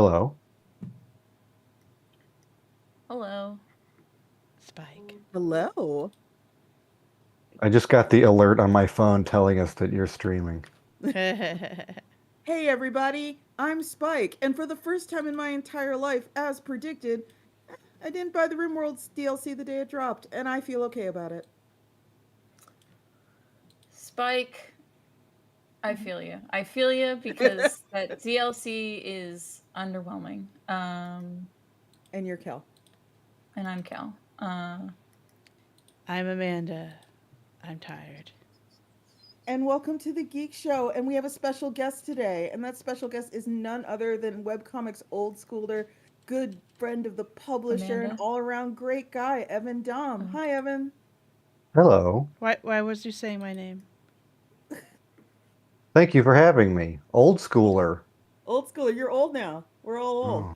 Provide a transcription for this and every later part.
Hello. Hello. Spike. Hello. I just got the alert on my phone telling us that you're streaming. Hey, everybody. I'm Spike, and for the first time in my entire life, as predicted, I didn't buy the RimWorld's DLC the day it dropped, and I feel okay about it. Spike, I feel you. I feel you because that DLC is underwhelming. And you're Kel. And I'm Cal. I'm Amanda. I'm tired. And welcome to the Geek Show, and we have a special guest today, and that special guest is none other than webcomics old schooler, good friend of the publisher, and Amanda? all-around great guy, Evan Dahm. Hi, Evan. Hello. Why was you saying my name? Thank you for having me. Old schooler. Old schooler, you're old now. We're all old. Oh,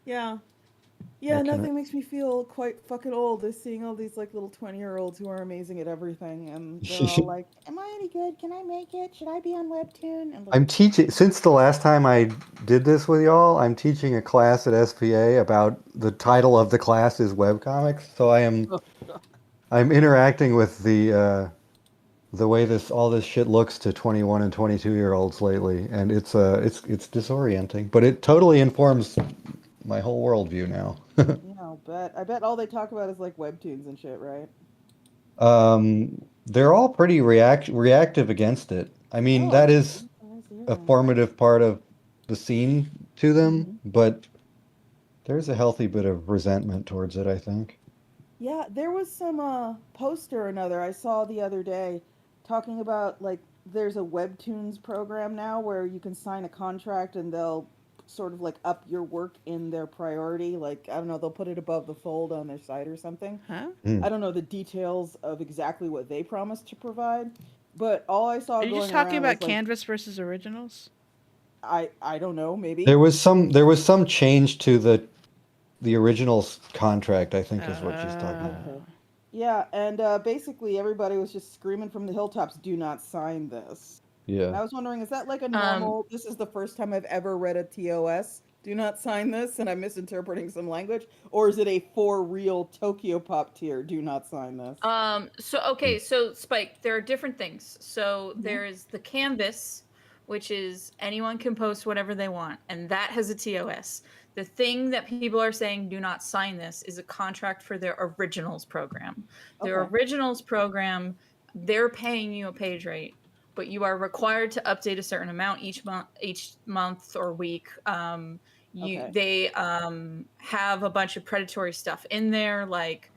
Yeah. I Yeah, can. nothing makes me feel quite fucking old is seeing all these like little 20-year-olds who are amazing at everything, and they're all like, "Am I any good? Can I make it? Should I be on Webtoon?" And I'm teaching. Since the last time I did this with y'all, I'm teaching a class at SPA about the title of the class is webcomics. So I'm interacting with the way all this shit looks to 21 and 22-year-olds lately, and it's disorienting, but it totally informs my whole worldview now. I bet all they talk about is like Webtoons and shit, right? They're all pretty reactive against it. I mean, Oh, that is nice to hear a that. formative part of the scene to them, Hmm. but there's a healthy bit of resentment towards it, I think. Yeah, there was some poster or another I saw the other day talking about like there's a Webtoons program now where you can sign a contract and they'll sort of like up your work in their priority. Like, I don't know, they'll put it above the fold on their site or something. Huh? Mm. I don't know the details of exactly what they promised to provide, but all I saw Are you just going talking around about was like Canvas versus originals? I don't know, maybe. There was some change to the original's contract, I think is what she's talking about. Okay. Yeah, and basically everybody was just screaming from the hilltops, "Do not sign this." And Yeah. I was wondering, is that like a Um, normal? This is the first time I've ever read a TOS. Do not sign this, and I'm misinterpreting some language, or is it a for real Tokyo Pop tier? Do not sign this. Mm. so Spike, there are different things. So Hmm. there's the canvas, which is anyone can post whatever they want, and that has a TOS. The thing that people are saying do not sign this is a contract for their originals program. Their Okay. originals program, they're paying you a page rate, but you are required to update a certain amount each month or week. Okay. They have a bunch of predatory stuff in there, like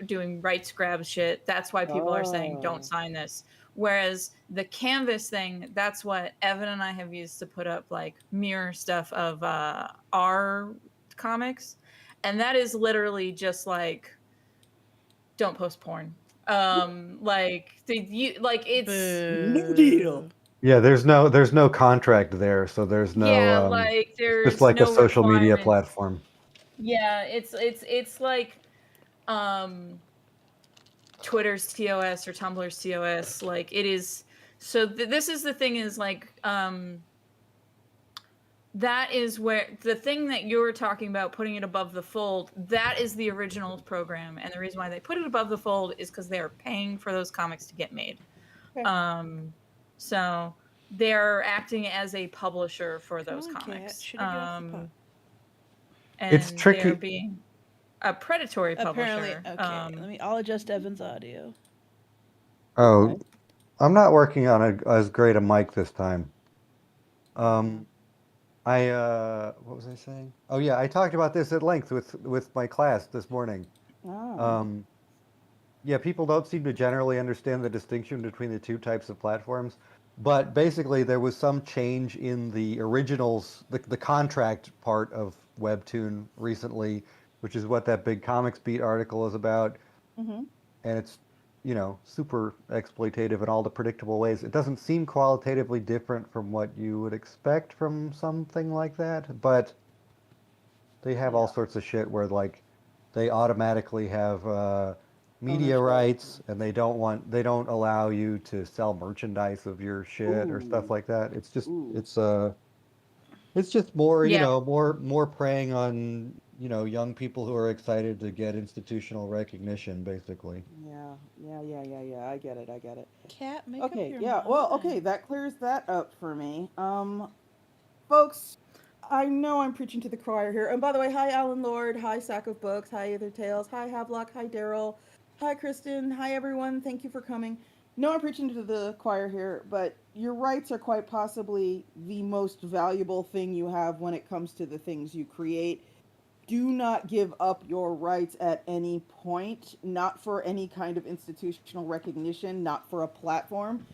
doing rights grab shit. That's why people are saying don't Oh. sign this. Whereas the canvas thing, that's what Evan and I have used to put up like mirror stuff of our comics, and that is literally just like don't post porn. It's New deal. Boo. Yeah, there's no contract there, so there's no yeah, like it's just there's like a no social media requirement. platform. Yeah, it's like um Twitter's TOS or Tumblr's TOS. Like it is. So this is the thing is like that is where the thing that you're talking about putting it above the fold, that is the original program, and the reason why they put it above the fold is because they are paying for those comics to get made. Okay. Um, so they're acting as a publisher for Come those on, cat. comics, Should I get off the pot? It's and they're tricky. being a predatory Apparently, publisher. okay. I'll adjust Evan's audio. Oh, Okay. I'm not working on as great a mic this time. Uh, Um, I what was I saying? Oh yeah, I talked about this at length with my class this morning. oh. Um, yeah, people don't seem to generally understand the distinction between the two types of platforms, but basically there was some change in the originals, the contract part of Webtoon recently, which is what that big Comics Beat article is about, Mm-hmm. and it's super exploitative in all the predictable ways. It doesn't seem qualitatively different from what you would expect from something like that, but they have all Yeah. sorts of shit where like they automatically have media Ownership. rights and they don't allow you to sell merchandise of your shit or stuff Ooh. like that. It's just Ooh. It's just more, Yeah. more preying on, young people who are excited to get institutional recognition, basically. Yeah. I get it. Cat, make up Okay, your yeah. Well, okay, mind. that clears that up for me. Folks, I know I'm preaching to the choir here. And by the way, hi Alan Lord, hi Sack of Books, hi Ether Tales, hi Havelock, hi Daryl, hi Kristen, hi everyone. Thank you for coming. No, I'm preaching to the choir here, but your rights are quite possibly the most valuable thing you have when it comes to the things you create. Do not give up your rights at any point, not for any kind of institutional recognition, not for a platform.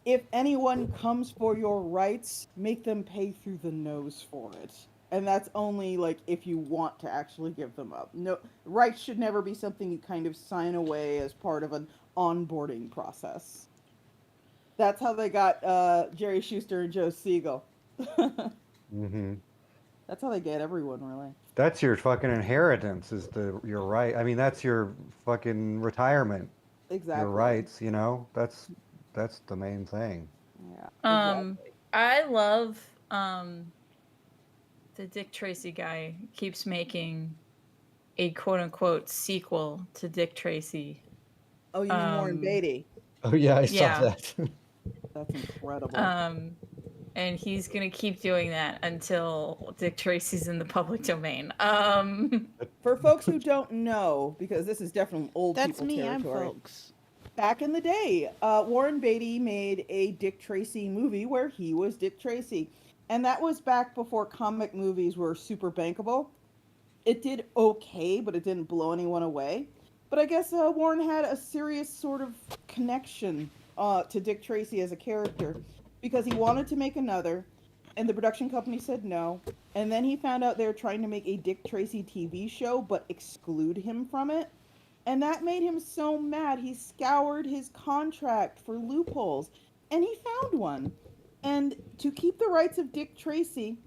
If anyone comes for your rights, make them pay through the nose for it. And that's only like if you want to actually give them up. No, rights should never be something you kind of sign away as part of an onboarding process. That's how they got Jerry Schuster and Joe Siegel. Hmm. That's how they get everyone, really. That's your fucking inheritance, is your right. I mean, that's your fucking retirement, your Exactly. rights, that's the main thing. Yeah, Um, exactly. I love the Dick Tracy guy keeps making a quote unquote sequel to Dick Tracy. Oh, you mean Warren Beatty? Oh yeah, I saw Yeah. that. That's incredible. Um, and he's gonna keep doing that until Dick Tracy's in the public domain. For folks who don't know, because this is definitely old That's people me. I'm territory, folks. back in the day, Warren Beatty made a Dick Tracy movie where he was Dick Tracy. And that was back before comic movies were super bankable. It did okay, but it didn't blow anyone away. But I guess Warren had a serious sort of connection to Dick Tracy as a character because he wanted to make another, and the production company said no. And then he found out they were trying to make a Dick Tracy TV show but exclude him from it. And that made him so mad. He scoured his contract for loopholes, and he found one. And to keep the rights of Dick Tracy,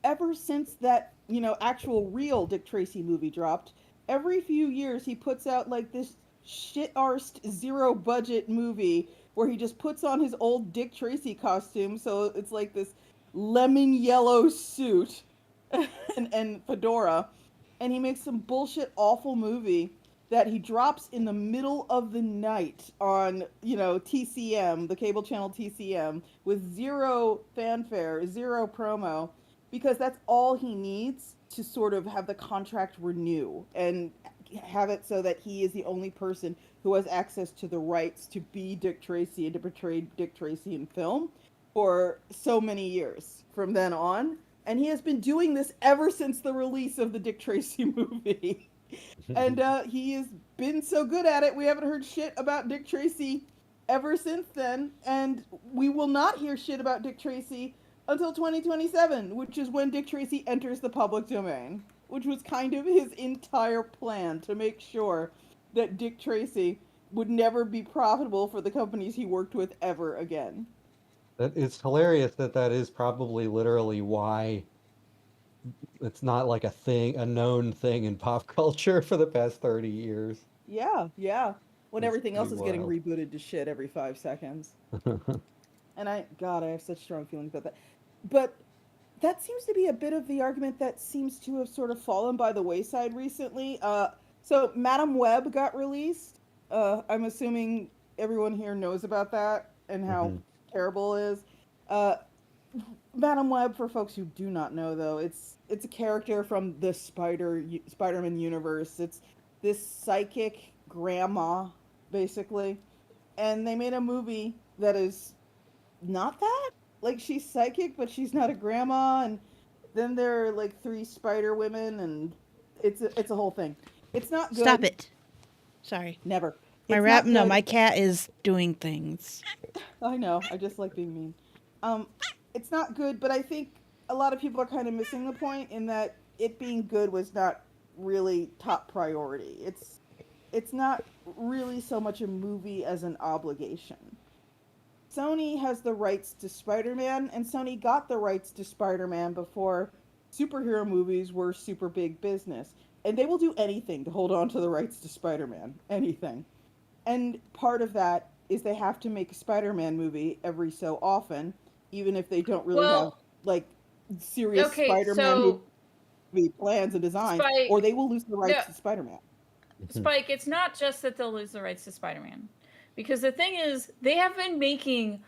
ever since that, actual real Dick Tracy movie dropped, every few years he puts out like this shit arsed zero budget movie where he just puts on his old Dick Tracy costume. So it's like this lemon yellow suit and fedora. And he makes some bullshit awful movie that he drops in the middle of the night on, TCM, the cable channel TCM, with zero fanfare, zero promo, because that's all he needs to sort of have the contract renew and have it so that he is the only person who has access to the rights to be Dick Tracy and to portray Dick Tracy in film for so many years from then on. And he has been doing this ever since the release of the Dick Tracy movie. And he has been so good at it, we haven't heard shit about Dick Tracy ever since then. And we will not hear shit about Dick Tracy until 2027, which is when Dick Tracy enters the public domain, which was kind of his entire plan to make sure that Dick Tracy would never be profitable for the companies he worked with ever again. It's hilarious that is probably literally why it's not like a known thing in pop culture for the past 30 years. Yeah. When It's everything pretty else is getting wild. rebooted to shit every 5 seconds. And God, I have such strong feelings about that. But that seems to be a bit of the argument that seems to have sort of fallen by the wayside recently. So Madam Web got released. I'm assuming everyone here knows about that and how Mhm. terrible it is. Uh, Madam Web, for folks who do not know, though, it's a character from the Spider-Man universe. It's this psychic grandma, basically, and they made a movie that is not that. Like she's psychic, but she's not a grandma. And then there are like three Spider Women, and it's a whole thing. It's not Stop good. it. Sorry. Never. My It's not good. my cat is doing things. I know. I just like being mean. Um, it's not good, but I think a lot of people are kind of missing the point in that it being good was not really top priority. It's not really so much a movie as an obligation. Sony has the rights to Spider-Man, and Sony got the rights to Spider-Man before superhero movies were super big business. And they will do anything to hold on to the rights to Spider-Man. Anything. And part of that is they have to make a Spider-Man movie every so often, even if they don't really have Well, like serious Okay, Spider-Man so movie plans and designs, or Spike, they will lose the no, rights to Spider-Man. Spike, it's not just that they'll lose the rights to Spider-Man. Because the thing is, they have been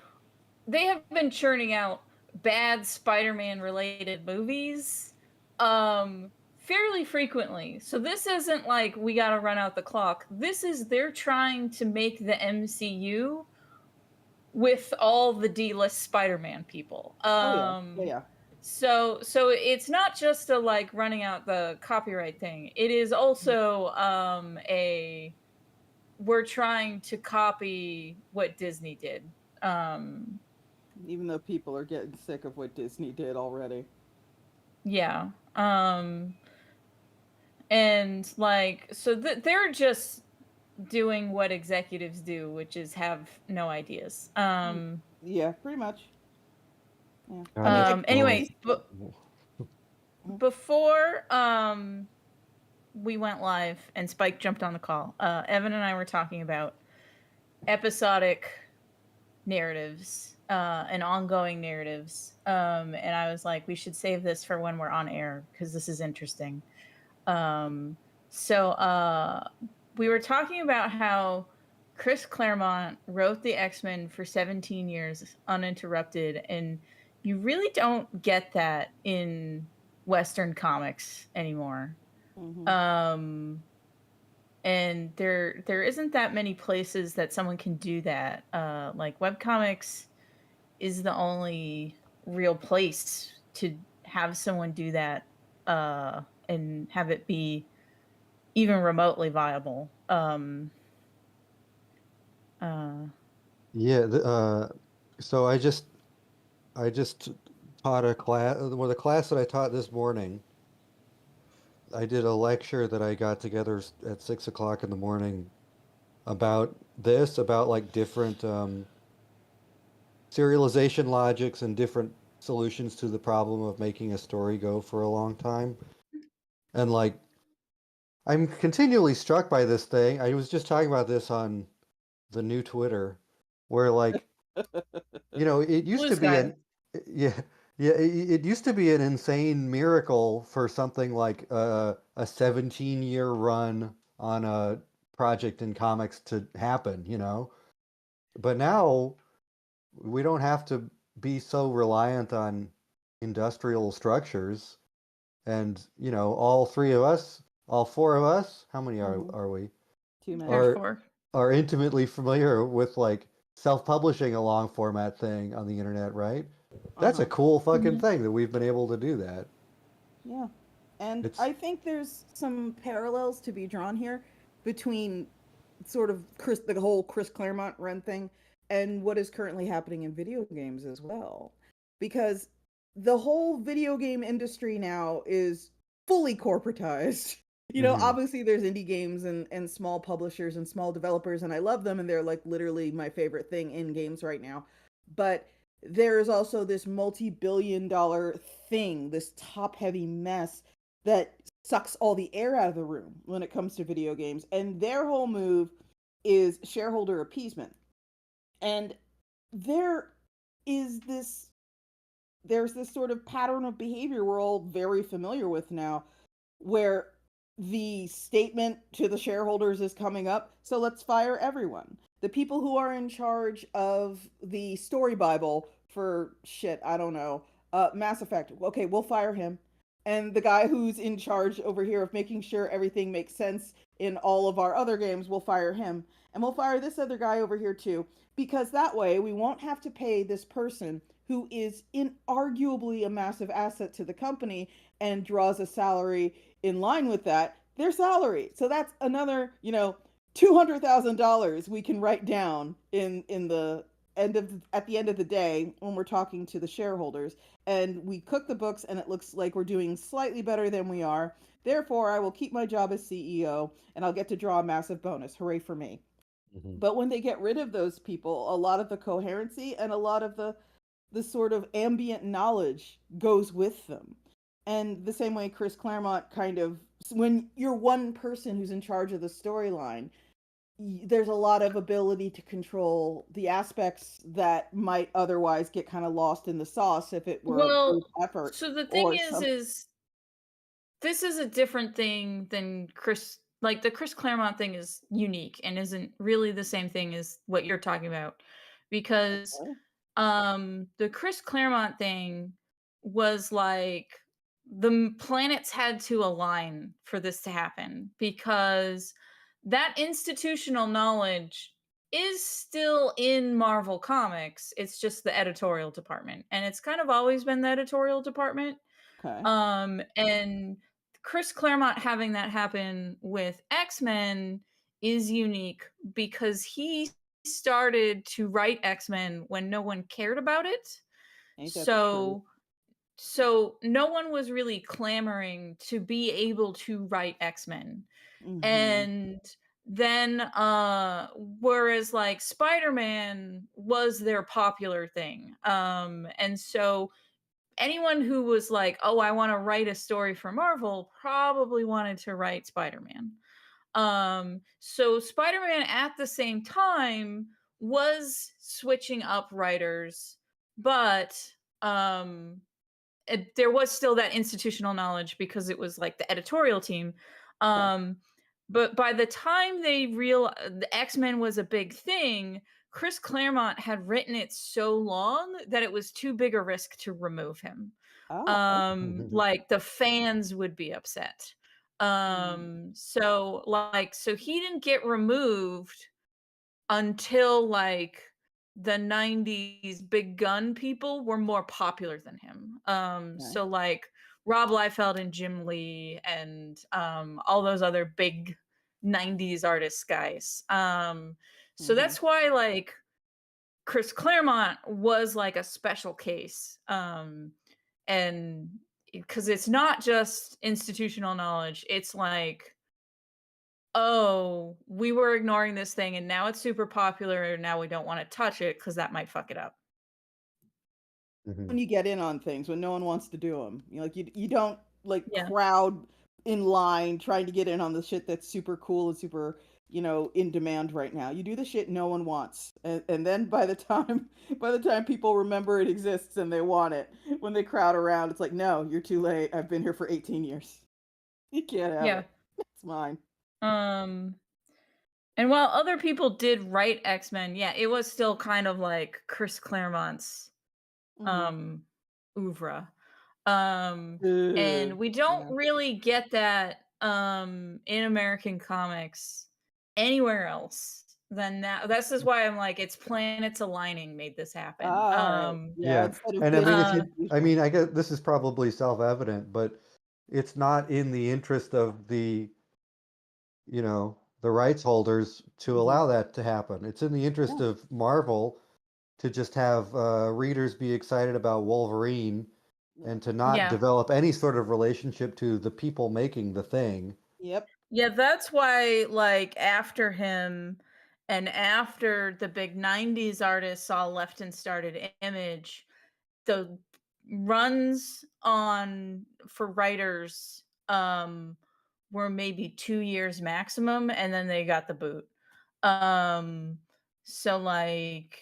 churning out bad Spider-Man related movies fairly frequently. So this isn't like we got to run out the clock. This is they're trying to make the MCU with all the D-list Spider-Man people. Yeah. So it's not just a like running out the copyright thing. It is also we're trying to copy what Disney did. Even though people are getting sick of what Disney did already. Yeah. And like so they're just doing what executives do, which is have no ideas. Yeah, pretty much. Yeah. Anyway, Well, before we went live and Spike jumped on the call, Evan and I were talking about episodic narratives and ongoing narratives. And I was like, we should save this for when we're on air because this is interesting. So we were talking about how Chris Claremont wrote the X-Men for 17 years uninterrupted, and you really don't get that in Western comics anymore. And there isn't that many places that someone can do that. Like webcomics is the only real place to have someone do that and have it be even remotely viable. Yeah. So I just taught a class. Well, the class that I taught this morning, I did a lecture that I got together at 6 o'clock in the morning about this, about like different serialization logics and different solutions to the problem of making a story go for a long time. And like, I'm continually struck by this thing. I was just talking about this on the new Twitter, where like, it used Blue to be sky. yeah, it used to be an insane miracle for something like a 17-year run on a project in comics to happen, But now we don't have to be so reliant on industrial structures. And, all four of us, how many are we? Too many. There's Are four. are intimately familiar with like self-publishing a long format thing on the internet, right? That's a cool fucking thing that we've been able to do that. Yeah. And It's I think there's some parallels to be drawn here between sort of the whole Chris Claremont run thing and what is currently happening in video games as well. Because the whole video game industry now is fully corporatized. Mhm. Obviously there's indie games and small publishers and small developers, and I love them, and they're like literally my favorite thing in games right now. But there is also this multi-billion-dollar thing, this top-heavy mess that sucks all the air out of the room when it comes to video games. And their whole move is shareholder appeasement. And there is this there's this sort of pattern of behavior we're all very familiar with now, where the statement to the shareholders is coming up, so let's fire everyone. The people who are in charge of the story Bible for shit, I don't know, Mass Effect, okay, we'll fire him. And the guy who's in charge over here of making sure everything makes sense in all of our other games, we'll fire him. And we'll fire this other guy over here too, because that way we won't have to pay this person who is inarguably a massive asset to the company and draws a salary in line with that, their salary. So that's another, $200,000 we can write down in the at the end of the day when we're talking to the shareholders, and we cook the books and it looks like we're doing slightly better than we are. Therefore, I will keep my job as CEO and I'll get to draw a massive bonus. Hooray for me. Mhm. But when they get rid of those people, a lot of the coherency and a lot of the sort of ambient knowledge goes with them. And the same way Chris Claremont kind of, when you're one person who's in charge of the storyline, there's a lot of ability to control the aspects that might otherwise get kind of lost in the sauce if it were a group Well, effort so the thing or some. is this is a different thing than like the Chris Claremont thing is unique and isn't really the same thing as what you're talking about because Okay. the Chris Claremont thing was like planets had to align for this to happen because that institutional knowledge is still in Marvel Comics. It's just the editorial department and it's kind of always been the editorial department. Okay. And Chris Claremont having that happen with X-Men is unique because he started to write X-Men when no one cared about it. Ain't that the truth? So no one was really clamoring to be able to write X-Men. Mm-hmm. And then whereas like Spider-Man was their popular thing. And so anyone who was like, "Oh, I want to write a story for Marvel," probably wanted to write Spider-Man. So Spider-Man at the same time was switching up writers, but um there was still that institutional knowledge because it was like the editorial team. Okay. But by the time they the X-Men was a big thing, Chris Claremont had written it so long that it was too big a risk to remove him. Oh, Like the fans would be upset. okay. So he didn't get removed until like the 90s big gun people were more popular than him. Okay. So like Rob Liefeld and Jim Lee and all those other big 90s artist guys. So Mm-hmm. that's why like Chris Claremont was like a special case. And because it's not just institutional knowledge, it's like, oh, we were ignoring this thing and now it's super popular and now we don't want to touch it because that might fuck it up. Mhm. When you get in on things when no one wants to do them, like you don't like Yeah. crowd in line trying to get in on the shit that's super cool and super in demand right now. You do the shit no one wants, and then by the time people remember it exists and they want it, when they crowd around, it's like, no, you're too late. I've been here for 18 years. You can't have Yeah. it. It's mine. Um and while other people did write X-Men, yeah, it was still kind of like Chris Claremont's Mm-hmm. um oeuvre. Um and Ugh. we don't Yeah. really get that in American comics anywhere else than that. This is why I'm like it's planets aligning made this happen. All right. Yeah. Yeah, Instead of and I big mean, Uh I institutional. mean, I guess this is probably self-evident, but it's not in the interest of the rights holders to Mm-hmm. allow that to happen. It's in the interest Yeah. of Marvel to just have readers be excited about Wolverine Yeah. and to not yeah. develop any sort of relationship to the people making the thing. Yep. Yeah, that's why like after him and after the big 90s artists all left and started Image, the runs on for writers were maybe 2 years maximum and then they got the boot. Um so like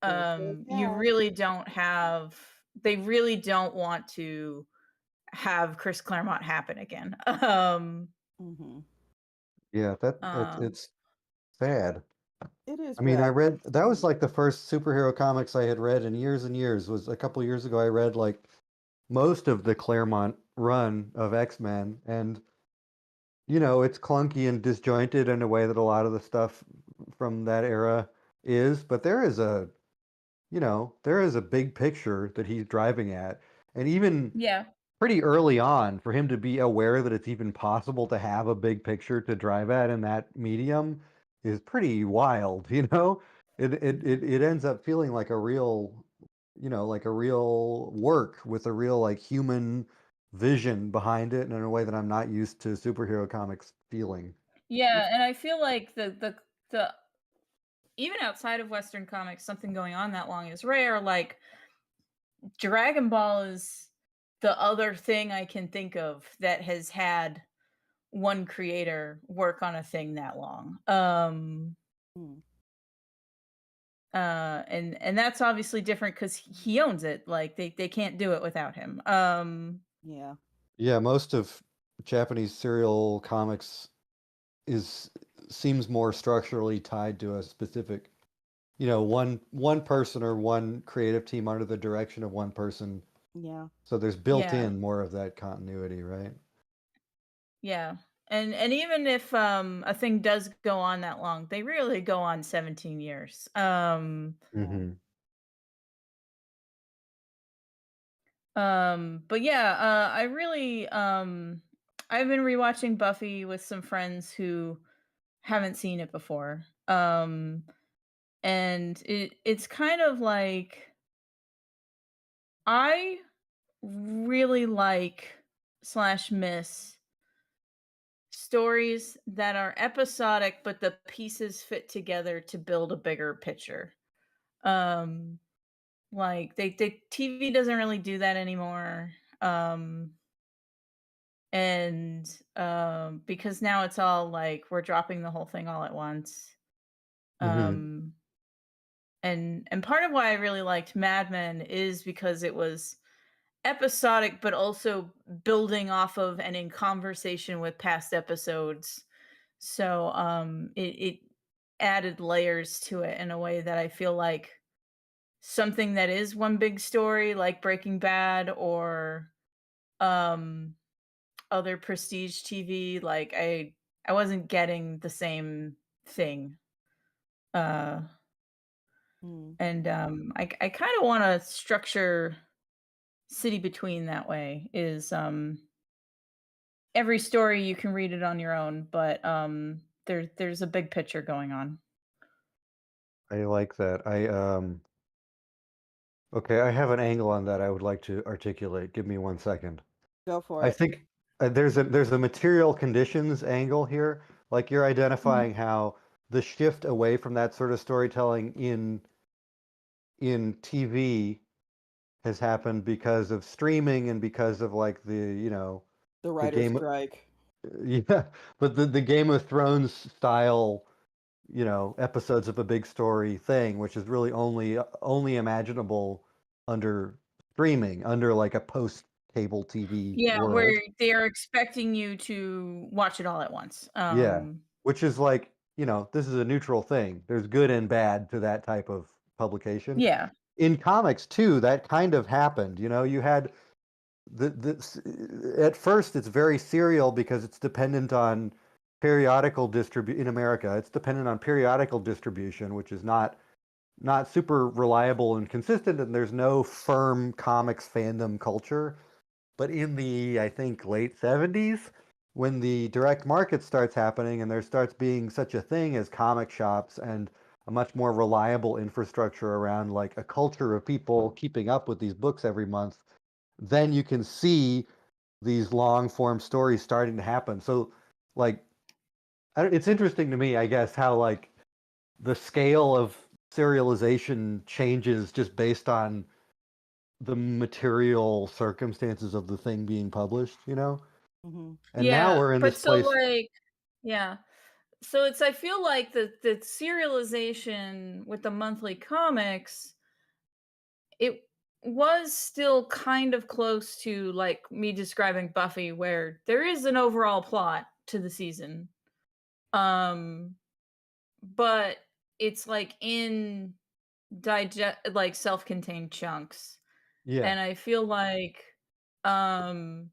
There goes you that. really don't have they really don't want to have Chris Claremont happen again. Mm-hmm. Yeah, Um it's sad. It is I mean, I bad. read that was like the first superhero comics I had read in years and years. Was a couple years ago I read like most of the Claremont run of X-Men, and it's clunky and disjointed in a way that a lot of the stuff from that era is, but there is a big picture that he's driving at. And even yeah. pretty early on, for him to be aware that it's even possible to have a big picture to drive at in that medium is pretty wild, you know? It ends up feeling like a real, like a real work with a real like human vision behind it and in a way that I'm not used to superhero comics feeling. Yeah, and I feel like the even outside of Western comics, something going on that long is rare. Like Dragon Ball is the other thing I can think of that has had one creator work on a thing that long. Mm. And that's obviously different because he owns it. Like they can't do it without him. Yeah. Yeah, most of Japanese serial comics is seems more structurally tied to a specific, one person or one creative team under the direction of one person. Yeah. So there's built Yeah. in more of that continuity, right? Yeah. And even if a thing does go on that long, they really go on 17 years. Mm-hmm. But yeah, I really I've been rewatching Buffy with some friends who haven't seen it before. And it's kind of like I really like slash miss stories that are episodic, but the pieces fit together to build a bigger picture. Um, like they TV doesn't really do that anymore. Um, and because now it's all like we're dropping the whole thing all at once. Mm-hmm. Um, and part of why I really liked Mad Men is because it was episodic, but also building off of and in conversation with past episodes. So it added layers to it in a way that I feel like something that is one big story like Breaking Bad or um other prestige TV, like I wasn't getting the same thing. Uh Mm. and I kind of want to structure City Between that way is every story you can read it on your own, but there's a big picture going on. I like that. Okay, I have an angle on that I would like to articulate. Give me 1 second. Go for I it. think there's a material conditions angle here. Like you're Mhm. identifying how the shift away from that sort of storytelling in TV has happened because of streaming and because of like The the writer's game strike. yeah, but the Game of Thrones style, episodes of a big story thing, which is really only imaginable under streaming, under like a post cable TV Yeah, world. where they're expecting you to watch it all at once. Yeah, which is like, this is a neutral thing. There's good and bad to that type of publication. Yeah. In comics too, that kind of happened. You had at first it's very serial because it's dependent on periodical distribution in America. It's dependent on periodical distribution, which is not super reliable and consistent, and there's no firm comics fandom culture. But in the, I think, late 70s, when the direct market starts happening and there starts being such a thing as comic shops and a much more reliable infrastructure around like a culture of people keeping up with these books every month, then you can see these long form stories starting to happen. So, like, it's interesting to me, I guess, how like the scale of serialization changes just based on the material circumstances of the thing being published, Hmm. And now Yeah, we're in but this so place. like yeah. So it's I feel like the serialization with the monthly comics, it was still kind of close to like me describing Buffy where there is an overall plot to the season. Um but it's like in like self-contained chunks. Yeah. And I feel like um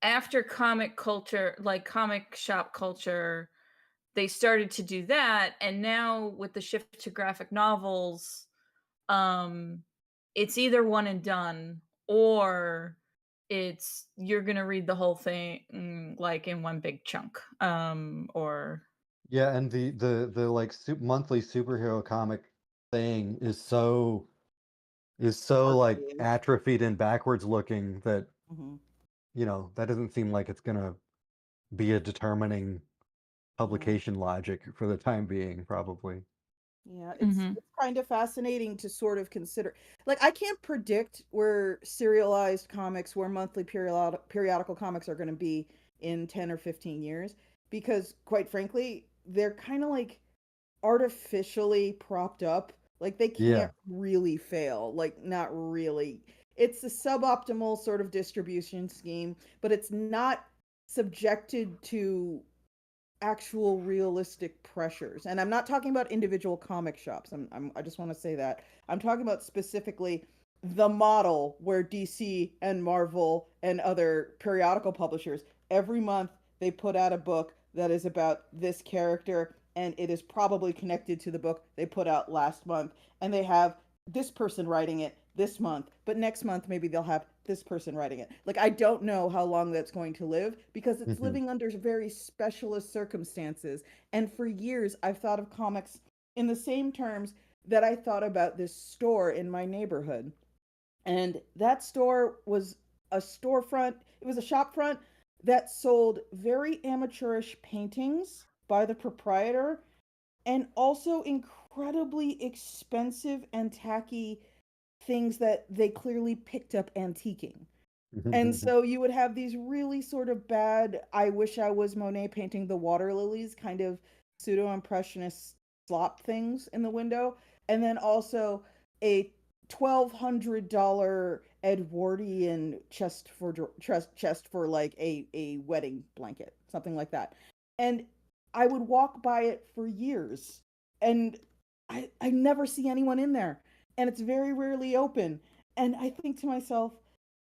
after comic culture, like comic shop culture, they started to do that, and now with the shift to graphic novels, um it's either one and done or it's you're going to read the whole thing like in one big chunk. Or Yeah, and the like monthly superhero comic thing is so like Archaic. atrophied and backwards looking that, Hmm. that doesn't seem like it's gonna be a determining Yeah. publication logic for the time being, probably. Yeah, mhm. it's kind of fascinating to sort of consider. Like, I can't predict where serialized comics, where monthly periodical comics are going to be in 10 or 15 years, because quite frankly, they're kind of like artificially propped up. Like they Yeah. can't really fail. Like not really. It's a suboptimal sort of distribution scheme, but it's not subjected to actual realistic pressures. And I'm not talking about individual comic shops. I just want to say that. I'm talking about specifically the model where DC and Marvel and other periodical publishers every month they put out a book that is about this character, and it is probably connected to the book they put out last month, and they have this person writing it this month, but next month maybe they'll have this person writing it. Like I don't know how long that's going to live because it's Hmm. living under very specialist circumstances. And for years I've thought of comics in the same terms that I thought about this store in my neighborhood. And that store was a storefront, it was a shop front that sold very amateurish paintings by the proprietor, and also incredibly expensive and tacky things that they clearly picked up antiquing. And so you would have these really sort of bad, I wish I was Monet painting the water lilies kind of pseudo impressionist slop things in the window. And then also a $1,200 Edwardian chest for like a wedding blanket, something like that. And I would walk by it for years, and I never see anyone in there. And it's very rarely open. And I think to myself,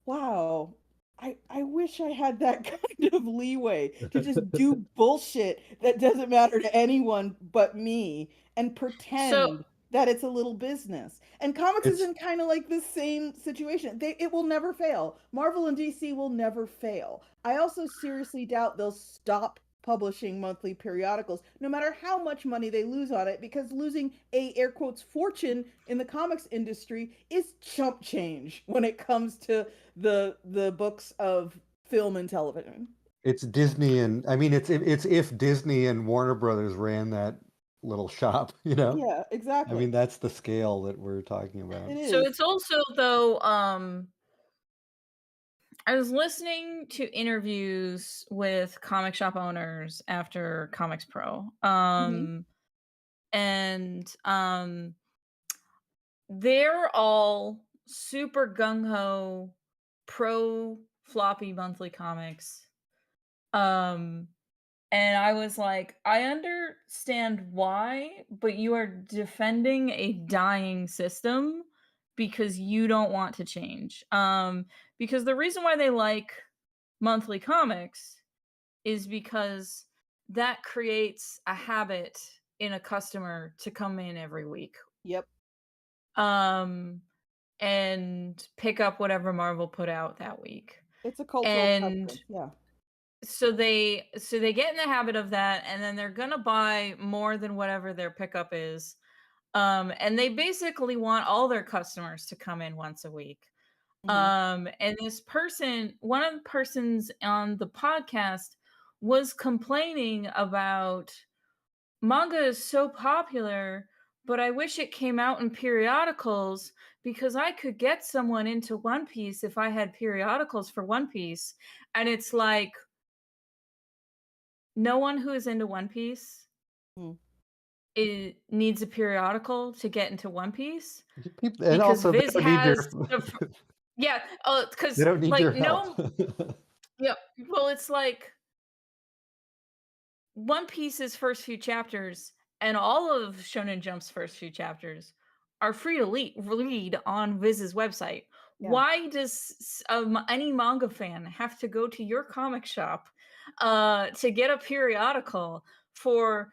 wow, I wish I had that kind of leeway to just do bullshit that doesn't matter to anyone but me and So pretend that it's a little business. And comics is It's in kind of like the same situation. It will never fail. Marvel and DC will never fail. I also seriously doubt they'll stop publishing monthly periodicals no matter how much money they lose on it, because losing a air quotes fortune in the comics industry is chump change when it comes to the books of film and television. it's Disney, and I mean it's if Disney and Warner Brothers ran that little shop, you know? Yeah, I exactly. mean that's the scale that we're talking about. It so is. it's also though I was listening to interviews with comic shop owners after Comics Pro. Mhm. And they're all super gung ho pro floppy monthly comics. Um and I was like, I understand why, but you are defending a dying system because you don't want to change. Because the reason why they like monthly comics is because that creates a habit in a customer to come in every week. Yep. Um and pick up whatever Marvel put out that week. It's a cultural And preference. Yeah. so they get in the habit of that, and then they're gonna buy more than whatever their pickup is. And they basically want all their customers to come in once a week. Hmm. And one of the persons on the podcast was complaining about manga is so popular, but I wish it came out in periodicals because I could get someone into One Piece if I had periodicals for One Piece. And it's like, no one who is into One Piece Mm. needs a periodical to get into One Piece And because also they Viz don't need your has yeah, they because don't need your like help. no, yeah, well, it's like One Piece's first few chapters and all of Shonen Jump's first few chapters are free to read on Viz's website. Yeah. Why does any manga fan have to go to your comic shop to get a periodical for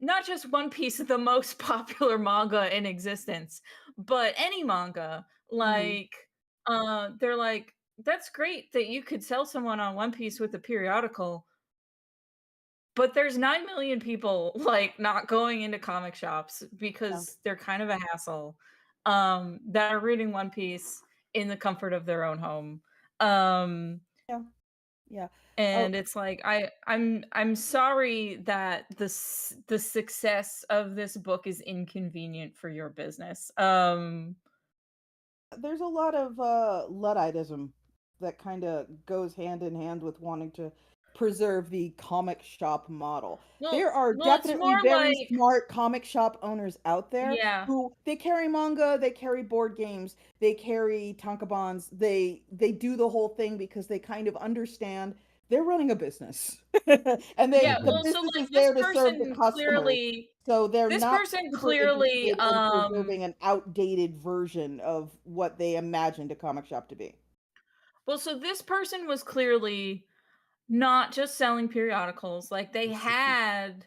not just One Piece, the most popular manga in existence, but any manga? Hmm. Like, they're like, that's great that you could sell someone on One Piece with a periodical, but there's 9 million people, like, not going into comic shops Yeah. because they're kind of a hassle, that are reading One Piece in the comfort of their own home. Um, Yeah. Yeah. Oh, and it's like I'm sorry that the success of this book is inconvenient for your business. there's a lot of Ludditism that kind of goes hand in hand with wanting to preserve the comic shop model. Well, There are well, it's definitely more very like, smart comic shop owners out there yeah. who they carry manga, they carry board games, they carry tankobons, they do the whole thing because they kind of understand they're running a business. And Yeah, the well, so business like is there to serve the customers. clearly So they're this not person super clearly interested in preserving an outdated version of what they imagined a comic shop to be. well, so this person was clearly not just selling periodicals. Like they had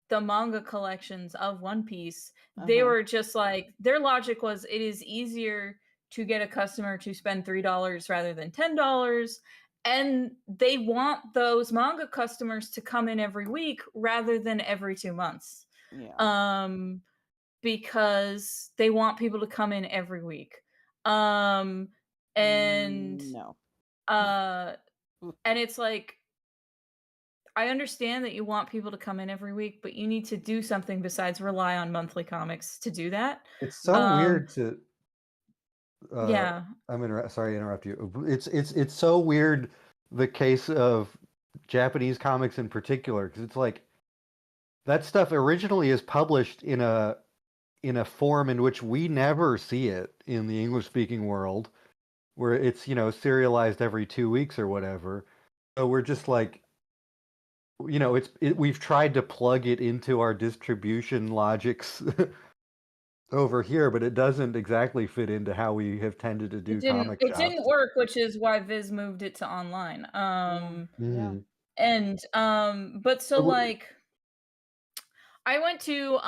the manga collections of One Piece. They Uh-huh. were just like, their logic was it is easier to get a customer to spend $3 rather than $10. And they want those manga customers to come in every week rather than every 2 months. Yeah. Because they want people to come in every week. And No. uh and it's like, I understand that you want people to come in every week, but you need to do something besides rely on monthly comics to do that. It's so Um weird to. yeah. Sorry to interrupt you. It's so weird, the case of Japanese comics in particular, because it's like that stuff originally is published in a form in which we never see it in the English speaking world, where it's, serialized every 2 weeks or whatever. So we're just like, we've tried to plug it into our distribution logics over here, but it doesn't exactly fit into how we have tended to do comic It shops. didn't work, which is why Viz moved it to online. Yeah. And but so But like I went to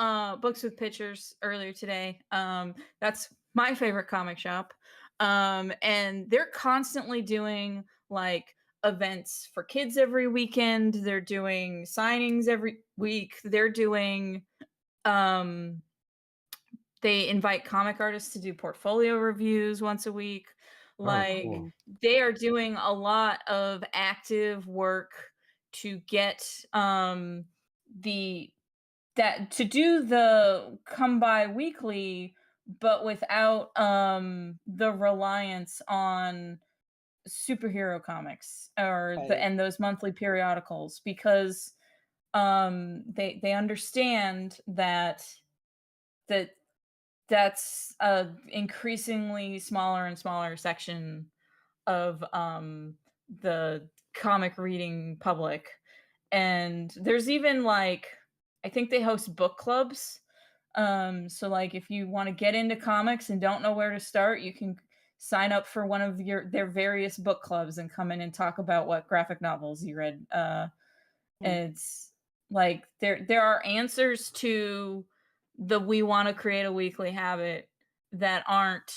Books with Pictures earlier today. That's my favorite comic shop. And they're constantly doing like events for kids every weekend. They're doing signings every week. They're doing um they invite comic artists to do portfolio reviews once a week. Oh, Like cool. they are doing a lot of active work to get the that to do the come by weekly, but without the reliance on superhero comics or Right. and those monthly periodicals, because they understand that that's a increasingly smaller and smaller section of the comic reading public. And there's even like, I think they host book clubs. So like if you want to get into comics and don't know where to start, you can sign up for one of their various book clubs and come in and talk about what graphic novels you read. And it's like there are answers to the we want to create a weekly habit that aren't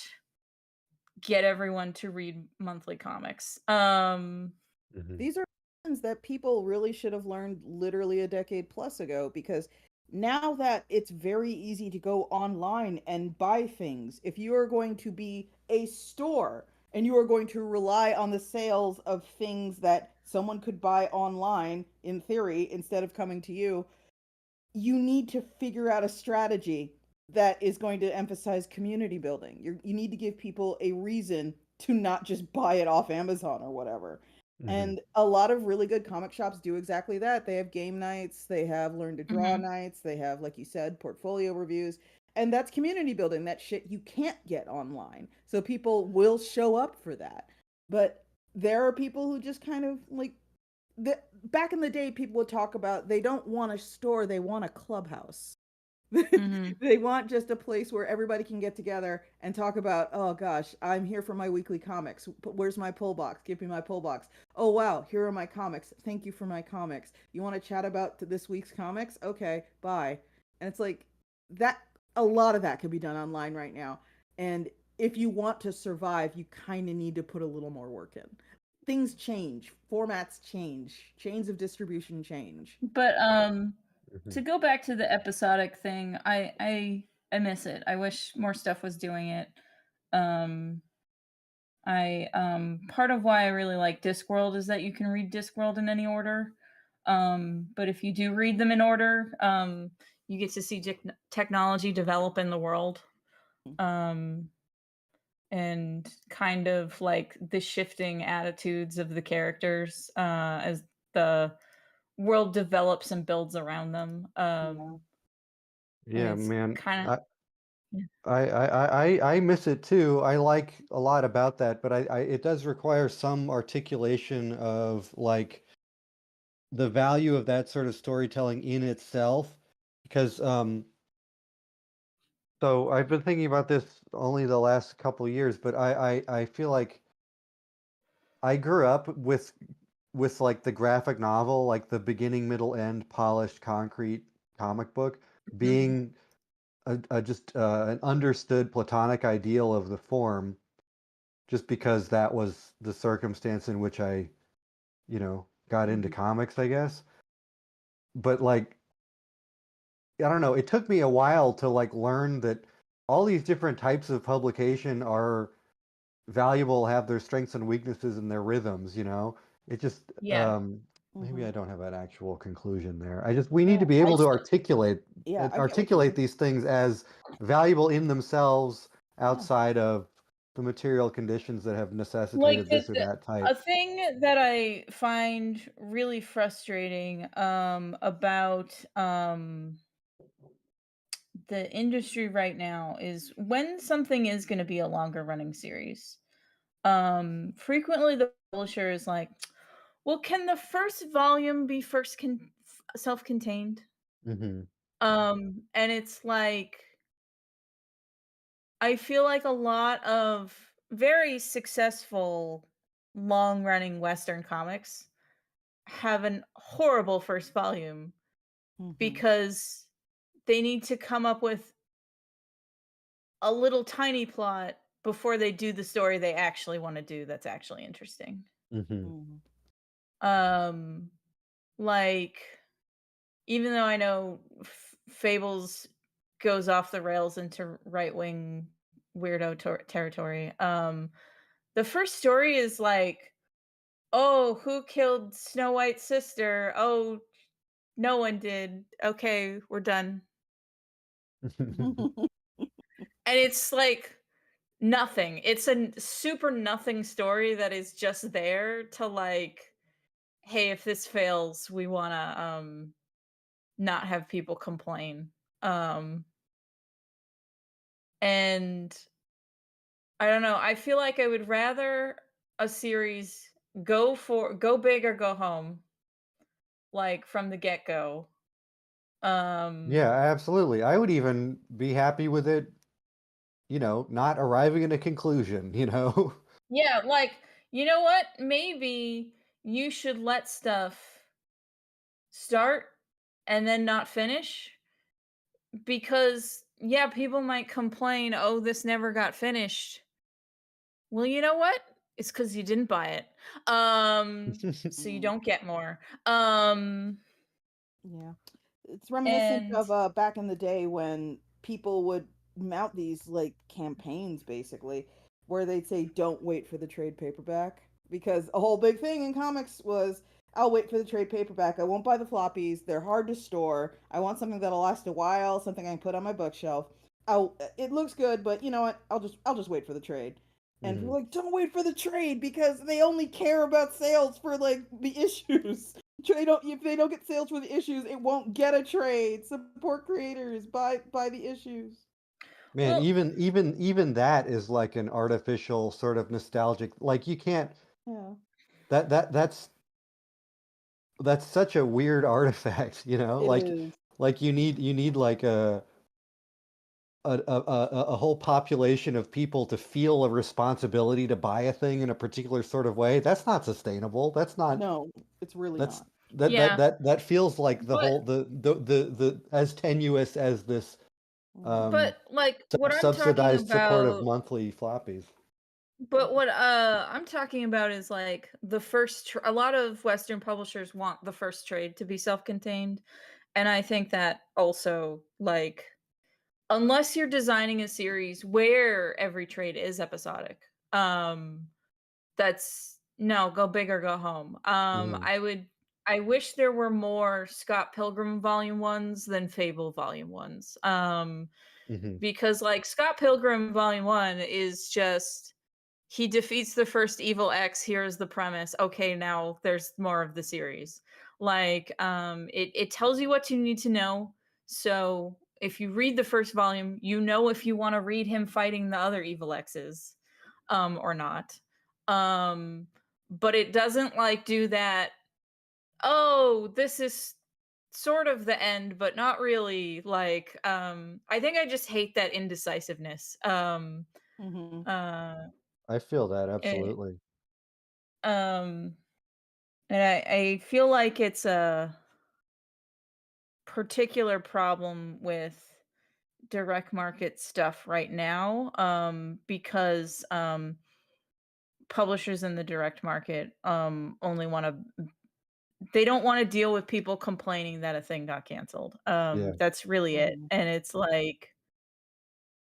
get everyone to read monthly comics. These are lessons that people really should have learned literally a decade plus ago, because now that it's very easy to go online and buy things, if you are going to be a store and you are going to rely on the sales of things that someone could buy online in theory instead of coming to you, you need to figure out a strategy that is going to emphasize community building. You need to give people a reason to not just buy it off Amazon or whatever. And a lot of really good comic shops do exactly that. They have game nights, they have learn to draw Mhm. nights, they have, like you said, portfolio reviews. And that's community building, that shit you can't get online. So people will show up for that. But there are people who just kind of like back in the day, people would talk about they don't want a store, they want a clubhouse. Mhm. They want just a place where everybody can get together and talk about, oh gosh, I'm here for my weekly comics. Where's my pull box? Give me my pull box. Oh wow, here are my comics. Thank you for my comics. You want to chat about this week's comics? Okay, bye. And it's like that. A lot of that can be done online right now. And if you want to survive, you kind of need to put a little more work in. Things change, formats change, chains of distribution change. But to go back to the episodic thing, I miss it. I wish more stuff was doing it. I part of why I really like Discworld is that you can read Discworld in any order. But if you do read them in order, you get to see technology develop in the world. Um, and kind of like the shifting attitudes of the characters as the world develops and builds around them. Yeah. And Yeah, it's man. kind of I miss it too. I like a lot about that, but it does require some articulation of like the value of that sort of storytelling in itself. Because so I've been thinking about this only the last couple of years, but I feel like I grew up with like the graphic novel, like the beginning, middle, end, polished concrete comic book being just an understood platonic ideal of the form, just because that was the circumstance in which I, got into Mhm. comics, I guess. But like, I don't know, it took me a while to like learn that all these different types of publication are valuable, have their strengths and weaknesses and their rhythms, It just yeah. maybe I Mhm. don't have an actual conclusion there. We need to No, be I able to see. articulate Yeah, I get what you mean. these things as valuable in themselves Yeah. outside of the material conditions that have Like necessitated this or that a type. thing that I find really frustrating about the industry right now is when something is going to be a longer running series. Frequently the publisher is like, well, can the first volume be self-contained? Hmm. And it's like I feel like a lot of very successful long running Western comics have an horrible first volume Mhm. because they need to come up with a little tiny plot before they do the story they actually want to do that's actually interesting. Hmm. Mhm. Um like even though I know Fables goes off the rails into right-wing weirdo territory, the first story is like, "Oh, who killed Snow White's sister? Oh, no one did. Okay, we're done." And it's like nothing. It's a super nothing story that is just there to like, hey, if this fails, we want to not have people complain. Um and I don't know, I feel like I would rather a series go big or go home, like from the get-go. Yeah, Um absolutely. I would even be happy with it, not arriving at a conclusion. yeah, like, you know what? Maybe you should let stuff start and then not finish because yeah, people might complain, "Oh, this never got finished." Well, you know what? It's cuz you didn't buy it. So you Mm. don't get more. Um Yeah. It's reminiscent and of back in the day when people would mount these like campaigns basically where they'd say don't wait for the trade paperback because a whole big thing in comics was I'll wait for the trade paperback. I won't buy the floppies. They're hard to store. I want something that'll last a while, something I can put on my bookshelf. It looks good, but you know what? I'll just wait for the trade. And people Hmm. are like, don't wait for the trade because they only care about sales for like the issues. They don't if they don't get sales for the issues, it won't get a trade. Support creators, buy the issues. Man, well, even that is like an artificial sort of nostalgic. Like you can't Yeah. that's such a weird artifact, It is. like you need like a whole population of people to feel a responsibility to buy a thing in a particular sort of way. That's not sustainable. No, it's really That's not. yeah, that feels like the but whole the as tenuous as this Mhm. um like what I'm talking subsidized support of about monthly floppies. but what I'm talking about is like the a lot of Western publishers want the first trade to be self-contained, and I think that also like unless you're designing a series where every trade is episodic, um that's no, go big or go home. Hmm. I wish there were more Scott Pilgrim volume 1s than Fable volume 1s. Hmm. Because like Scott Pilgrim volume 1 is just he defeats the first evil X. Here's the premise. Okay, now there's more of the series. Like, it tells you what you need to know. So if you read the first volume, you know if you want to read him fighting the other evil X's, or not. But it doesn't like do that. Oh, this is sort of the end, but not really. Like, I think I just hate that indecisiveness. Mm-hmm. I feel that Eh, absolutely. um, and I feel like it's a particular problem with direct market stuff right now, because publishers in the direct market only want to, they don't want to deal with people complaining that a thing got canceled. Yeah. That's really it. Mhm. And it's like,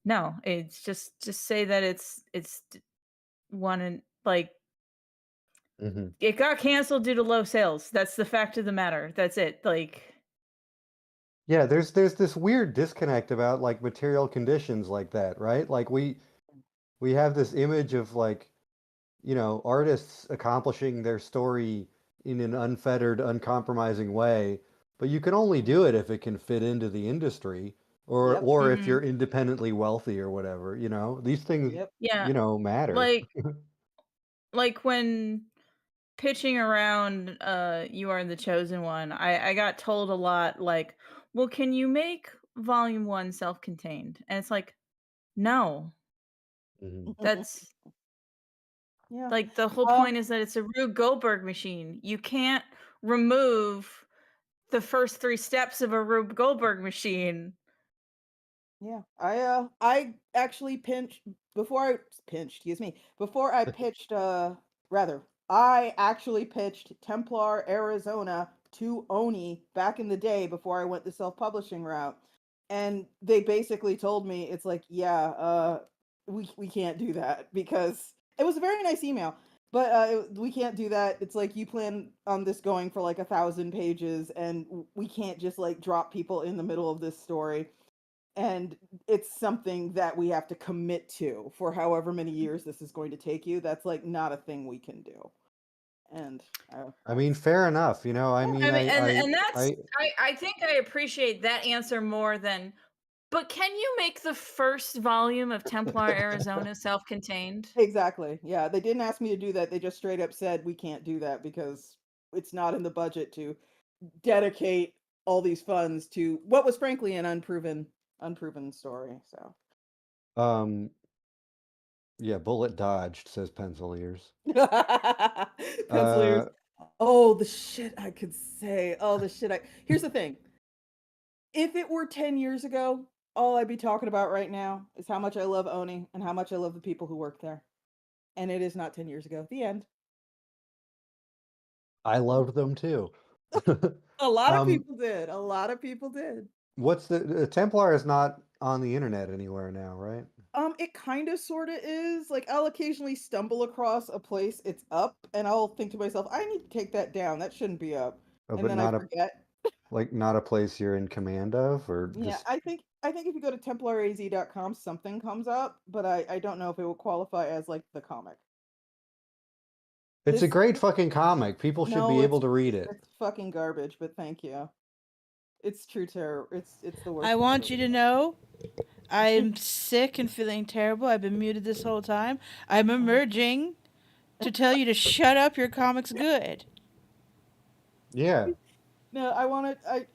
no, it's just say that it's one, and like, hmm it got canceled due to low sales. That's the fact of the matter. That's it. Like, Yeah, there's this weird disconnect about like material conditions like that, right? Like we have this image of like, artists accomplishing their story in an unfettered, uncompromising way, but you can only do it if it can fit into the industry Yep. or if you're mhm. independently wealthy or whatever, These things, Yep. Yeah, matter. like when pitching around You Are the Chosen One, I got told a lot like, "Well, can you make volume 1 self-contained?" And it's like, "No. hmm That's Yeah. like the whole Uh, point is that it's a Rube Goldberg machine. You can't remove the first 3 steps of a Rube Goldberg machine." yeah. I actually pinched before I pinched, excuse me, before I pitched rather, I actually pitched Templar Arizona to Oni back in the day before I went the self-publishing route. And they basically told me it's like, yeah, we can't do that because it was a very nice email. But we can't do that. It's like you plan on this going for like 1,000 pages, and we can't just like drop people in the middle of this story. And it's something that we have to commit to for however many years this is going to take you. That's like not a thing we can do. And I mean, that's fair enough. I mean, I mean, and that's, I, I think I appreciate that answer more than, but can you make the first volume of Templar Arizona self-contained? exactly. Yeah, they didn't ask me to do that. They just straight up said we can't do that because it's not in the budget to dedicate all these funds to what was frankly an unproven story. So um, yeah, bullet dodged, says Pencil Ears. pencilers. Uh, Oh, the shit I could say. Oh, the shit I. Here's the thing. If it were 10 years ago, all I'd be talking about right now is how much I love Oni and how much I love the people who work there. And it is not 10 years ago. The end. I loved them too. A lot of Um, people did. A lot of people did. what's the Templar is not on the internet anywhere now, right? It kind of sort of is. Like I'll occasionally stumble across a place it's up and I'll think to myself, I need to take that down. That shouldn't be up. And But then I not a forget. not a place you're in command of, or Yeah, just I think if you go to templaraz.com something comes up, but I don't know if it will qualify as like the comic. it's a This great fucking comic. People should no, be able to read it. it's fucking garbage, but thank you. It's true terror. It's the I worst thing I've want ever you to know I'm sick and feeling terrible. I've been muted this whole time. I'm read. emerging to tell you to shut up. Your comic's good. Yeah. No, I want to.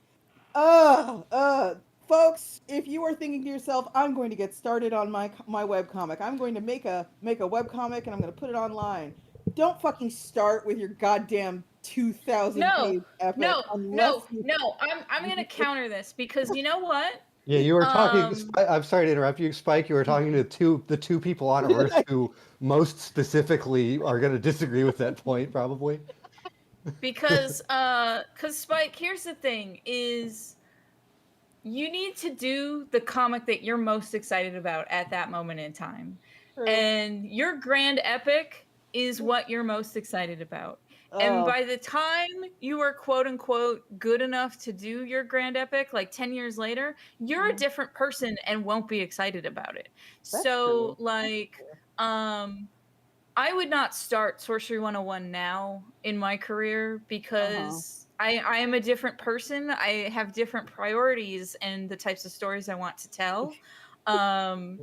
Folks, if you are thinking to yourself, I'm going to get started on my web comic. I'm going to make a web comic and I'm going to put it online. Don't fucking start with your goddamn 2,000 No, page epic no, unless no, you. no. I'm gonna counter this because you know what? Yeah, you were talking. Um, I'm sorry to interrupt you, Spike. You were talking to the two people on Earth who most specifically are going to disagree with that point, probably. because Spike, here's the thing: is you need to do the comic that you're most excited about at that moment in time, True. and your grand epic is what you're most excited about. And Oh, by the time you are quote unquote good enough to do your grand epic, like 10 years later, you're a mhm. different person and won't be excited about it. That's So, true. That's like, true. um, I would not start Sorcery 101 now in my career because I am a different person. I have different priorities and the types of stories I want to tell. Um,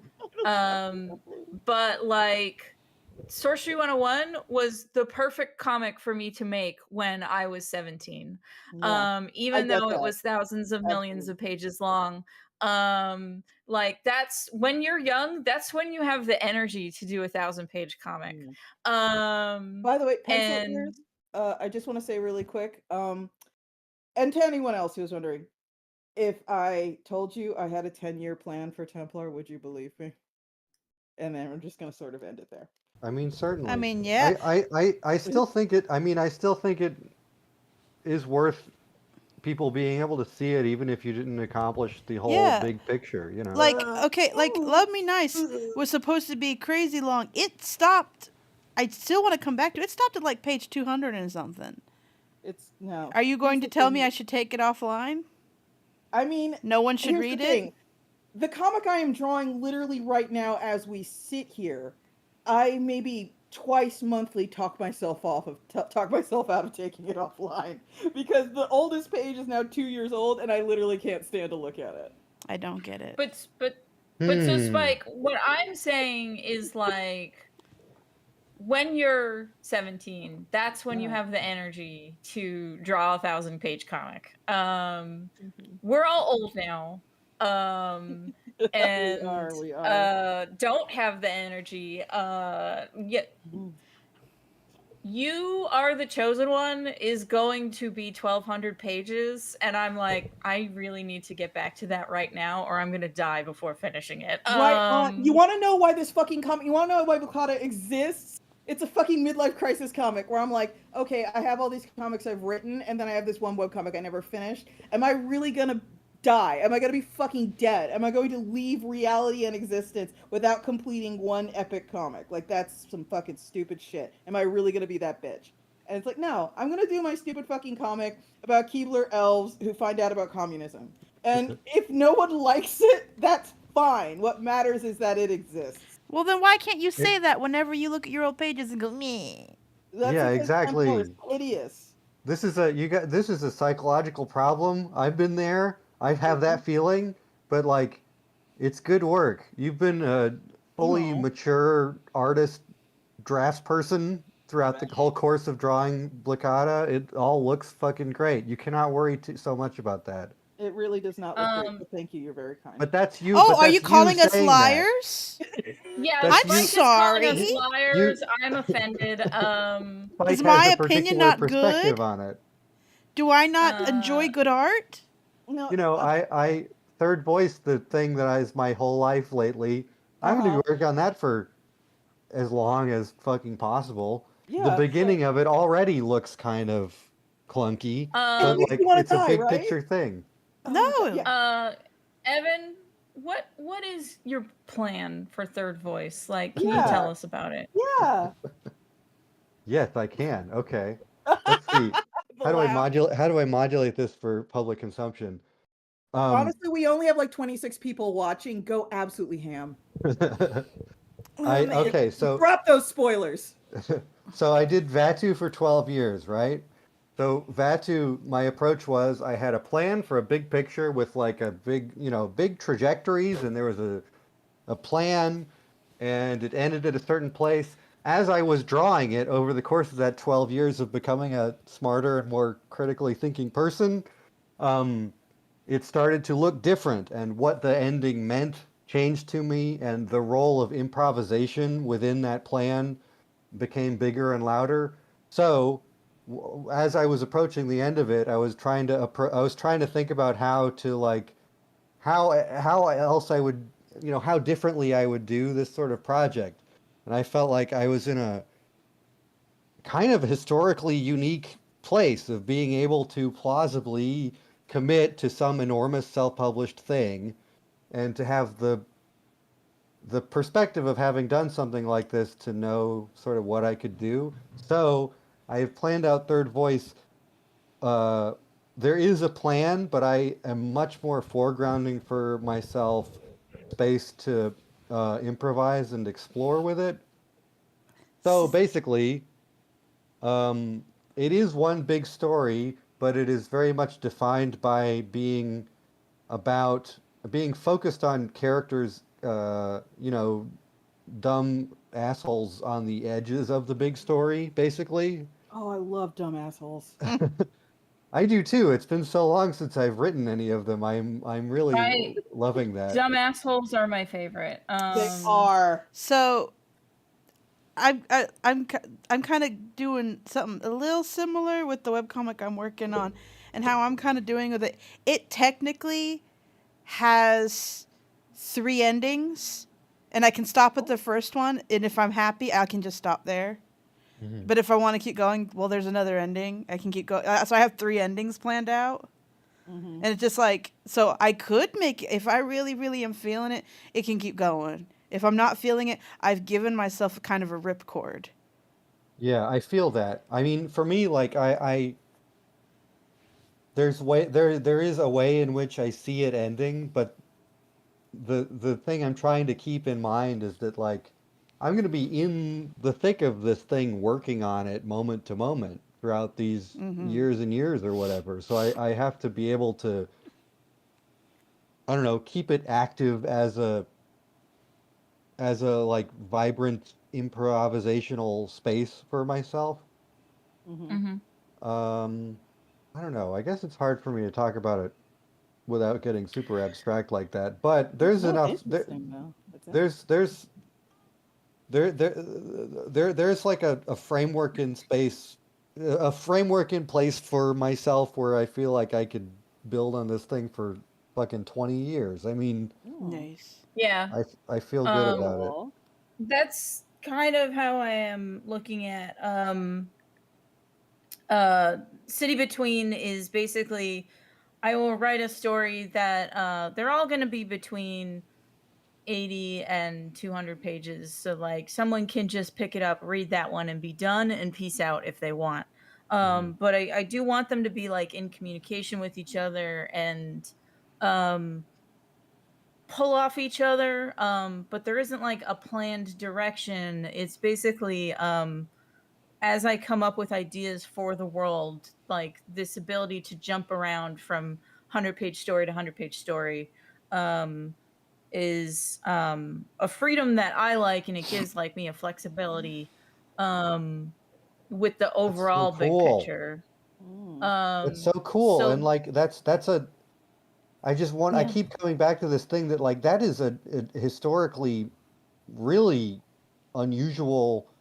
but like Sorcery 101 was the perfect comic for me to make when I was 17. Yeah, I Even get though it that. was thousands of millions Absolutely. of pages long. Like that's when you're young, that's when you have the energy to do a 1,000-page comic. Mm. Um By the way, pencil and ears. I just want to say really quick. And to anyone else who's wondering, if I told you I had a 10-year plan for Templar, would you believe me? And then we're just gonna sort of end it there. I mean, certainly. I mean, yeah. I still think it. I mean, I still think it is worth people being able to see it, even if you didn't accomplish the whole Yeah. big picture. You know. Like, okay, like Love Me Nice was supposed to be crazy long. It stopped. I still want to come back to it. It stopped at like page 200 and something. It's no. Are you going Here's to the tell thing. me I should take it offline? I mean, No one should here's read the it? thing. The comic I am drawing literally right now as we sit here, I maybe twice monthly talk myself out of taking it offline because the oldest page is now 2 years old and I literally can't stand to look at it. I don't get it. but so Hmm. Spike, what I'm saying is like when you're 17, that's when you have the energy to draw a 1,000-page comic. We're all old now. And We are. don't have the energy. Yet You Are the Chosen One is going to be 1,200 pages, and I'm like, I really need to get back to that right now, or I'm gonna die before finishing it. Right on. You want to know why this fucking comic? You want to know why Bukata exists? It's a fucking midlife crisis comic where I'm like, okay, I have all these comics I've written, and then I have this one webcomic I never finished. Am I really gonna die? Am I gonna be fucking dead? Am I going to leave reality and existence without completing one epic comic? Like, that's some fucking stupid shit. Am I really gonna be that bitch? And it's like, no, I'm gonna do my stupid fucking comic about Keebler elves who find out about communism. And if no one likes it, that's fine. What matters is that it exists. Well, then why can't you say that whenever you look at your old pages and go, meh? That's Yeah, because Templar is exactly. hideous. This is a psychological problem. I've been there. I have that feeling, but like it's good work. You've been a fully No. mature artist, draftsperson throughout the whole course of drawing Blicata. It all looks fucking great. You cannot worry so much about that. It really does not look great, Um, but thank you. You're very kind. But that's you. Oh, But are you that's you calling us saying that. liars? yeah, That's I'm Spike is calling us sorry. liars. I'm offended. Spike Is has my a opinion particular not perspective good? on it. Do I not enjoy good art? No. You know, I third voice the thing that is my whole life lately. I'm going to work on that for as long as fucking possible. The Yeah. beginning of it already looks kind of clunky, It but makes like you want to it's a die, big right? picture thing. Oh my God, No. yeah. Evan, what is your plan for third voice? Like, can you Yeah. tell us about it? Yeah. Yes, I can. Okay. Let's see. The How do I laugh. modulate this for public consumption? Honestly, we only have like 26 people watching. Go absolutely ham. Oh, man. Okay, so Drop those spoilers. so I did Vatu for 12 years, right? So Vatu, my approach was I had a plan for a big picture with like a big, big trajectories, and there was a plan, and it ended at a certain place. As I was drawing it over the course of that 12 years of becoming a smarter and more critically thinking person, um, it started to look different, and what the ending meant changed to me, and the role of improvisation within that plan became bigger and louder. So, as I was approaching the end of it, I was trying to think about how to like how else I would how differently I would do this sort of project, and I felt like I was in a kind of historically unique place of being able to plausibly commit to some enormous self-published thing and to have the perspective of having done something like this to know sort of what I could do. So I have planned out Third Voice. Uh, there is a plan, but I am much more foregrounding for myself space to improvise and explore with it. So basically, um, it is one big story, but it is very much defined by about being focused on characters, dumb assholes on the edges of the big story, basically. Oh, I love dumb assholes. I do too. It's been so long since I've written any of them. I'm really I loving that. dumb assholes are my favorite. They are. So I'm kind of doing something a little similar with the webcomic I'm working on, and how I'm kind of doing with it. It technically has 3 endings, and I can stop at the first one, and if I'm happy, I can just stop there. Mhm. But if I want to keep going, well, there's another ending. I can keep going. So I have 3 endings planned out. Mm-hmm. And it's just like, so I could make it, if I really, really am feeling it, it can keep going. If I'm not feeling it, I've given myself kind of a ripcord. Yeah, I feel that. I mean, for me, like there is a way in which I see it ending, but the thing I'm trying to keep in mind is that like I'm going to be in the thick of this thing working on it moment to moment throughout these Mm-hmm. years and years or whatever. So I have to be able to, I don't know, keep it active as a like vibrant improvisational space for myself. Mm-hmm. Mm-hmm. Um, I don't know. I guess it's hard for me to talk about it without getting super abstract like that. But there's No, it's enough interesting though. It's there's interesting. there's like a framework in space, a framework in place for myself where I feel like I could build on this thing for fucking 20 years. I mean, Oh, Nice. Yeah. I feel good Um, about it. cool. that's kind of how I am looking at City Between is basically I will write a story that they're all going to be between 80 and 200 pages. So like someone can just pick it up, read that one and be done and peace out if they want. Mhm. But I do want them to be like in communication with each other and um pull off each other. But there isn't like a planned direction. It's basically as I come up with ideas for the world, like this ability to jump around from 100-page story to 100-page story, um, is a freedom that I like, and it gives like me a flexibility um, with the That's so overall big cool. picture. Mm. That's so cool. And So like that's a I yeah, keep coming back to this thing that like that is a historically really unusual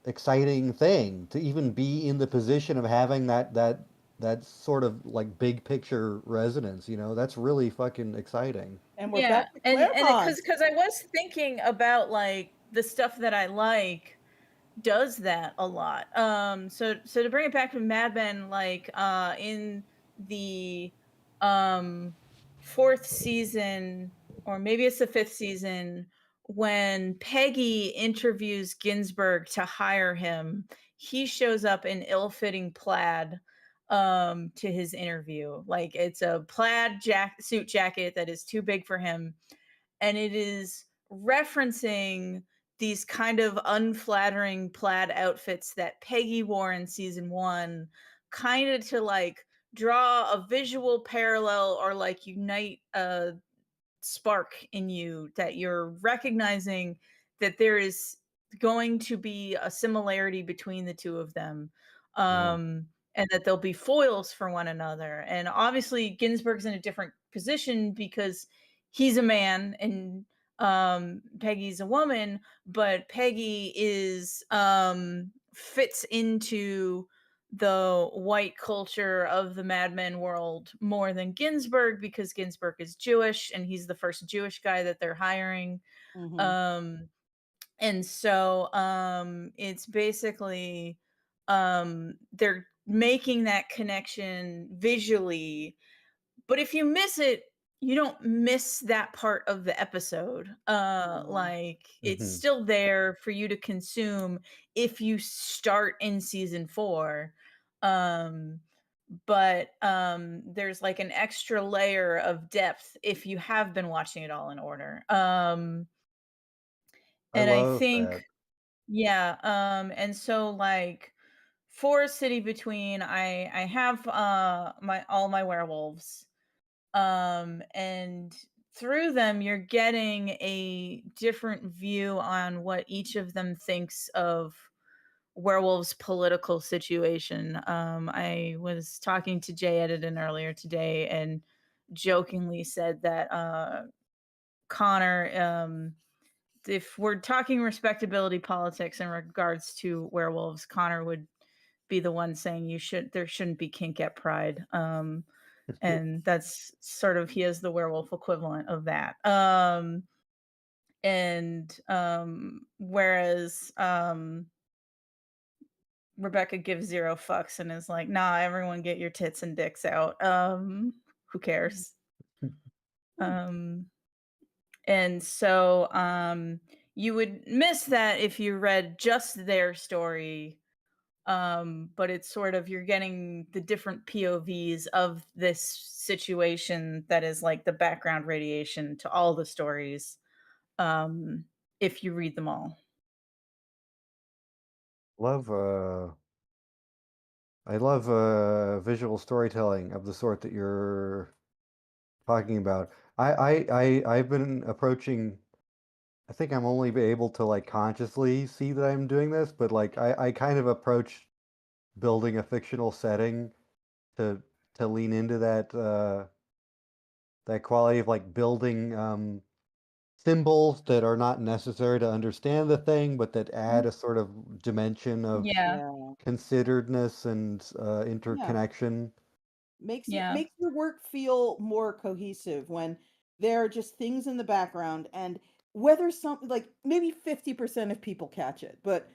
exciting thing to even be in the position of having that sort of like big picture resonance, you know? That's really fucking exciting. And we're yeah, back to and Claremont. because I was thinking about like the stuff that I like does that a lot. So to bring it back to Mad Men, like in the um 4th season, or maybe it's the 5th season, when Peggy interviews Ginsburg to hire him, he shows up in ill-fitting plaid to his interview. Like it's a plaid suit jacket that is too big for him, and it is referencing these kind of unflattering plaid outfits that Peggy wore in season 1, kind of to like draw a visual parallel or like unite a spark in you that you're recognizing that there is going to be a similarity between the two of them, Mhm. and that they'll be foils for one another. And obviously Ginsburg's in a different position because he's a man and Peggy's a woman, but Peggy is fits into the white culture of the Mad Men world more than Ginsburg because Ginsburg is Jewish and he's the first Jewish guy that they're hiring. Mm-hmm. Um, and so it's basically they're making that connection visually, but if you miss it, you don't miss that part of the episode. Yeah. Like it's Mhm. still there for you to consume if you start in season 4. Um, but there's like an extra layer of depth if you have been watching it all in order. I And I love think that. Yeah, and so like for City Between, I have my all my werewolves. And through them you're getting a different view on what each of them thinks of werewolves political situation. I was talking to Jay Edidin earlier today and jokingly said that Connor, if we're talking respectability politics in regards to werewolves, Connor would be the one saying there shouldn't be kink at Pride. And that's sort of he is the werewolf equivalent of that. And whereas Rebecca gives zero fucks and is like, nah, everyone get your tits and dicks out. Who cares? Um and so you would miss that if you read just their story. But it's sort of you're getting the different POVs of this situation that is like the background radiation to all the stories, um, if you read them all. Love I love visual storytelling of the sort that you're talking about. I've been approaching. I think I'm only able to like consciously see that I'm doing this, but like I kind of approach building a fictional setting to lean into that quality of like building symbols that are not necessary to understand the thing, but that add a sort of dimension of Yeah, Yeah. consideredness and Yeah. interconnection. yeah, Makes your work feel more cohesive when there are just things in the background, and whether some like maybe 50% of people catch it, but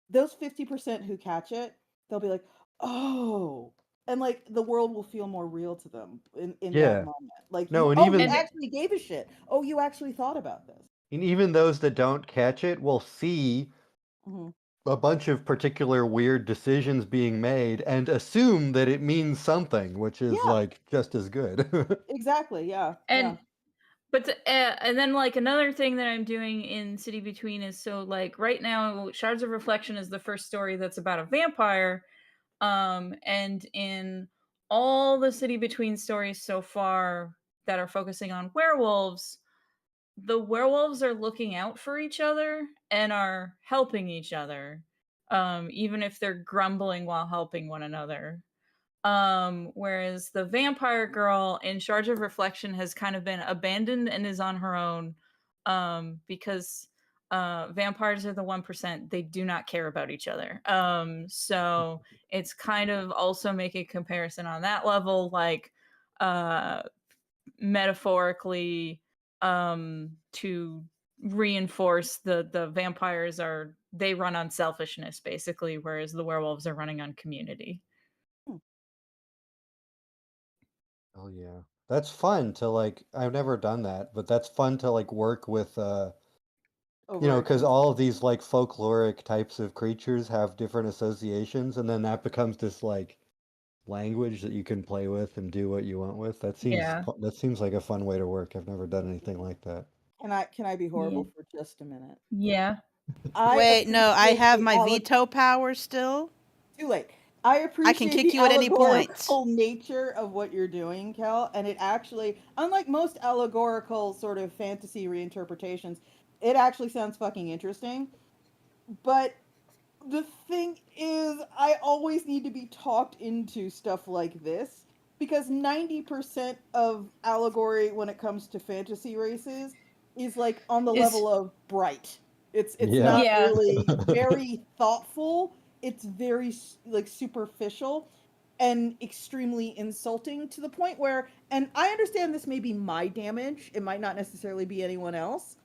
those 50% who catch it, they'll be like, "Oh." And like the world will feel more real to them in that Yeah. moment. Like No, you and oh, you and actually gave a shit. Oh, you actually thought about this. even those that don't catch it will see Mhm. a bunch of particular weird decisions being made and assume that it means something, which is Yeah, like just as good. exactly. Yeah. Yeah. and and then like another thing that I'm doing in City Between is so like right now, Shards of Reflection is the first story that's about a vampire. And in all the City Between stories so far that are focusing on werewolves, the werewolves are looking out for each other and are helping each other, even if they're grumbling while helping one another. Whereas the vampire girl in Charge of Reflection has kind of been abandoned and is on her own, because vampires are the 1%. They do not care about each other. So it's kind of also making a comparison on that level, like uh, metaphorically, to reinforce the vampires are they run on selfishness basically, whereas the werewolves are running on community. Hmm. Oh yeah. That's fun to like I've never done that, but that's fun to like work with because Overarching. all of these like folkloric types of creatures have different associations and then that becomes this like language that you can play with and do what you want with. Yeah. That seems like a fun way to work. I've never done anything like that. Can I be Yeah. horrible for just a minute? Yeah. I Wait, no, I appreciate have the my veto power still. too late. I I can appreciate kick the you at any point. allegorical nature of what you're doing, Kel, and it actually, unlike most allegorical sort of fantasy reinterpretations, it actually sounds fucking interesting. But the thing is, I always need to be talked into stuff like this because 90% of allegory when it comes to fantasy races is like on the Is level of bright. It's Yeah. not yeah. really very thoughtful. It's very like superficial and extremely insulting to the point where, and I understand this may be my damage, it might not necessarily be anyone else.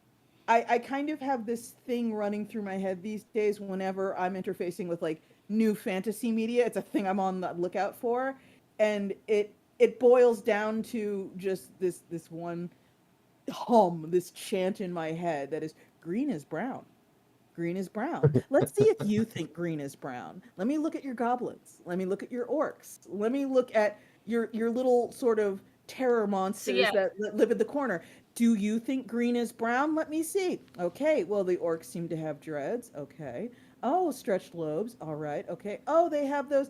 I kind of have this thing running through my head these days whenever I'm interfacing with like new fantasy media. It's a thing I'm on the lookout for, and it boils down to just this one this chant in my head that is green is brown. Green is brown. Let's see if you think green is brown. Let me look at your goblins. Let me look at your orcs. Let me look at your little sort of terror monsters yeah. that live in the corner. Do you think green is brown? Let me see. Okay, well, the orcs seem to have dreads. Okay. Oh, stretched lobes. All right. Okay. Oh, they have those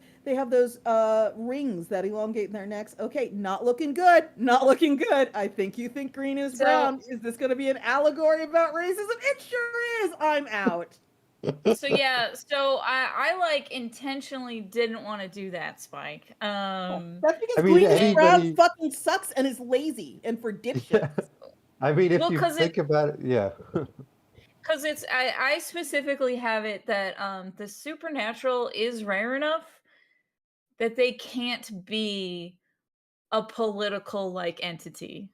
rings that elongate their necks. Okay, not looking good. Not looking good. I think you think green is So brown. Is this going to be an allegory about racism? It sure is. I'm out. so I like intentionally didn't want to do that, Spike. That's because I mean, green is brown anybody. fucking sucks and is lazy and for Yeah. dipshits. I mean, if Well, you think about it, yeah. because I specifically have it that the supernatural is rare enough that they can't be a political like entity.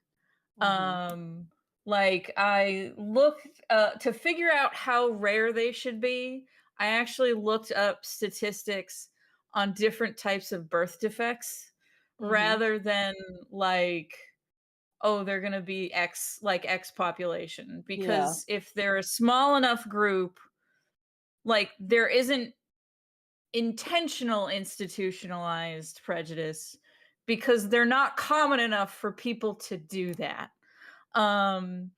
Um like I looked to figure out how rare they should be. I actually looked up statistics on different types of birth defects Mm-hmm. rather than like, oh, they're going to be X population, Yeah. because if they're a small enough group, like there isn't intentional institutionalized prejudice because they're not common enough for people to do that. Um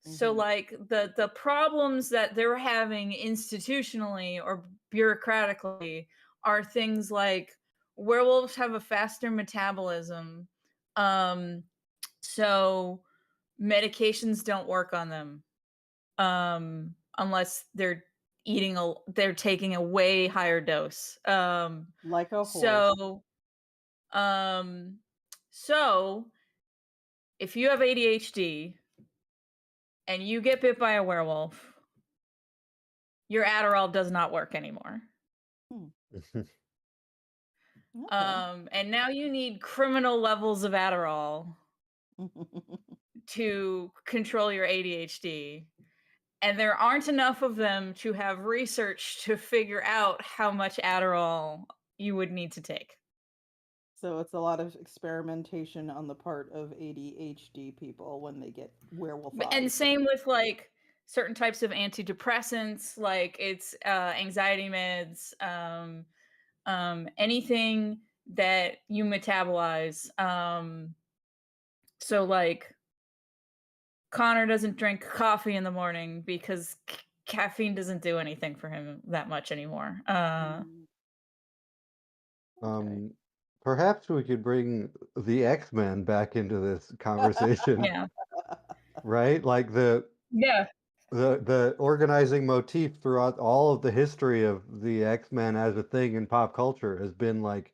so Mm-hmm. like the problems that they're having institutionally or bureaucratically are things like werewolves have a faster metabolism. Um so medications don't work on them unless they're taking a way higher dose. Like a horse. So um so if you have ADHD and you get bit by a werewolf, your Adderall does not work anymore. Hmm. Okay. And now you need criminal levels of Adderall to control your ADHD. And there aren't enough of them to have research to figure out how much Adderall you would need to take. So it's a lot of experimentation on the part of ADHD people when they get And werewolfized. same with like certain types of antidepressants, like it's anxiety meds, anything that you metabolize. So like Connor doesn't drink coffee in the morning because caffeine doesn't do anything for him that much anymore. Mm, okay. Um, Perhaps we could bring the X-Men back into this conversation, Yeah. right? Like Yeah. the organizing motif throughout all of the history of the X-Men as a thing in pop culture has been like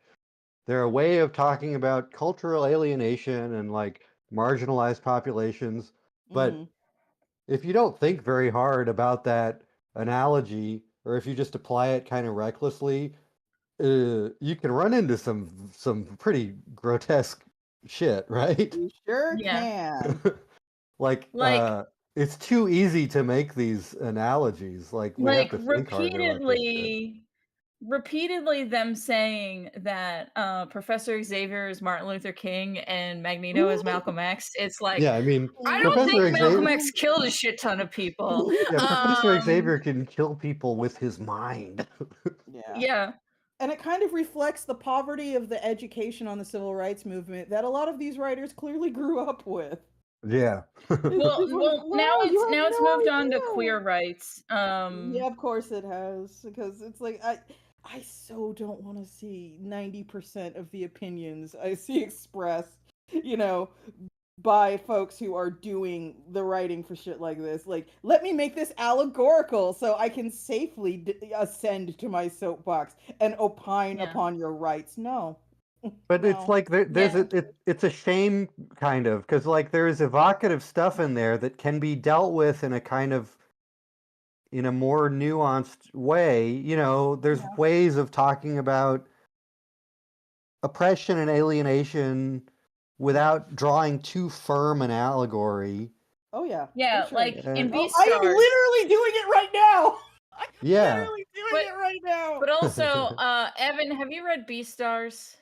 they're a way of talking about cultural alienation and like marginalized populations. But Mm-hmm. if you don't think very hard about that analogy, or if you just apply it kind of recklessly, you can run into some pretty grotesque shit, right? You sure Yeah. can. Like, Like it's too easy to make these analogies. Like, we have like to think harder about this shit. repeatedly them saying that Professor Xavier is Martin Luther King and Magneto is Malcolm X. It's like, Yeah, I mean, I don't think Professor Malcolm Xavier. X killed a shit ton of people. Yeah, Professor Um, Xavier can kill people with his mind. Yeah. yeah. And it kind of reflects the poverty of the education on the civil rights movement that a lot of these writers clearly grew up with. Yeah. It's just like, Now wow, you it's moved on to have no queer idea. rights. Yeah, of course it has, because it's like I so don't want to see 90% of the opinions I see expressed, you know, by folks who are doing the writing for shit like this. Like, let me make this allegorical so I can safely ascend to my soapbox and opine Yeah. upon your rights. No. But it's No. like there's Yeah. it's a shame kind of because like there's evocative stuff in there that can be dealt with in a kind of in a more nuanced way. You know, there's Yeah. ways of talking about oppression and alienation without drawing too firm an allegory. Oh yeah, Yeah, for sure. like in And Oh, I am Beastars. literally doing it right now. I am yeah, literally doing But it right now. but also, Evan, have you read Beastars?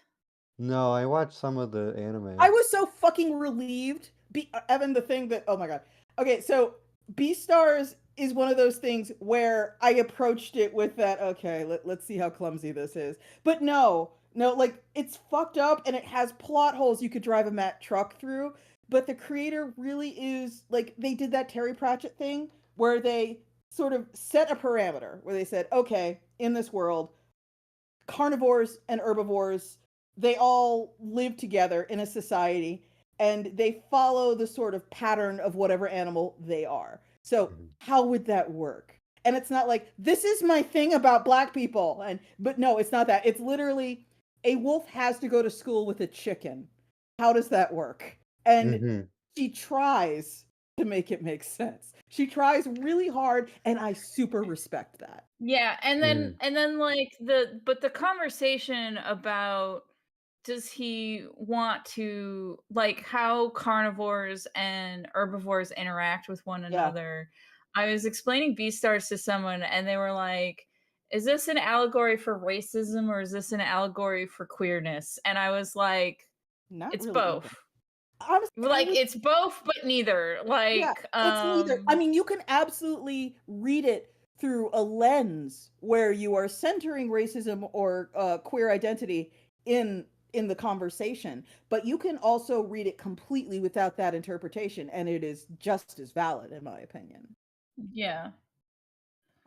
no, I watched some of the I anime. was so fucking relieved. Evan, the thing that, oh my god. Okay, so Beastars is one of those things where I approached it with that, okay, let's see how clumsy this is. But no, No, like it's fucked up and it has plot holes you could drive a Mack truck through. But the creator really is like they did that Terry Pratchett thing where they sort of set a parameter where they said, okay, in this world, carnivores and herbivores, they all live together in a society and they follow the sort of pattern of whatever animal they are. So, Mhm. how would that work? And it's not like this is my thing about black people and but no, it's not that. It's literally a wolf has to go to school with a chicken. How does that work? And Mhm. she tries to make it make sense. She tries really hard and I super respect that. Yeah, Mhm. and then like the conversation about does he want to like how carnivores and herbivores interact with one Yeah. another. I was explaining Beastars to someone and they were like, is this an allegory for racism or is this an allegory for queerness? And I was like, Not it's really either. both. Honestly, I Like was it's both but neither. yeah, Like it's neither. I mean, you can absolutely read it through a lens where you are centering racism or queer identity in in the conversation, but you can also read it completely without that interpretation, and it is just as valid, in my opinion. yeah.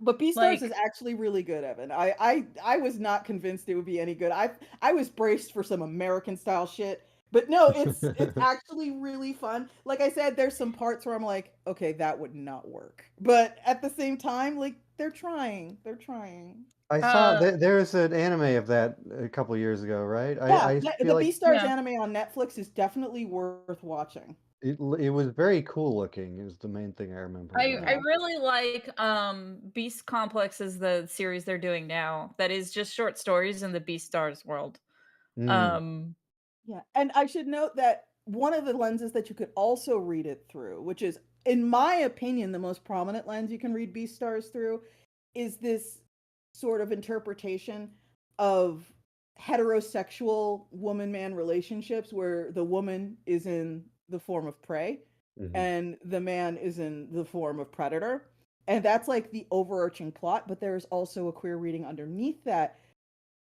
But Beastars is Like actually really good, Evan. I was not convinced it would be any good. I was braced for some American style shit. But no, it's actually really fun. Like I said, there's some parts where I'm like, okay, that would not work. But at the same time, like they're trying. They're trying. I saw uh there's an anime of that a couple years ago, right? Yeah, I the feel like Beastars yeah. anime on Netflix is definitely worth watching. it was very cool looking is the main thing I remember about I it. Yeah. really like Beast Complex is the series they're doing now. That is just short stories in the Beast Stars world. Mm. Um Yeah, and I should note that one of the lenses that you could also read it through, which is, in my opinion, the most prominent lens you can read Beastars through, is this sort of interpretation of heterosexual woman-man relationships where the woman is in the form of prey Mhm. and the man is in the form of predator. And that's like the overarching plot, but there's also a queer reading underneath that.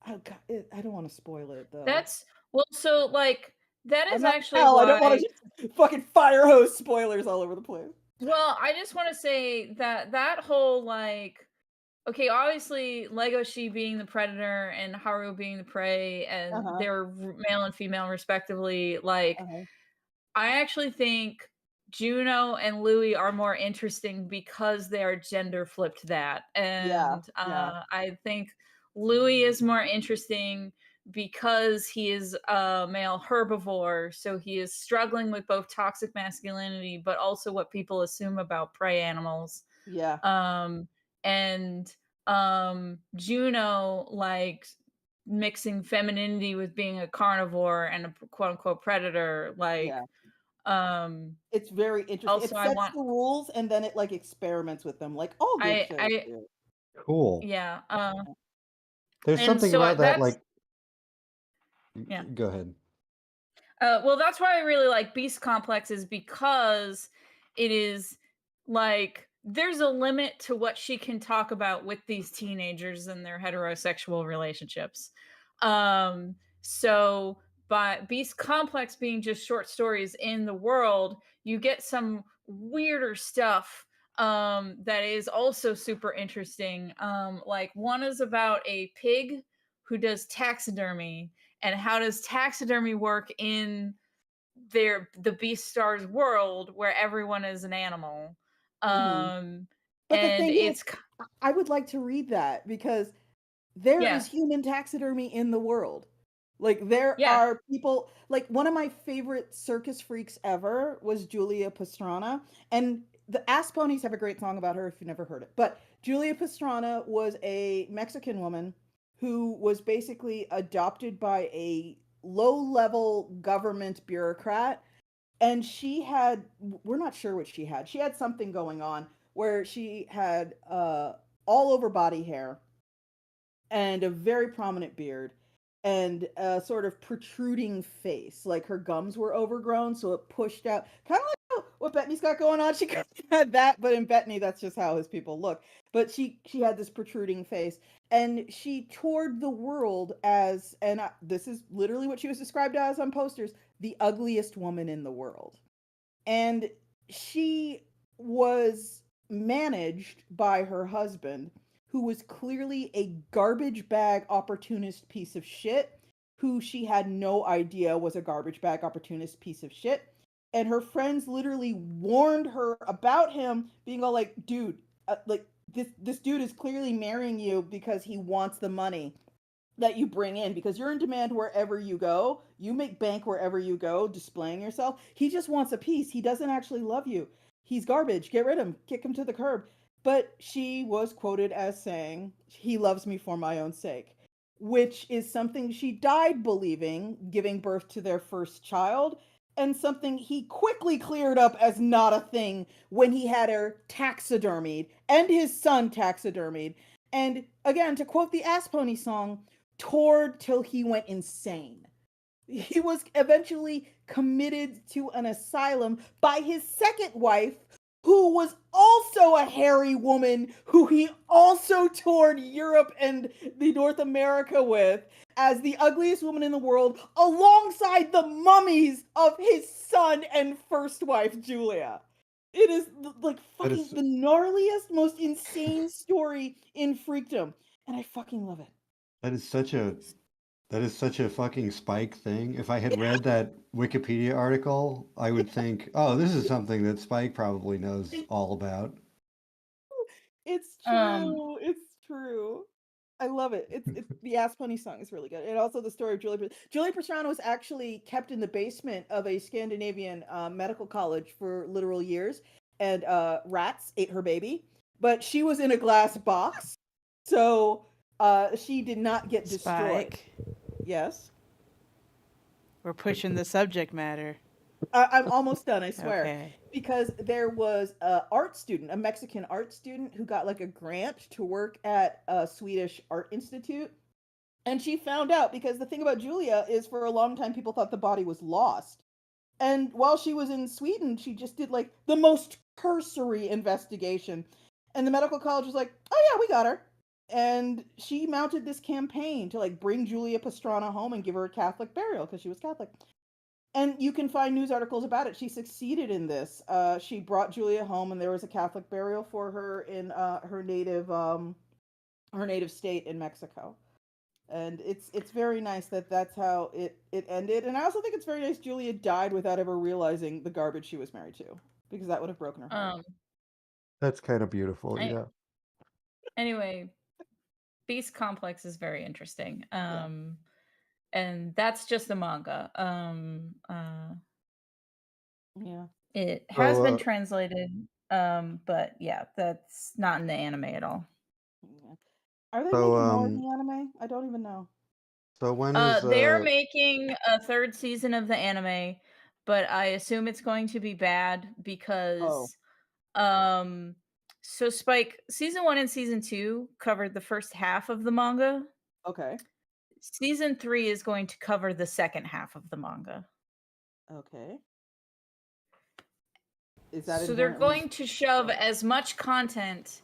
Oh, God, I don't want to spoil it though. that's well so like that I'm is not actually hell. I don't want why to just fucking fire hose spoilers all over the place. well, I just want to say that that whole like okay, obviously Legoshi being the predator and Haru being the prey Uh and huh. they're male and female respectively like Uh huh. I actually think Juno and Louis are more interesting because they are gender flipped that. Yeah. And Yeah. I think Louis is more interesting because he is a male herbivore. So he is struggling with both toxic masculinity, but also what people assume about prey animals. Yeah. Um, and Juno, like mixing femininity with being a carnivore and a quote unquote predator, like Yeah. um It's very interesting. also It I sets want the rules and then it like experiments with them, like all good shows I do. Cool. yeah There's and something so about that that's like yeah go ahead. well, that's why I really like Beast Complex is because it is like there's a limit to what she can talk about with these teenagers and their heterosexual relationships. So by Beast Complex being just short stories in the world, you get some weirder stuff that is also super interesting. Like one is about a pig who does taxidermy and how does taxidermy work in the Beast Stars world where everyone is an animal. Hmm. Um But the and thing is, it's I would like to read that because there yeah. is human taxidermy in the world. Like there Yeah. are people like one of my favorite circus freaks ever was Julia Pastrana. And the Ass Ponies have a great song about her if you've never heard it. But Julia Pastrana was a Mexican woman who was basically adopted by a low-level government bureaucrat. And she had, we're not sure what she had. She had something going on where she had all over body hair and a very prominent beard and a sort of protruding face. Like her gums were overgrown, so it pushed out, kind of like what what Bettany's got going on. She could have had that, but in Bettany, that's just how his people look. But she had this protruding face, and she toured the world as, and this is literally what she was described as on posters, the ugliest woman in the world. And she was managed by her husband, who was clearly a garbage bag opportunist piece of shit, who she had no idea was a garbage bag opportunist piece of shit. And her friends literally warned her about him, being all like, dude, like this dude is clearly marrying you because he wants the money that you bring in, because you're in demand wherever you go. You make bank wherever you go, displaying yourself. He just wants a piece. He doesn't actually love you. He's garbage. Get rid of him. Kick him to the curb. But she was quoted as saying, he loves me for my own sake, which is something she died believing, giving birth to their first child, and something he quickly cleared up as not a thing when he had her taxidermied and his son taxidermied. And again, to quote the Ass Pony song, toured till he went insane. He was eventually committed to an asylum by his second wife, who was also a hairy woman who he also toured Europe and the North America with as the ugliest woman in the world, alongside the mummies of his son and first wife, Julia. It is like fucking the gnarliest, most insane story in freakdom. And I fucking love it. That is such a fucking Spike thing. If I had read that Wikipedia article, I would think, oh, this is something that Spike probably knows all about. It's true. It's true. I love it. It's the Ass Pony song is really good. And also the story of Julia Pastrana was actually kept in the basement of a Scandinavian medical college for literal years, and rats ate her baby. But she was in a glass box, so she did not get destroyed. Spike. Yes. We're pushing the subject matter. I'm almost done, I swear. Okay. Because there was a art student, a Mexican art student, who got like a grant to work at a Swedish art institute. And she found out, because the thing about Julia is, for a long time people thought the body was lost. And while she was in Sweden, she just did like the most cursory investigation. And the medical college was like, oh yeah, we got her. And she mounted this campaign to like bring Julia Pastrana home and give her a Catholic burial, because she was Catholic. And you can find news articles about it. She succeeded in this. She brought Julia home, and there was a Catholic burial for her in her native state in Mexico. And it's very nice that that's how it ended. And I also think it's very nice Julia died without ever realizing the garbage she was married to, because that would have broken her heart. That's kind of beautiful, yeah. Anyway, Beast Complex is very interesting. Yeah. And that's just the manga. Yeah. It has been translated, but yeah, that's not in the anime at all. Yeah. Are they So, making more in the anime? I don't even know. So when is They're making a third season of the anime, but I assume it's going to be bad because so Spike season 1 and season 2 covered the first half of the manga. Okay. Season 3 is going to cover the second half of the manga. Okay. Is that so they're going to shove as much content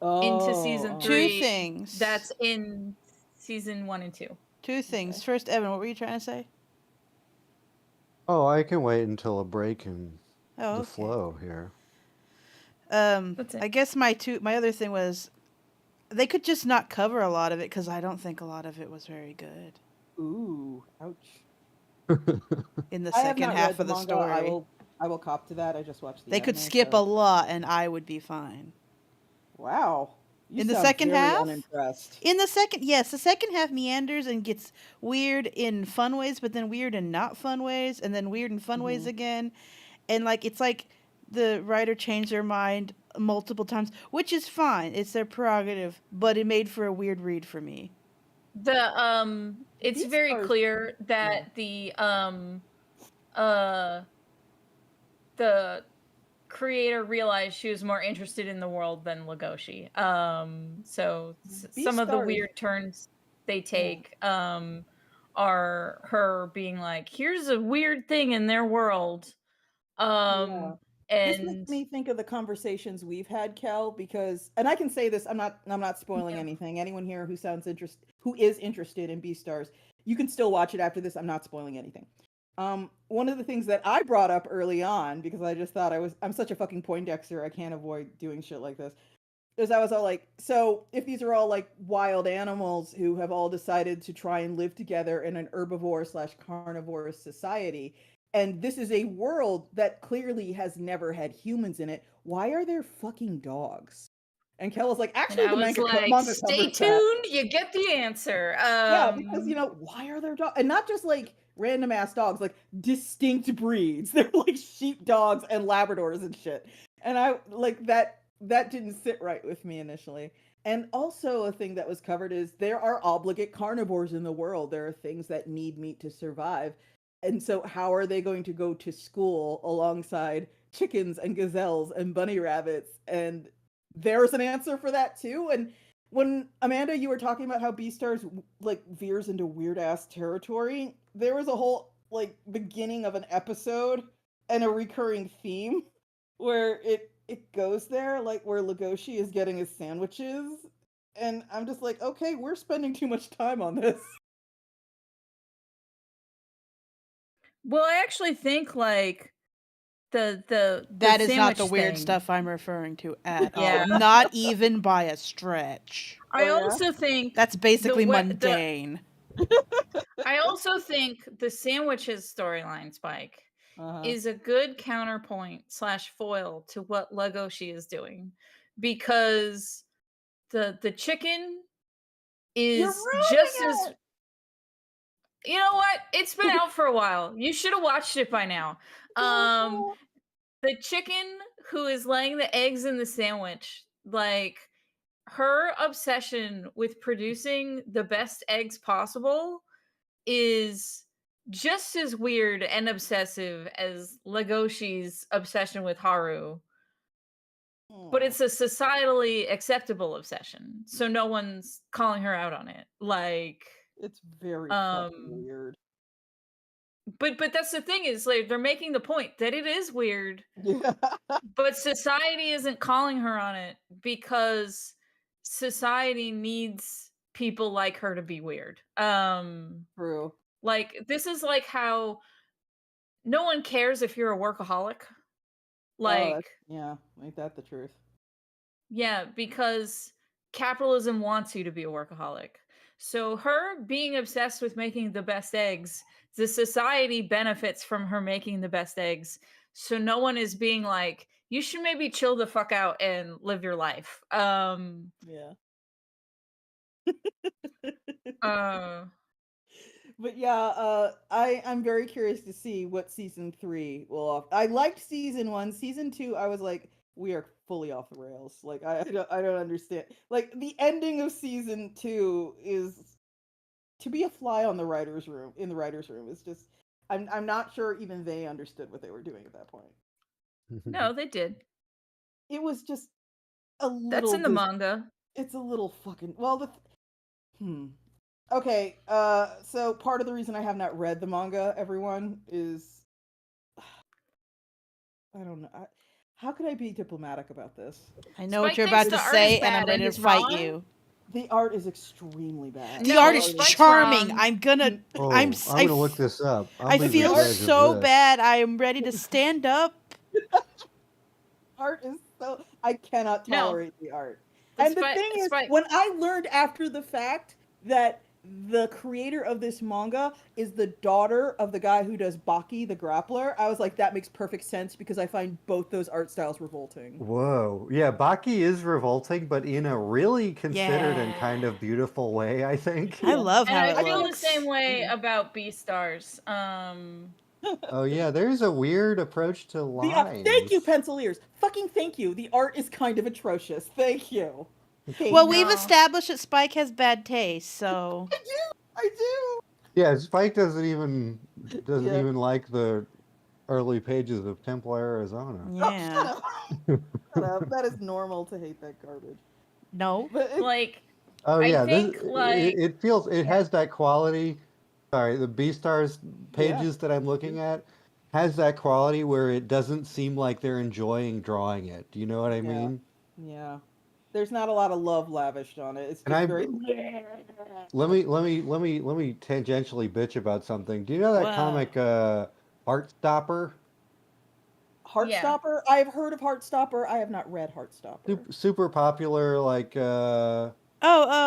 into season 3 Two things. that's in season 1 and 2. Two things. First, Evan, what were you trying to say? Oh, I can wait until a break in the okay. flow here. That's it. I guess my other thing was they could just not cover a lot of it, because I don't think a lot of it was very good. Ooh, ouch. In the I have second not half read of the manga. story. I will cop to that. I just watched the They could anime, skip so. a lot and I would be fine. Wow. You In the sound second very half? unimpressed. In the second, yes, the second half meanders and gets weird in fun ways, but then weird in not fun ways, and then weird in fun ways again. And like it's like the writer changed their mind multiple times, which is fine. It's their prerogative, but it made for a weird read for me. It's very clear that the creator realized she was more interested in the world than Legoshi. So some of the weird turns they take are her being like, here's a weird thing in their world. And This And makes me think of the conversations we've had, Kel, because, and I can say this, I'm not spoiling anything. Anyone here who who is interested in Beastars, you can still watch it after this. I'm not spoiling anything. One of the things that I brought up early on, because I just thought I'm such a fucking Poindexter, I can't avoid doing shit like this, is I was all like, so if these are all like wild animals who have all decided to try and live together in an herbivore/carnivorous society, and this is a world that clearly has never had humans in it, why are there fucking dogs? And Kel was like, and actually, I the was manga like, manga stay covers that. tuned, you get the answer. Yeah, because why are there dogs? And not just like random ass dogs, like distinct breeds. They're like sheep dogs and Labradors and shit. And I like that didn't sit right with me initially. And also a thing that was covered is there are obligate carnivores in the world. There are things that need meat to survive. And so how are they going to go to school alongside chickens and gazelles and bunny rabbits? And there's an answer for that too. And when Amanda, you were talking about how Beastars like veers into weird ass territory, there was a whole like beginning of an episode and a recurring theme where it goes there, like where Legoshi is getting his sandwiches, and I'm just like, okay, we're spending too much time on this. well, I actually think like the That is not the sandwich weird thing. stuff I'm referring to at Yeah. all. Not even by a stretch. I Oh, yeah? also think That's basically the mundane. I also think the sandwiches storyline, Spike, is a good counterpoint / foil to what Legoshi is doing, because the chicken You're is just as, ruining you know what? It's been out for a while. You should have watched it by now. it. The chicken who is laying the eggs in the sandwich, like her obsession with producing the best eggs possible is just as weird and obsessive as Legoshi's obsession with Haru. But it's a societally acceptable obsession, so no one's calling her out on it. Like, It's very fucking weird. but that's the thing, is like they're making the point that it is weird, Yeah. but society isn't calling her on it because society needs people like her to be weird. True. Like, this is like how no one cares if you're a workaholic. Like, Yeah, ain't that the truth? yeah, because capitalism wants you to be a workaholic. So her being obsessed with making the best eggs, the society benefits from her making the best eggs. So no one is being like, you should maybe chill the fuck out and live your life. Yeah. But yeah, I'm very curious to see what season 3 will off. I liked season 1. Season 2, I was like, we are fully off the rails. Like I don't understand. Like the ending of season 2 is to be a fly on the writers' room in the writers' room. It's just I'm not sure even they understood what they were doing at that point. No, they did. It was just a little. That's in the manga. It's a little fucking Okay, so part of the reason I have not read the manga, everyone, is I don't know. How could I be diplomatic about this? I know what Spike you're thinks about to the art say, is and I'm bad ready and to he's fight wrong. you. The art is extremely bad. The No, art is Spike's charming. wrong. I'm gonna. Oh, I'm gonna look this up. I be the feel judge of so this. bad. I am ready to stand up. Art is so I cannot No. tolerate the art. And the thing is, Spike. when I learned after the fact that the creator of this manga is the daughter of the guy who does Baki the Grappler, I was like, that makes perfect sense because I find both those art styles revolting. Whoa. Yeah, Baki is revolting, but in a really considered and Yeah. kind of beautiful way, I think. I love And how I it feel looks. the same way about Beastars. Oh yeah, there's a weird approach to lines. Thank you, pencil ears. Fucking thank you. The art is kind of atrocious. Thank you. Well, we've No. established that Spike has bad taste, so I do. Yeah, Spike doesn't even Yeah. like the early pages of Temple Arizona. yeah. Shut up. That is normal to hate that garbage. No. But Like, Oh I yeah, think, like- it feels it has that quality. Sorry, the Beastars pages that I'm looking at has that quality where it doesn't seem like they're enjoying drawing it. Do you know what I Yeah. mean? Yeah. There's not a lot of love lavished on it. It's And just I very. let me tangentially bitch about something. Do you know that Wow. comic Heartstopper? Yeah. Heartstopper. I've heard of Heartstopper. I have not read Heartstopper. Super popular, like Oh,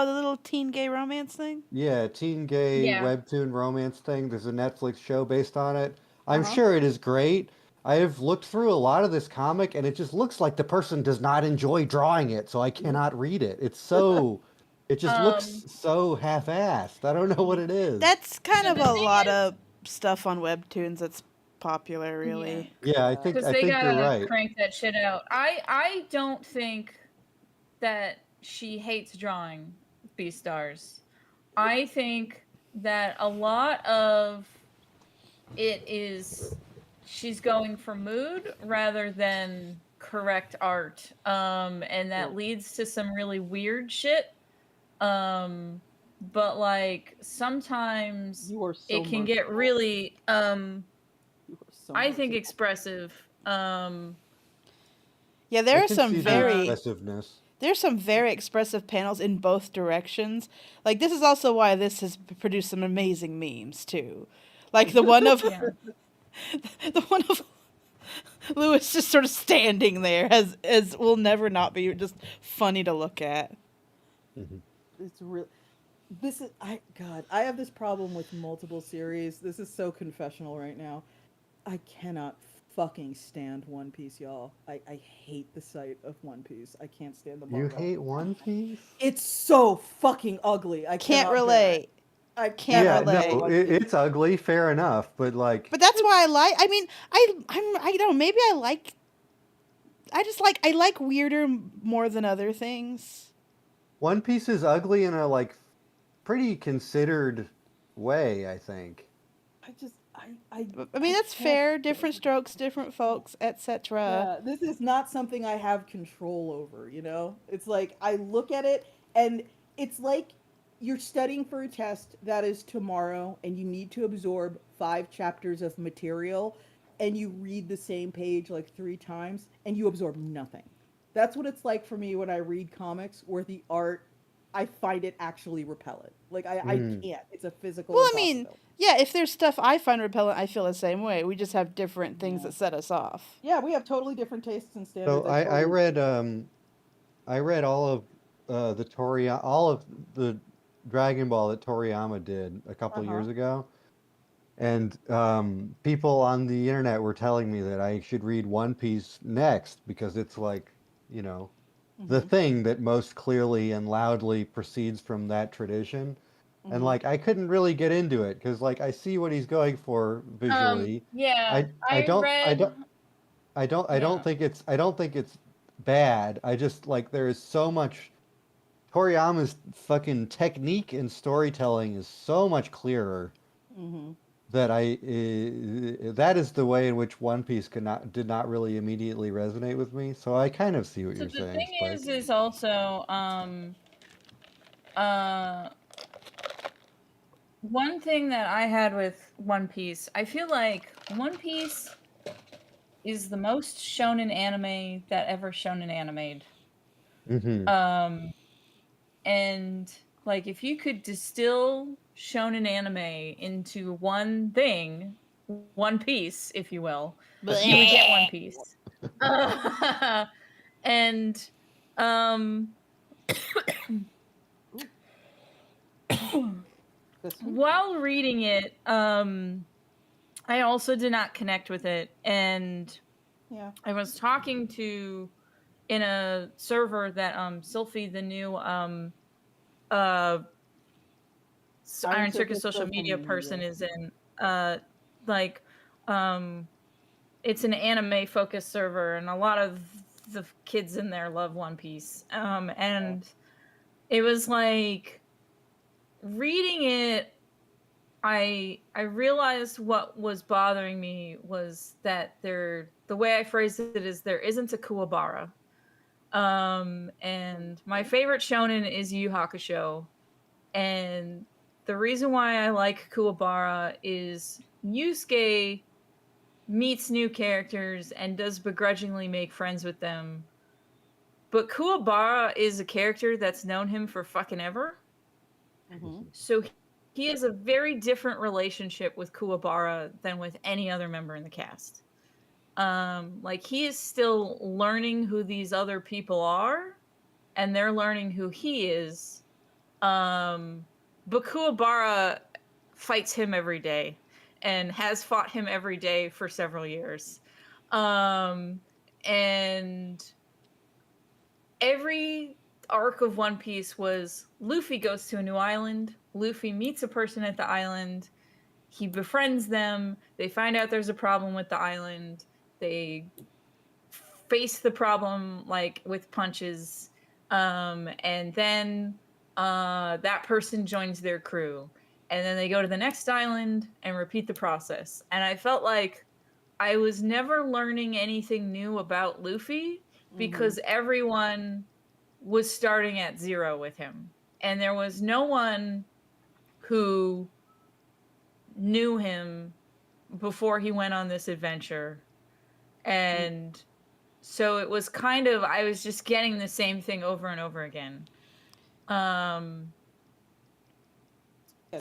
the little teen gay romance thing? yeah, teen gay Yeah. webtoon romance thing. There's a Netflix show based on it. Uh I'm huh. sure it is great. I have looked through a lot of this comic and it just looks like the person does not enjoy drawing it, so I cannot read it. It just looks Um, so half-assed. I don't know what it is. That's kind so of the a thing lot is, of stuff on webtoons that's popular, yeah, really. Yeah, Yeah. because I they think you're gotta right. crank that shit out. I don't think that she hates drawing Beastars. I think that a lot of it is she's going for mood rather than correct art. And that Sure. leads to some really weird shit. But like sometimes You are so it can get merciful. really You are so I think merciful. expressive. Yeah, I can see the expressiveness. there's some very expressive panels in both directions. Like this is also why this has produced some amazing memes too. Like the one of Yeah. the one of Lewis just sort of standing there as will never not be just funny to look at. Mhm. It's real. This is I God. I have this problem with multiple series. This is so confessional right now. I cannot fucking stand One Piece, y'all. I hate the sight of One Piece. I can't stand the You manga. hate One Piece? It's so fucking ugly. I Can't cannot bear it. relate. I Can't Yeah, cannot bear relate. no, One Piece. it's ugly, fair enough, but like But that's why I like. I mean, I don't know. Maybe I like. I like weirder more than other things. One Piece is ugly in a like pretty considered way, I think. I just I mean, I that's can't fair. stand Different it. strokes, different folks, etc. Yeah, this is not something I have control over, you know? It's like I look at it and it's like you're studying for a test that is tomorrow and you need to absorb 5 chapters of material and you read the same page like 3 times and you absorb nothing. That's what it's like for me when I read comics where the art I find it actually repellent. Like I Mm. can't. It's a physical Well, I mean, impossibility. yeah. If there's stuff I find repellent, I feel the same way. We just have different things Yeah. that set us off. Yeah, we have totally different tastes and So standards. I totally agree. I read all of all of the Dragon Ball that Toriyama did a couple Uh-huh. years ago. And people on the internet were telling me that I should read One Piece next because it's like, you know, the Mhm. thing that most clearly and loudly proceeds from that tradition. And Mhm. like I couldn't really get into it because like I see what he's going for visually. Yeah, I I don't I read don't yeah. I don't think it's bad. I just like there is so much Toriyama's fucking technique in storytelling is so much clearer Mhm. that that is the way in which One Piece did not really immediately resonate with me. So I kind of see what So you're the saying, thing Spike. is also uh one thing that I had with One Piece, I feel like One Piece is the most shonen anime that ever shonen animated. Hmm. Um and like if you could distill shonen anime into one thing, One Piece, if you will, you would get One Bleh. Piece. And um Ooh, this one? while reading it, I also did not connect with it, and Yeah. I was talking to in a server that Sylphie, the new uh Iron Iron Circus Circus social social media media. person is in. Like um it's an anime focused server, and a lot of the kids in there love One Piece. Yeah. And it was like reading it, I realized what was bothering me was that the way I phrased it is there isn't a Kuwabara. And my Okay. favorite shonen is Yu Hakusho. And the reason why I like Kuwabara is Yusuke meets new characters and does begrudgingly make friends with them. But Kuwabara is a character that's known him for fucking ever. Mm-hmm. So he has a very different relationship with Kuwabara than with any other member in the cast. Like he is still learning who these other people are, and they're learning who he is. But Kuwabara fights him every day and has fought him every day for several years. And every arc of One Piece was Luffy goes to a new island, Luffy meets a person at the island, he befriends them, they find out there's a problem with the island, they face the problem like with punches, and then that person joins their crew, and then they go to the next island and repeat the process. And I felt like I was never learning anything new about Luffy because everyone was starting at zero with him, and there was no one who knew him before he went on this adventure. And so it was kind of, I was just getting the same thing over and over again.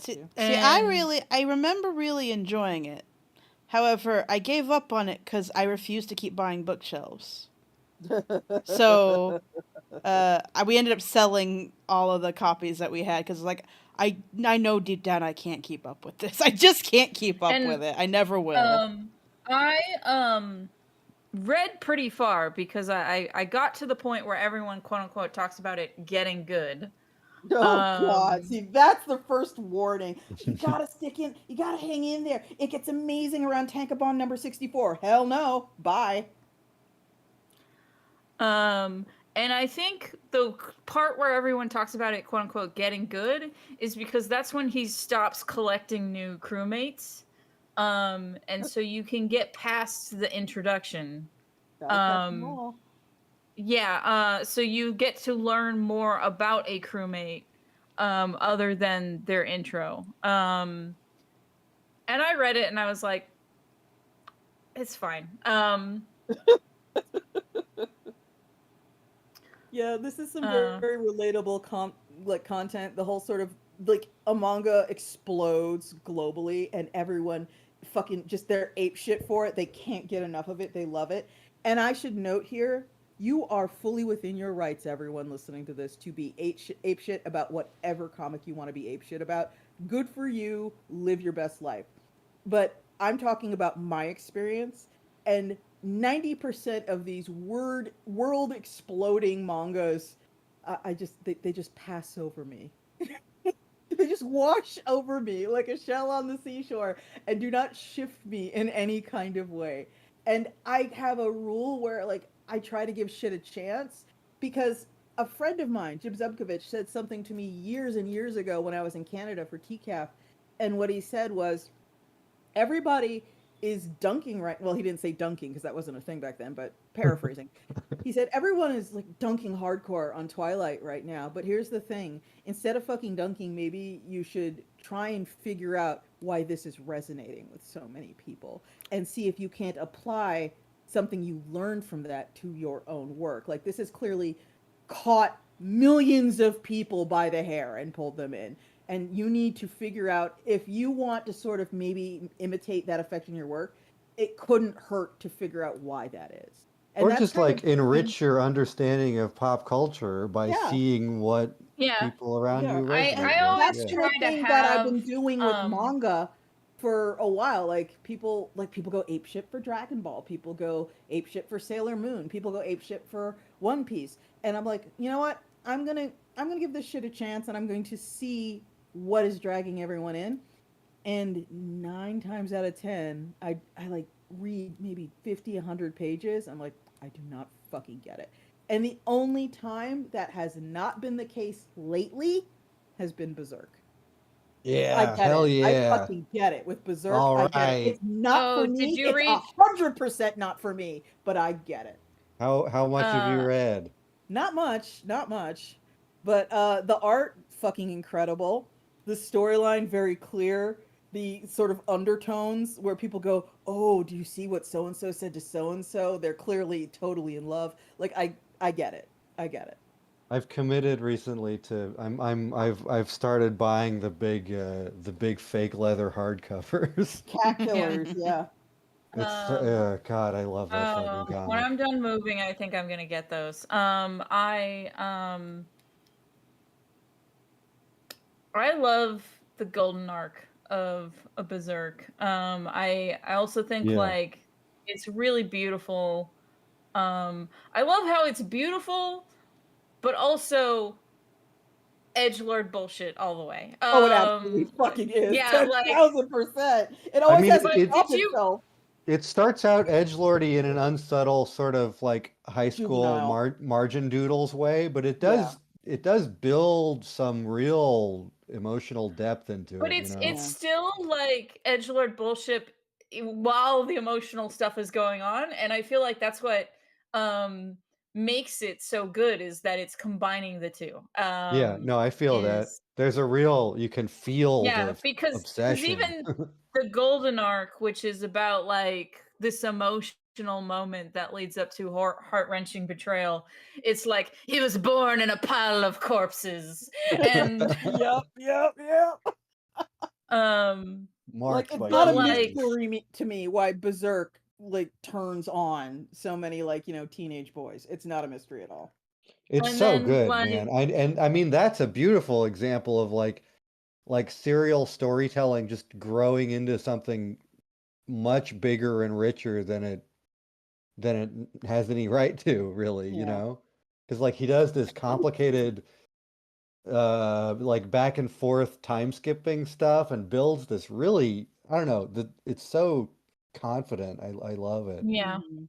See, And- I remember really enjoying it. However, I gave up on it because I refused to keep buying bookshelves. So we ended up selling all of the copies that we had because, like, I know deep down I can't keep up with this. I just can't keep up And, with it. I never will. I read pretty far because I got to the point where everyone quote unquote talks about it getting good. Oh God! See, that's the first warning. You gotta stick in. You gotta hang in there. It gets amazing around Tankabon number 64. Hell no! Bye. And I think the part where everyone talks about it, quote unquote, getting good, is because that's when he stops collecting new crewmates. And so you can get past the introduction. Gotta catch 'em all. Yeah, so you get to learn more about a crewmate other than their intro. And I read it and I was like, it's fine. Yeah, this is some very relatable content. The whole sort of like a manga explodes globally and everyone fucking just they're ape shit for it. They can't get enough of it. They love it. And I should note here, you are fully within your rights, everyone listening to this, to be ape shit about whatever comic you want to be ape shit about. Good for you. Live your best life. But I'm talking about my experience, and 90% of these world exploding mangas, they just pass over me. They just wash over me like a shell on the seashore and do not shift me in any kind of way. And I have a rule where like I try to give shit a chance because a friend of mine, Jim Zubkovich, said something to me years and years ago when I was in Canada for TCAF, and what he said was, everybody is dunking right. Well, he didn't say dunking because that wasn't a thing back then, but paraphrasing. He said everyone is like dunking hardcore on Twilight right now, but here's the thing. Instead of fucking dunking, maybe you should try and figure out why this is resonating with so many people and see if you can't apply something you learned from that to your own work. Like this has clearly caught millions of people by the hair and pulled them in. And you need to figure out if you want to sort of maybe imitate that effect in your work, it couldn't hurt to figure out why that is. And Or that's just kind like of- enrich your understanding of pop culture by Yeah. seeing what Yeah. people around Yeah. you I resonate with. always That's Yeah. try the to thing that I've been have, doing with manga for a while. Like people go apeshit for Dragon Ball, people go apeshit for Sailor Moon, people go apeshit for One Piece, and I'm like, you know what? I'm gonna give this shit a chance, and I'm going to see what is dragging everyone in. And 9 times out of 10, I like read maybe 50, 100 pages. I'm like, I do not fucking get it. And the only time that has not been the case lately has been Berserk. Yeah, I get hell it. yeah. I fucking get it. With Berserk, All I get it. right. It's not for did me. you It's read? 100% not for me, but I get it. How much have you read? Not much, not much. But the art, fucking incredible. The storyline, very clear. the sort of undertones where people go, "Oh, do you see what so and so said to so and so? They're clearly totally in love." Like I get it. I get it. I've committed recently to I've started buying the big fake leather hardcovers. Cat Yeah. killers, yeah. It's Um, God, I love that fucking when comic. I'm done moving, I think I'm gonna get those. I love the golden arc of a Berserk. I also think Yeah. like it's really beautiful. I love how it's beautiful, but also edgelord bullshit all the way. Oh, it absolutely Like, fucking is. yeah, like 10,000%. It I always mean, has to but did top you itself. it starts out edgelordy in an unsubtle sort of like high school Juvenile. margin doodles way, but Yeah. it does build some real emotional depth into but it, you it's know? Yeah. still like edgelord bullshit while the emotional stuff is going on, and I feel like that's what um makes it so good is that it's combining the two. Yeah, no, I feel that. Is There's a real you can feel Yeah, the because obsession. even the golden arc, which is about like this emotional moment that leads up to heart-wrenching betrayal, it's like he was born in a pile of corpses, and Yep, yep, yep. um Like Marked it's by not but a like demons. mystery to me why Berserk like turns on so many like, teenage boys. It's not a mystery at all. It's and so then good, man. like I mean that's a beautiful example of like serial storytelling just growing into something much bigger and richer than it has any right to, really, you Yeah. know? Because like he does this complicated like back and forth time skipping stuff and builds this really, I don't know, it's so confident. I love it. yeah. Mhm.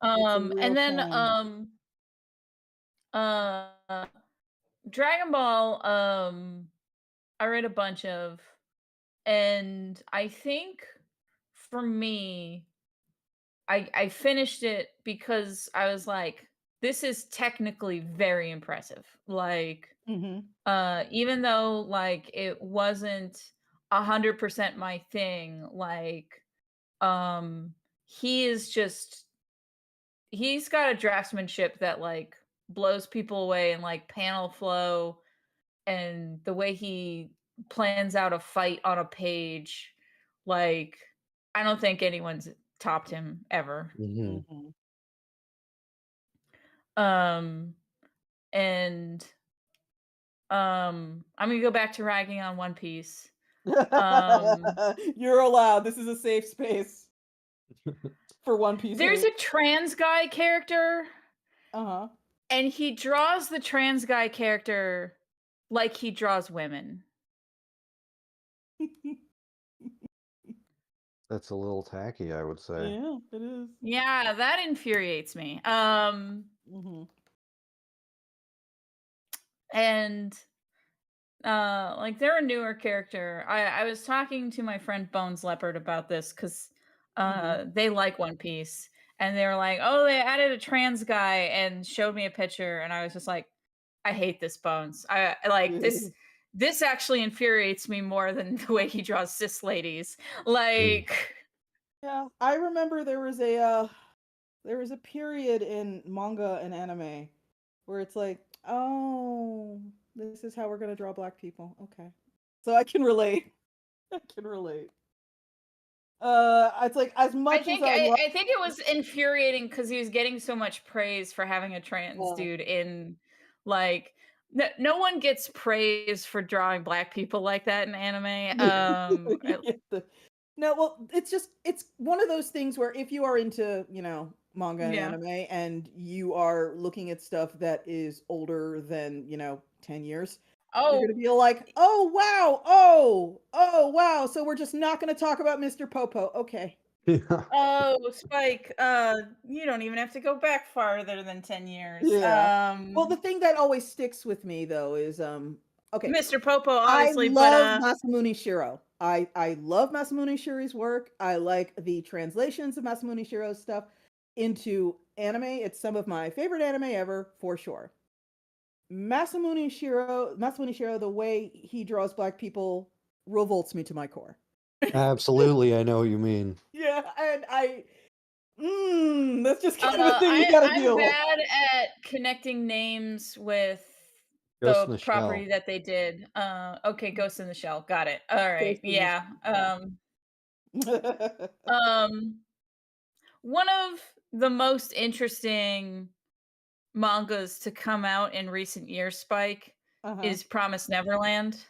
It's a And real then shame. uh Dragon Ball I read a bunch of, and I think for me I finished it because I was like, this is technically very impressive. Like, Mhm. even though like it wasn't 100% my thing, like, um, he is just he's got a draftsmanship that like blows people away, and like panel flow and the way he plans out a fight on a page, like I don't think anyone's topped him ever. Hmm. Mhm. Um, and I'm gonna go back to ragging on One Piece. Um, You're allowed. This is a safe space for One Piece there's hate. a trans guy character, Uh-huh. and he draws the trans guy character like he draws women. That's a little tacky, I would say. Yeah, it is. Yeah, that infuriates me. Mhm. And like they're a newer character. I was talking to my friend Bones Leopard about this because Mhm. they like One Piece, and they were like, oh, they added a trans guy and showed me a picture, and I was just like, I hate this, Bones. I like this actually infuriates me more than the way he draws cis ladies. Mm. Like Yeah, I remember there was a period in manga and anime where it's like, "Oh, this is how we're going to draw black people." Okay. So I can relate. I can relate. It's like as I much as think I I, love I think it was infuriating because he was getting so much praise for having a trans uh, dude in, like, no one gets praise for drawing black people like that in anime. the- no, well, it's one of those things where if you are into, manga and Yeah. anime and you are looking at stuff that is older than, 10 years, you're going Oh, to be like, "Oh, wow. Oh, wow. So we're just not going to talk about Mr. Popo." Okay. Yeah. oh, Spike. You don't even have to go back farther than 10 years. Yeah. Well, the thing that always sticks with me though is okay, Mr. Popo, I obviously, but love Masamune Shirow. I love Masamune Shiro's work. I like the translations of Masamune Shiro's stuff into anime. It's some of my favorite anime ever, for sure. Masamune Shiro, the way he draws black people revolts me to my core. Absolutely, I know what you mean. Yeah, and that's just kind of a thing you gotta I'm deal with. bad at connecting names with Ghost in the the property Shell. that they did. Okay, Ghost in the Shell. Got it. All right. Ghost in the Yeah. Shell. One of the most interesting mangas to come out in recent years, Spike, Uh-huh. is Promise Neverland.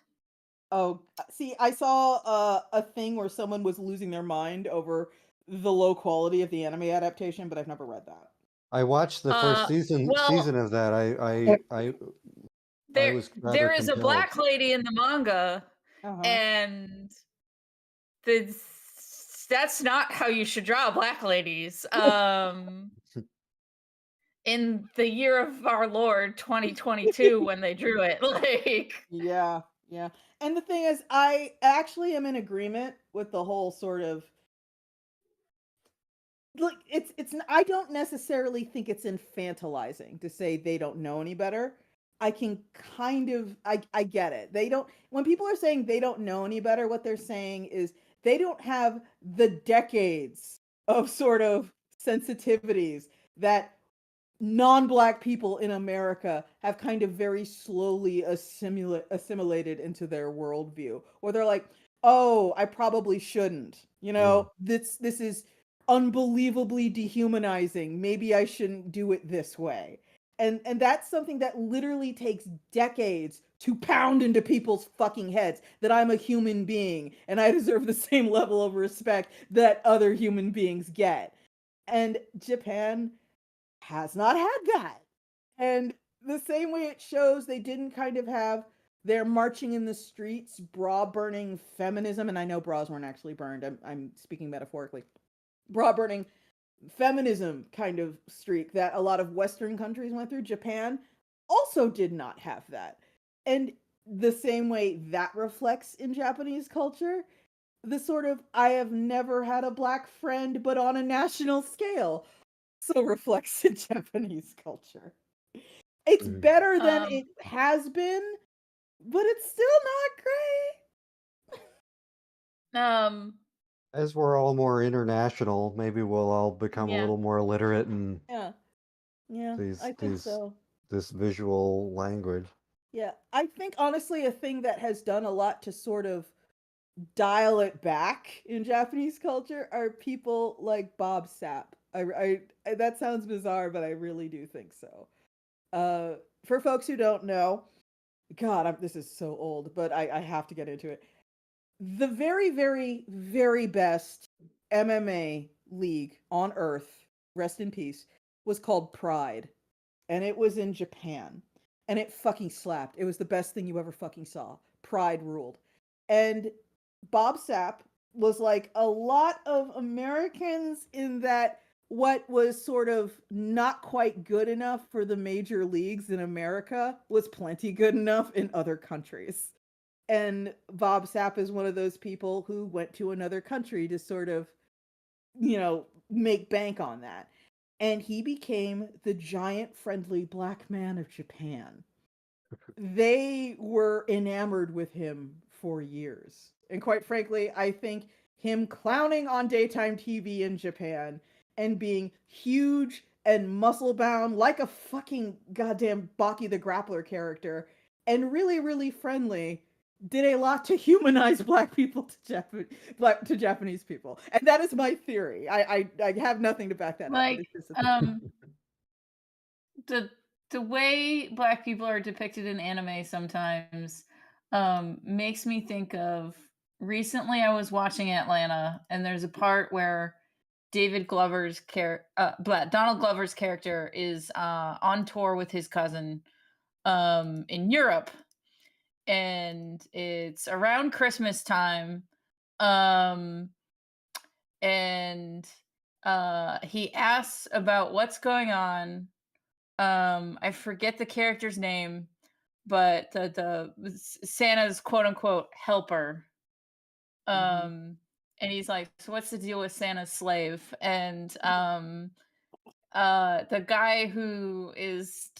Oh, see, I saw a thing where someone was losing their mind over the low quality of the anime adaptation, but I've never read that. I watched the first season Well, of that. I there was rather there is a compelled. black lady in the manga, Uh-huh. and the that's not how you should draw black ladies. In the year of our Lord 2022 when they drew it, like Yeah, yeah. And the thing is, I actually am in agreement with the whole sort of like I don't necessarily think it's infantilizing to say they don't know any better. I can kind of I get it. They don't when people are saying they don't know any better, what they're saying is they don't have the decades of sort of sensitivities that non-black people in America have kind of very slowly assimilated into their worldview, where they're like, "Oh, I probably shouldn't. Mm. This is unbelievably dehumanizing. Maybe I shouldn't do it this way." And that's something that literally takes decades to pound into people's fucking heads that I'm a human being and I deserve the same level of respect that other human beings get. And Japan has not had that. And the same way it shows they didn't kind of have their marching in the streets, bra burning feminism, and I know bras weren't actually burned, I'm speaking metaphorically, bra burning feminism kind of streak that a lot of Western countries went through. Japan also did not have that. And the same way that reflects in Japanese culture, the sort of I have never had a black friend, but on a national scale also reflects in Japanese culture. It's Mm. better than um it has been, but it's still not um As we're all more international, maybe we'll all become a yeah. little more literate in great. Yeah. Yeah, these I think these so. this visual language. Yeah, I think honestly a thing that has done a lot to sort of dial it back in Japanese culture are people like Bob Sapp. That sounds bizarre, but I really do think so. Uh, for folks who don't know, God, this is so old, but I have to get into it. The very, very, very best MMA league on earth, rest in peace, was called Pride. And it was in Japan. And it fucking slapped. It was the best thing you ever fucking saw. Pride ruled. And Bob Sapp was like a lot of Americans in that what was sort of not quite good enough for the major leagues in America was plenty good enough in other countries. And Bob Sapp is one of those people who went to another country to sort of, make bank on that. And he became the giant friendly black man of Japan. They were enamored with him for years. And quite frankly, I think him clowning on daytime TV in Japan and being huge and muscle bound like a fucking goddamn Baki the Grappler character and really, really friendly did a lot to humanize black people to Japanese people. And that is my theory. I have nothing to back that up, but Like it's just a theory. the the way black people are depicted in anime sometimes makes me think of recently I was watching Atlanta, and there's a part where Donald Glover's character is on tour with his cousin in Europe, and it's around Christmas time. Um and he asks about what's going on. I forget the character's name, but the Santa's quote unquote helper. Mhm. And he's like, "So what's the deal with Santa's slave?" And the guy who is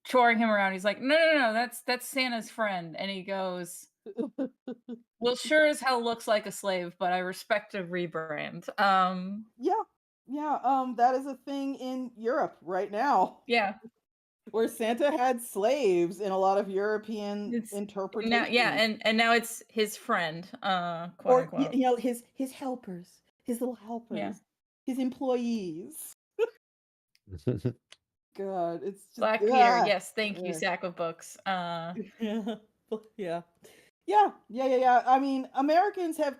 touring him around, he's like, "No, no, no, that's Santa's friend." And he goes, Well, sure as hell looks like a slave, but I respect a rebrand. Yeah. Yeah, that is a thing in Europe right now, Yeah, where Santa had slaves in a lot of European it's now, yeah, interpretations. and now it's his friend, quote Or unquote. his helpers, his little Yeah, helpers, his employees. God, it's just Black Peter. Yes, thank you, sack of books. yeah. Yeah. Yeah, yeah, yeah, yeah. I mean, Americans have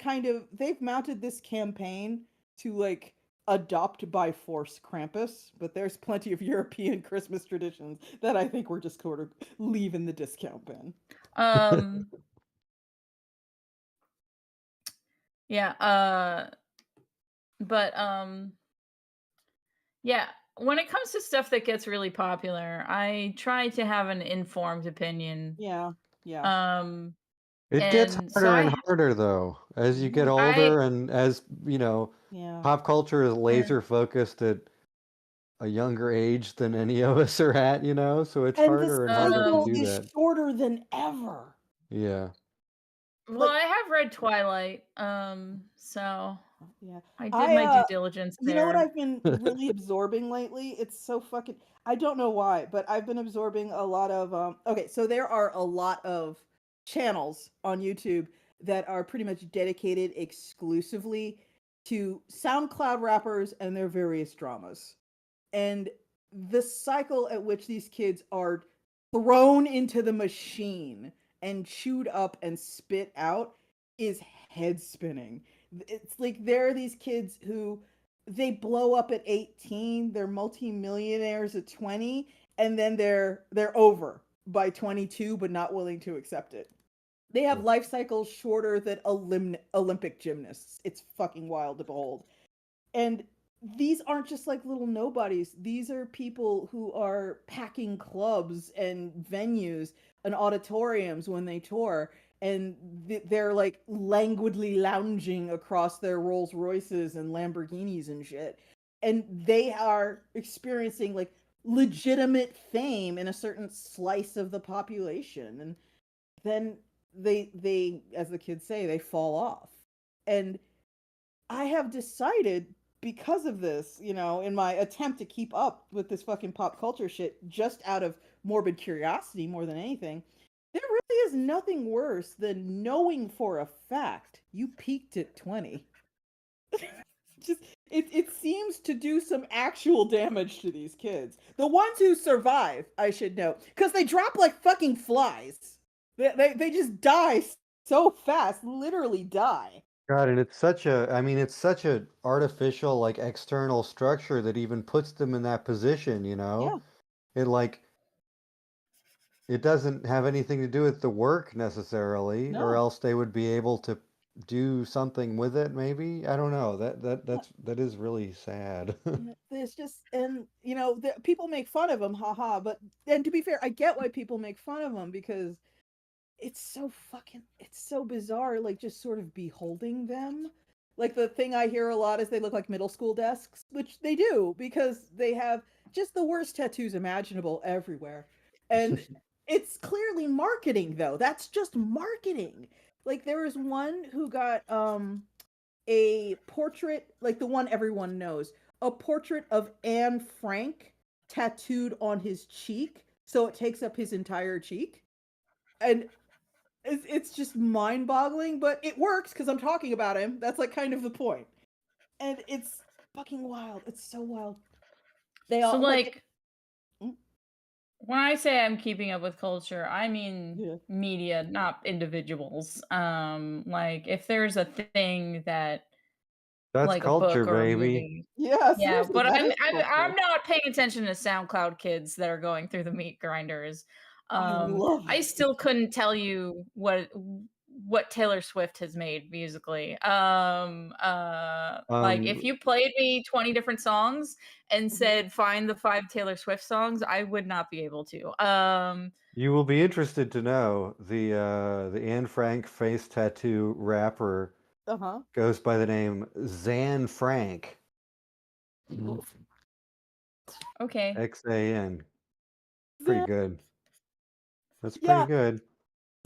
they've mounted this campaign to like adopt by force Krampus, but there's plenty of European Christmas traditions that I think we're just sort of leaving the discount bin. Um, yeah, but yeah, when it comes to stuff that gets really popular, I try to have an informed opinion. Yeah, yeah, Um, It gets and so harder and harder though as you get yeah, older, and as yeah. pop culture is laser focused at a younger age than any of us are at, so it's And the harder and harder to cycle um, do is that. shorter than ever. Yeah. well, Like, I have read Twilight, so yeah. I did I my due diligence You know what there. I've been really absorbing lately? It's so fucking I don't know why, but I've been absorbing a lot of okay, so there are a lot of channels on YouTube that are pretty much dedicated exclusively to SoundCloud rappers and their various dramas. And the cycle at which these kids are thrown into the machine and chewed up and spit out is head spinning. It's like there are these kids who they blow up at 18, they're multimillionaires at 20, and then they're over by 22 but not willing to accept it. They have life cycles shorter than Olympic gymnasts. It's fucking wild to behold. And these aren't just like little nobodies. These are people who are packing clubs and venues and auditoriums when they tour. And they're like languidly lounging across their Rolls Royces and Lamborghinis and shit. And they are experiencing like legitimate fame in a certain slice of the population. And then they as the kids say, they fall off. And I have decided because of this, in my attempt to keep up with this fucking pop culture shit, just out of morbid curiosity more than anything, there really is nothing worse than knowing for a fact you peaked at 20. Just it seems to do some actual damage to these kids. The ones who survive, I should know, because they drop like fucking flies. They just die so fast, literally die. God, and it's such a artificial, like, external structure that even puts them in that position. Yeah, It like it doesn't have anything to do with the work necessarily, or no. else they would be able to do something with it, maybe. I don't know. That is really sad. Yeah, there's just and people make fun of him, haha. But and to be fair, I get why people make fun of him because it's so bizarre. Like just sort of beholding them. Like the thing I hear a lot is they look like middle school desks, which they do because they have just the worst tattoos imaginable everywhere, and it's clearly marketing though. That's just marketing. Like there was one who got a portrait, like the one everyone knows, a portrait of Anne Frank tattooed on his cheek, so it takes up his entire cheek. And it's just mind-boggling, but it works because I'm talking about him. That's like kind of the point. And it's fucking wild. It's so wild. They So, all like like, mm, when I say I'm keeping up with culture, I mean yeah. media, not individuals. Like, if there's a thing that, That's like a culture, book or a baby. movie, Yeah, yeah, seriously, but that I'm is I'm culture. I'm not paying attention to SoundCloud kids that are going through the meat grinders. I love I it. still couldn't tell you what Taylor Swift has made musically. Like if Um, you played me 20 different songs and Mhm. said find the 5 Taylor Swift songs, I would not be able to. you will be interested to know the Anne Frank face tattoo rapper Uh-huh. goes by the name Zan Frank. Okay. XAN. Pretty Yeah. good. That's pretty Yeah, good.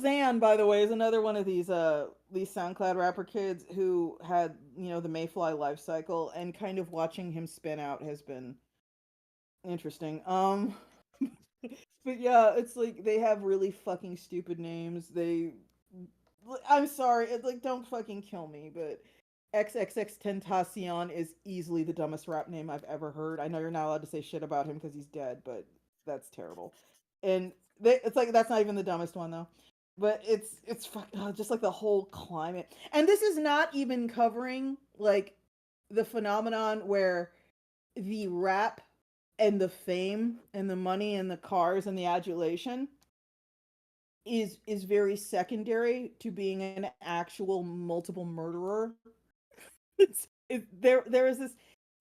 Zan, by the way, is another one of these SoundCloud rapper kids who had, the Mayfly life cycle, and kind of watching him spin out has been interesting. But yeah, it's like they have really fucking stupid names. I'm sorry, it's like, don't fucking kill me, but XXX Tentacion is easily the dumbest rap name I've ever heard. I know you're not allowed to say shit about him because he's dead, but that's terrible. And it's like, that's not even the dumbest one though. But it's just like the whole climate. And this is not even covering like the phenomenon where the rap and the fame and the money and the cars and the adulation is very secondary to being an actual multiple murderer. There is this.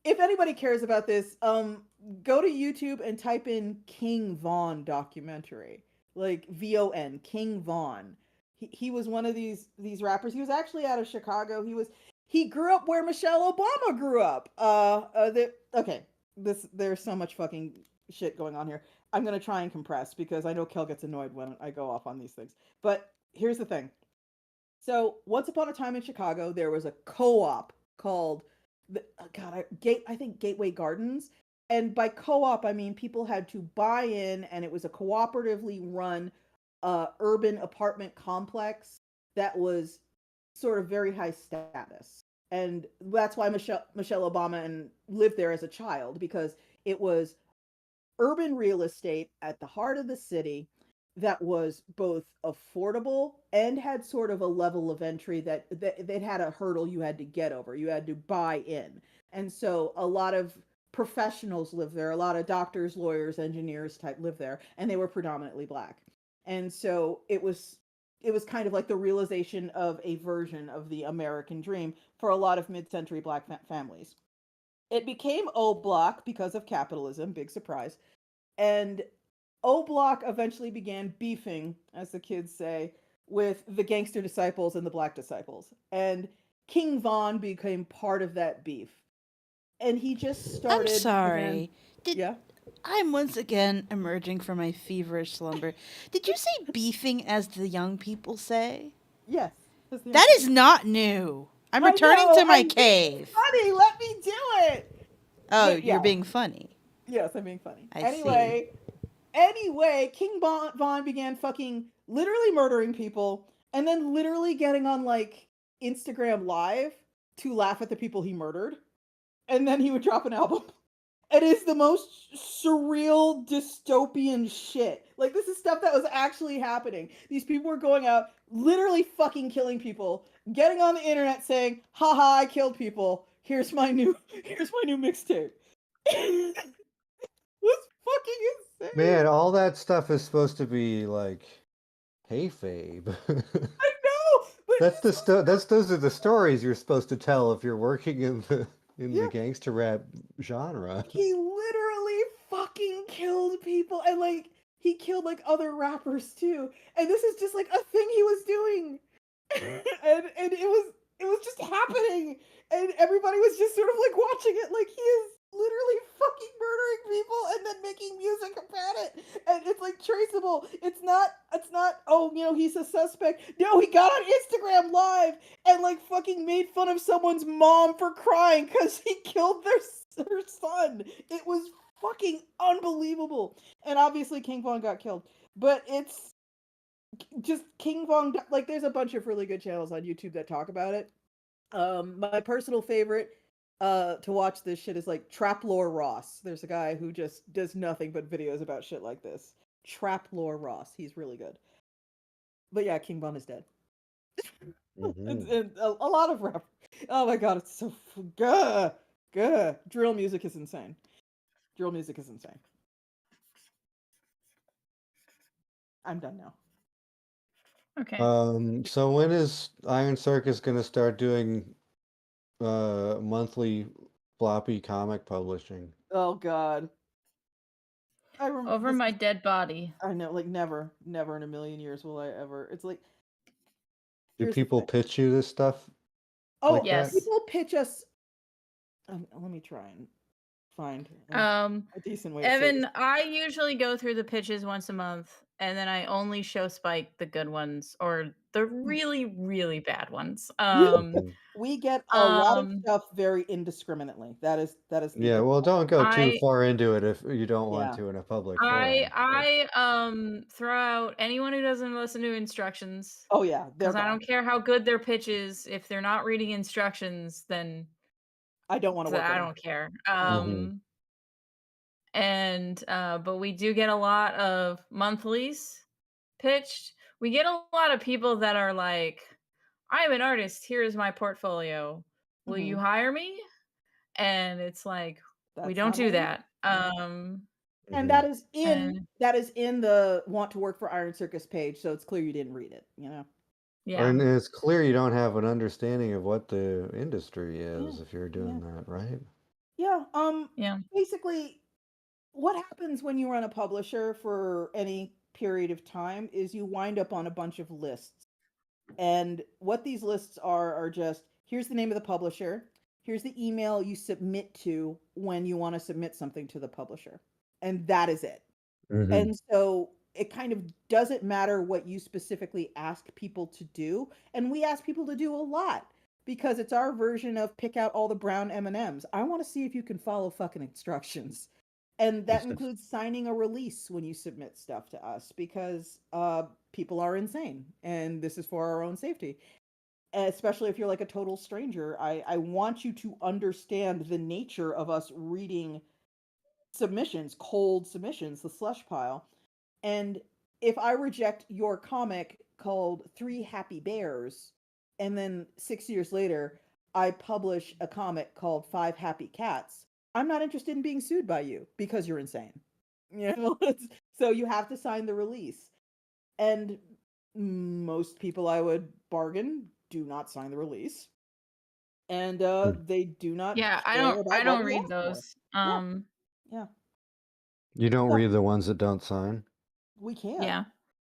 If anybody cares about this, go to YouTube and type in King Von documentary, like VON, King Von. He was one of these rappers. He was actually out of Chicago. He grew up where Michelle Obama grew up. Okay, there's so much fucking shit going on here. I'm gonna try and compress because I know Kel gets annoyed when I go off on these things. But here's the thing. So once upon a time in Chicago, there was a co-op called I think Gateway Gardens. And by co-op, I mean people had to buy in, and it was a cooperatively run urban apartment complex that was sort of very high status. And that's why Michelle Obama lived there as a child, because it was urban real estate at the heart of the city that was both affordable and had sort of a level of entry that had a hurdle you had to get over. You had to buy in. And so a lot of professionals lived there, a lot of doctors, lawyers, engineers type lived there, and they were predominantly black. And so it was kind of like the realization of a version of the American dream for a lot of mid-century black families. It became O Block because of capitalism, big surprise. And O Block eventually began beefing, as the kids say, with the gangster disciples and the black disciples. And King Von became part of that beef. And he just started. I'm sorry. Yeah. I'm once again emerging from my feverish slumber. Did you say beefing as the young people say? Yes. That is not new. I'm returning to my cave. Honey, let me do it. Oh, But, yeah. you're being funny. Yes, I'm being funny. I Anyway, King Von began fucking literally murdering people, and then literally getting on like Instagram Live to laugh at the people he murdered. And then he would drop an album. It is the most surreal dystopian shit. Like, this is stuff that was actually happening. These people were going out, literally fucking killing people, getting on the internet saying, haha, I killed people. Here's my new mixtape. It was fucking insane. Man, all that stuff is supposed to be like kayfabe. I know, but those are the stories you're supposed to tell if you're working in the Yeah. gangster rap genre. he literally fucking killed people, and like he killed like other rappers too. And this is just like a thing he was doing. and it was just happening. And everybody was just sort of like watching it, like he is literally fucking murdering people and then making music about it. And it's like traceable. It's not oh, he's a suspect. No, he got on Instagram Live and like fucking made fun of someone's mom for crying because he killed her son. It was fucking unbelievable. And obviously King Von got killed. But it's just King Von, like, there's a bunch of really good channels on YouTube that talk about it. My personal favorite to watch this shit is like Trap Lore Ross. There's a guy who just does nothing but videos about shit like this. Trap Lore Ross. He's really good. But yeah, King Von is dead. And a lot of rap. Oh my god, it's so good. Drill music is insane. I'm done now. Okay. So when is Iron Circus gonna start doing monthly floppy comic publishing? Oh god. I remember Over my dead body. I know, like never in a million years will I ever. It's like, Do here's the people thing. pitch you this stuff? Oh, like Yes. that? people pitch us. Let me try and find a decent way to say Evan, this. I usually go through the pitches once a month, and then I only show Spike the good ones or the really, really bad ones. We get a lot of Um, stuff very indiscriminately. That is the Yeah, well, don't go too I far into it if you don't want yeah. to in a public forum. I throw out anyone who doesn't listen to instructions Oh yeah, they're because I gone. don't care how good their pitch is. If they're not reading instructions, then I don't want to work with I them. don't care. Mhm. But we do get a lot of monthlies pitched. We get a lot of people that are like, I'm an artist, here is my portfolio. Will you hire me? And it's like, we That's don't not do how you. that. And Mhm. And that is in the want to work for Iron Circus page, so it's clear you didn't read it, you know. yeah. And it's clear you don't have an understanding of what the industry Yeah. is if you're Yeah. doing that, right? Yeah. Yeah. Basically what happens when you run a publisher for any period of time is you wind up on a bunch of lists. And what these lists are just here's the name of the publisher, here's the email you submit to when you want to submit something to the publisher. And that is it. Mhm. And so it kind of doesn't matter what you specifically ask people to do. And we ask people to do a lot because it's our version of pick out all the brown M&Ms. I want to see if you can follow fucking instructions. And that includes signing a release when you submit stuff to us because people are insane and this is for our own safety. Especially if you're like a total stranger. I want you to understand the nature of us reading submissions, cold submissions, the slush pile. And if I reject your comic called Three Happy Bears, and then 6 years later, I publish a comic called Five Happy Cats, I'm not interested in being sued by you because you're insane. You know, so you have to sign the release. And most people I would bargain do not sign the release. And they do not Yeah, care I about what don't we read ask for. those. Yeah, yeah. You don't So read the ones that don't sign? we can't. Yeah.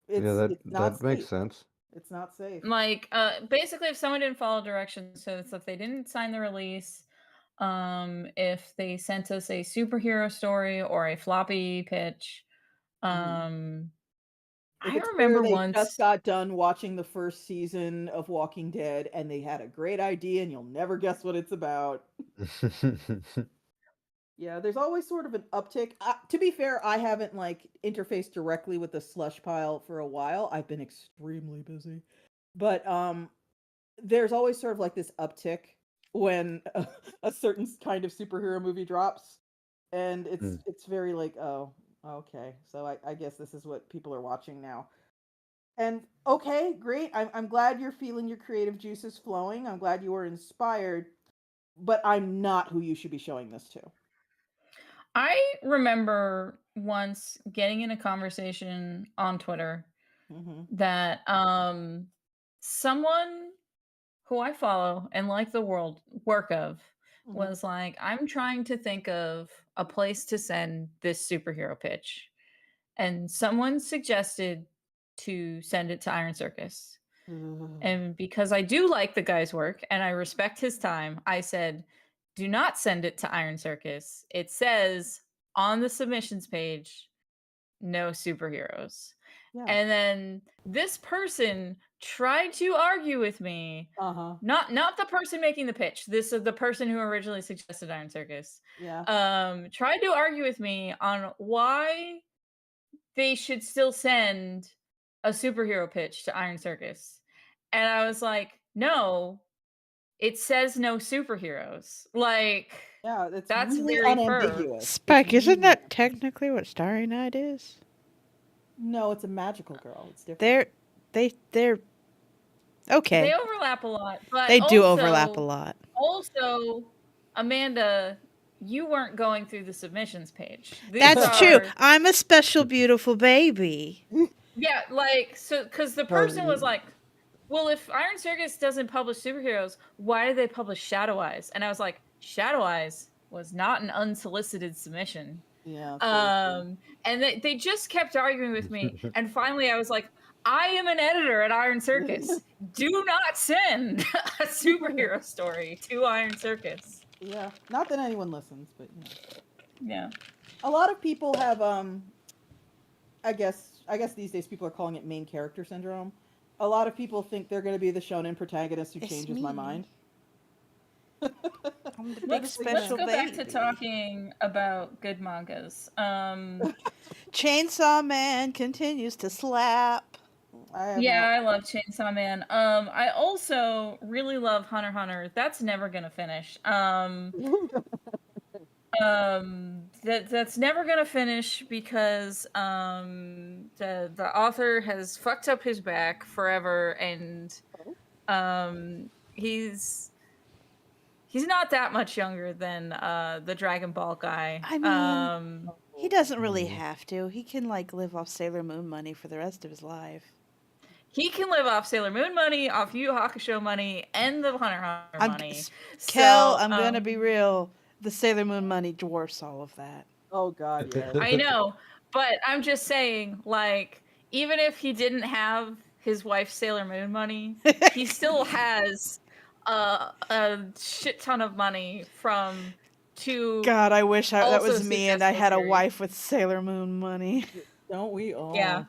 Yeah, It's not that makes safe. sense. It's not safe. Like basically if someone didn't follow directions, so it's if they didn't sign the release, if they sent us a superhero story or a floppy pitch, Mhm. If I it's clear remember they just once. got done watching the first season of Walking Dead and they had a great idea and you'll never guess what it's about. Yeah, there's always sort of an uptick. To be fair, I haven't like interfaced directly with the slush pile for a while. I've been extremely busy. But there's always sort of like this uptick when a certain kind of superhero movie drops and Mm. it's very like, oh, okay. So I guess this is what people are watching now. And okay, great. I'm glad you're feeling your creative juices flowing. I'm glad you were inspired, but I'm not who you should be showing this to. I remember once getting in a conversation on Twitter Mhm. that someone who I follow and like the work of Mhm. was like, I'm trying to think of a place to send this superhero pitch. And someone suggested to send it to Iron Circus. And because I do like the guy's work and I respect his time, I said, do not send it to Iron Circus. It says on the submissions page, no superheroes. Yeah. And then this person tried to argue with me. Uh-huh. Not the person making the pitch. This is the person who originally suggested Iron Circus. Yeah. Tried to argue with me on why they should still send a superhero pitch to Iron Circus. And I was like, no, it says no superheroes. Like, Yeah, that's that's really very firm. unambiguous. It's Spike, isn't really that technically what Starry Night is? No, it's a magical girl. It's different. They're They okay. overlap a lot, but They do overlap a also, lot. also, Amanda, you weren't going through the submissions page. These That's true. are, I'm a special, beautiful baby. yeah, like, so, because the person was like, well, if Iron Circus doesn't publish superheroes, why do they publish Shadow Eyes? And I was like, Shadow Eyes was not an unsolicited submission. Yeah, that's very true. And they just kept arguing with me. And finally, I was like, I am an editor at Iron Circus. Do not send a superhero story to Iron Circus. Yeah, not that anyone listens, but Yeah. a lot of people have I guess these days people are calling it main character syndrome. A lot of people think they're going to be the shonen protagonist who It's changes my me. mind. I'm the big Let's special go back to baby. talking about good mangas. Chainsaw Man continues to slap. I have Yeah, not. I love Chainsaw Man. I also really love Hunter x Hunter. That's never gonna finish. That's never gonna finish because the author has fucked up his back forever, and he's not that much younger than the Dragon Ball guy. I mean, he doesn't really have to. He can like live off Sailor Moon money for the rest of his life. He can live off Sailor Moon money, off Yu Yu Hakusho money, and the Hunter x Hunter money. Kel, I'm gonna be real. The Sailor Moon money dwarfs all of that. Oh God, yes. I know, but I'm just saying, like, even if he didn't have his wife's Sailor Moon money, he still has a shit ton of money from two. God, I wish that also was me and I had a successful wife with Sailor Moon money. Don't we all? Yeah.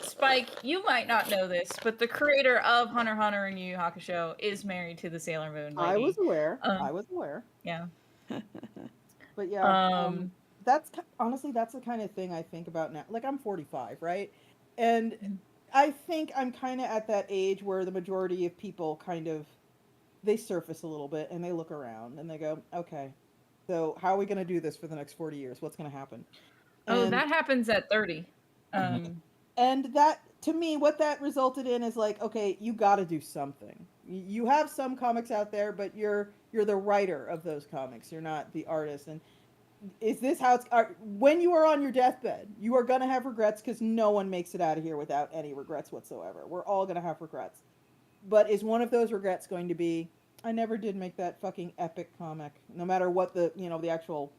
Spike, you might not know this, but the creator of Hunter x Hunter and Yu Yu Hakusho is married to the Sailor Moon lady. I was aware. I was aware. Yeah. But yeah, that's honestly that's the kind of thing I think about now. Like I'm 45, right? And I think I'm kind of at that age where the majority of people kind of they surface a little bit and they look around and they go, okay, so how are we going to do this for the next 40 years? What's going to happen? And that happens at 30. And that, to me, what that resulted in is like, okay, you got to do something. You have some comics out there, but you're the writer of those comics. You're not the artist. And is this how it's when you are on your deathbed? You are gonna have regrets because no one makes it out of here without any regrets whatsoever. We're all gonna have regrets. But is one of those regrets going to be, I never did make that fucking epic comic, no matter what the the actual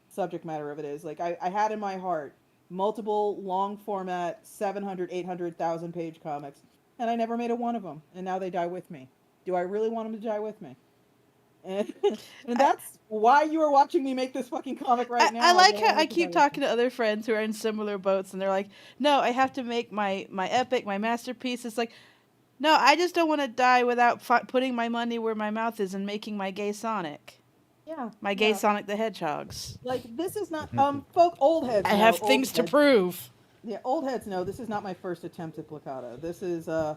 subject matter of it is. Like I had in my heart multiple long format 700 800,000 page comics, and I never made a one of them, and now they die with me. Do I really want them to die with me? And that's why you are watching me make this fucking comic right now. I like how I keep talking to other friends who are in similar boats, and they're like, no, I have to make my epic, my masterpiece. It's like, no, I just don't want to die without putting my money where my mouth is and making my gay Sonic. Yeah. My gay Sonic the Hedgehogs. Like, this is not, old heads know. I have things to prove. Yeah, old heads know this is not my first attempt at Placata. This is the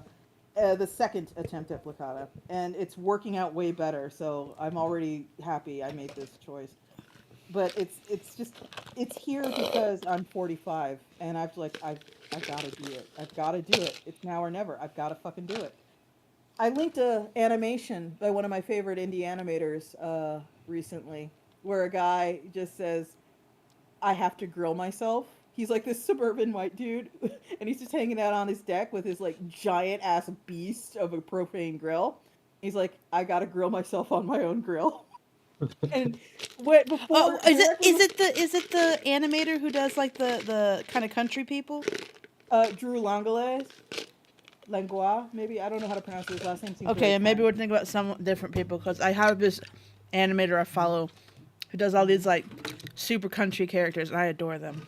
second attempt at Placata, and it's working out way better, so I'm already happy I made this choice. But it's here because I'm 45, and I've gotta do it. I've gotta do it. It's now or never. I've gotta fucking do it. I linked a animation by one of my favorite indie animators recently, where a guy just says, I have to grill myself. He's like this suburban white dude, and he's just hanging out on his deck with his like giant ass beast of a propane grill. He's like, I gotta grill myself on my own grill. And before is it the animator who does like the kind of country people? Drew Langlois, maybe, I don't know how to pronounce his last name. Okay, and maybe we're thinking about some different people, because I have this animator I follow who does all these like super country characters, and I adore them.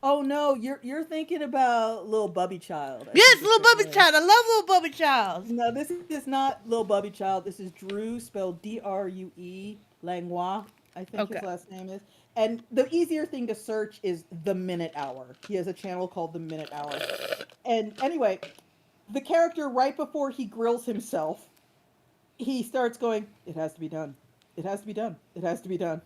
Oh no, you're thinking about Lil Bubby Child. Yes, Lil Bubby Child. I love Lil Bubby Child. No, this is not Lil Bubby Child. This is Drew, spelled Drue Langlois, I think his last name is. And the easier thing to search is The Minute Hour. He has a channel called The Minute Hour. And anyway, the character right before he grills himself, he starts going, it has to be done. It has to be done. It has to be done.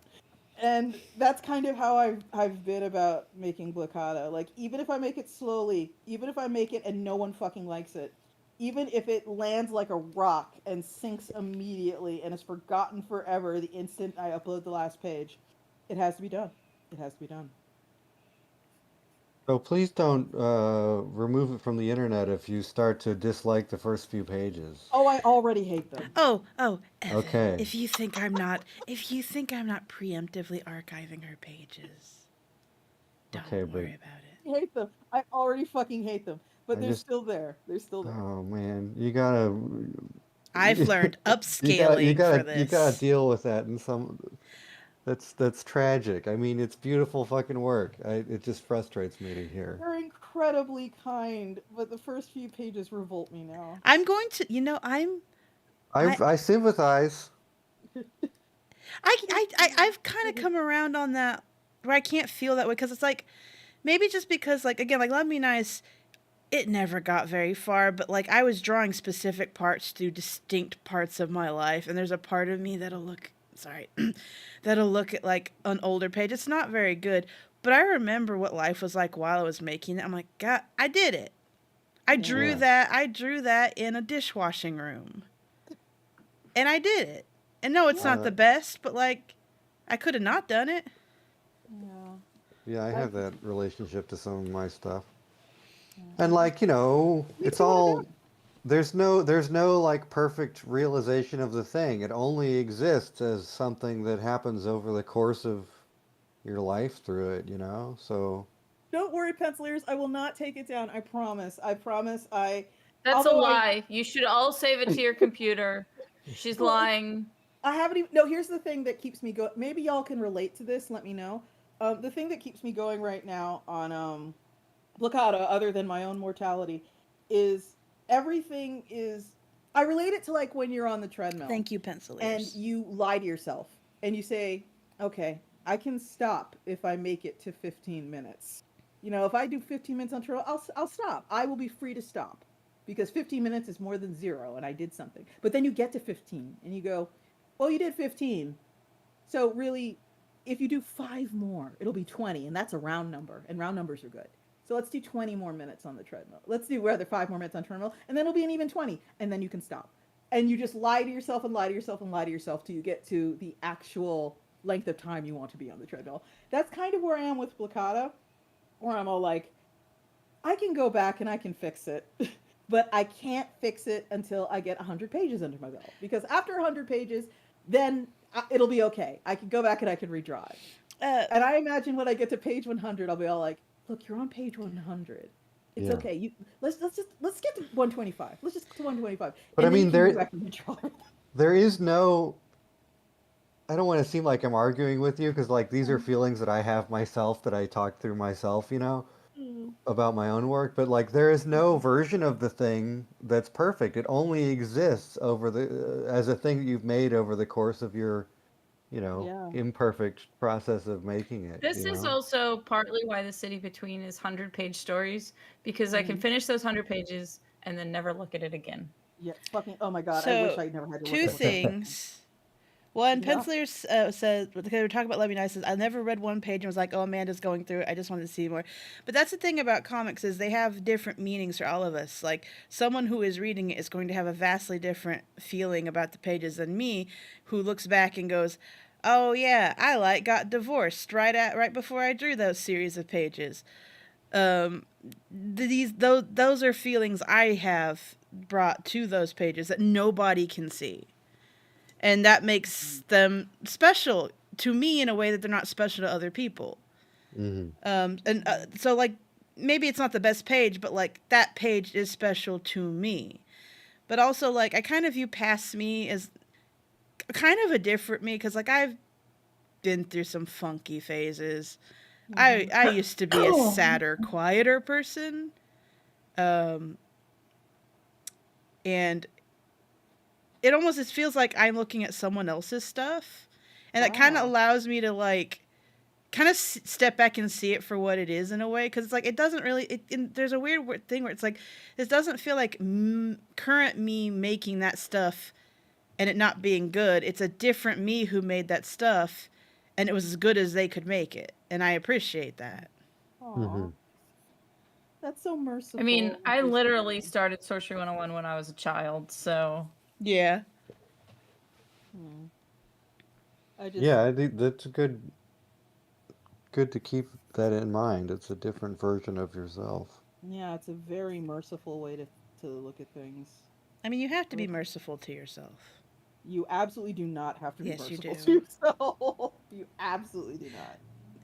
And that's kind of how I've been about making Placata. Like, even if I make it slowly, even if I make it and no one fucking likes it, even if it lands like a rock and sinks immediately and is forgotten forever the instant I upload the last page, it has to be done. It has to be done. So please don't remove it from the internet if you start to dislike the first few pages. Oh, I already hate them. Oh, Evan, okay. If you think I'm not preemptively archiving her pages, don't worry about it. I hate them. I already fucking hate them. But they're still there. They're still there. Oh man, you gotta. I've learned upscaling for this. You gotta deal with that in some. That's tragic. I mean, it's beautiful fucking work. It just frustrates me to hear. You're incredibly kind, but the first few pages revolt me now. I'm going to, I sympathize. I've kind of come around on that where I can't feel that way because it's like maybe just because like again like Love Me Nice, it never got very far, but like I was drawing specific parts through distinct parts of my life, and there's a part of me that'll look that'll look at like an older page. It's not very good, but I remember what life was like while I was making it. I'm like, God, I did it. I drew Yeah. that. I drew that in a dishwashing room, and I did it. And no, it's not the best, but like, I could have not done it. Yeah. Yeah, I have that relationship to some of my stuff. Yeah. And like, it's all there's no like perfect realization of the thing. It only exists as something that happens over the course of your life through it, So Don't worry, pencilers. I will not take it down. I promise. I promise. That's although a lie. You should all save it to your computer. She's lying. I haven't even. No, here's the thing that keeps me going. Maybe y'all can relate to this. Let me know. The thing that keeps me going right now on Blocada, other than my own mortality, is everything is. I relate it to like when you're on the treadmill. Thank you, pencilers. And you lie to yourself and you say, okay, I can stop if I make it to 15 minutes. If I do 15 minutes on treadmill, I'll stop. I will be free to stop because 15 minutes is more than 0 and I did something. But then you get to 15 and you go, well, you did 15. So really, if you do 5 more, it'll be 20, and that's a round number, and round numbers are good. So let's do 20 more minutes on the treadmill. Let's do rather 5 more minutes on treadmill, and then it'll be an even 20, and then you can stop. And you just lie to yourself and lie to yourself and lie to yourself till you get to the actual length of time you want to be on the treadmill. That's kind of where I am with Blocada, where I'm all like, I can go back and I can fix it. But I can't fix it until I get 100 pages under my belt. Because after 100 pages, then it'll be okay. I can go back and I can redraw it. And I imagine when I get to page 100, I'll be all like, look, you're on page 100. It's okay. Let's get to 125. Let's just get to 125. But and I mean, there is no. I don't want to seem like I'm arguing with you because like these are feelings that I have myself that I talk through myself, about my own work. But like there is no version of the thing that's perfect. It only exists as a thing that you've made over the course of your imperfect process of making it. This is also partly why The City Between is 100-page stories, because I can finish those 100 pages and then never look at it again. Yeah, fucking, oh my God, So, I wish I never had to look at it. 2 things. One, Penciler said, because we were talking about Love Me Nice, says, I never read one page and was like, oh, Amanda's going through it. I just wanted to see more. But that's the thing about comics is they have different meanings for all of us. Like, someone who is reading it is going to have a vastly different feeling about the pages than me, who looks back and goes, oh, yeah, I got divorced right before I drew those series of pages. Those are feelings I have brought to those pages that nobody can see. And that makes them special to me in a way that they're not special to other people. Mm-hmm. So, like, maybe it's not the best page, but, like, that page is special to me. But also, like, I kind of view Past Me as kind of a different me, because, like, I've been through some funky phases. Mm-hmm. I used to be a sadder, quieter person. And it almost just feels like I'm looking at someone else's stuff. And that kind of allows me to, like, kind of step back and see it for what it is in a way. Because it's like, it doesn't really, there's a weird thing where it's like, this doesn't feel like current me making that stuff and it not being good. It's a different me who made that stuff and it was as good as they could make it. And I appreciate that. Mm-hmm. That's so merciful. I mean, I literally started Sorcery 101 when I was a child, so... Yeah. Yeah, I think that's good to keep that in mind. It's a different version of yourself. Yeah, it's a very merciful way to look at things. I mean, you have to be merciful to yourself. You absolutely do not have to be merciful you do. to yourself. You absolutely do not.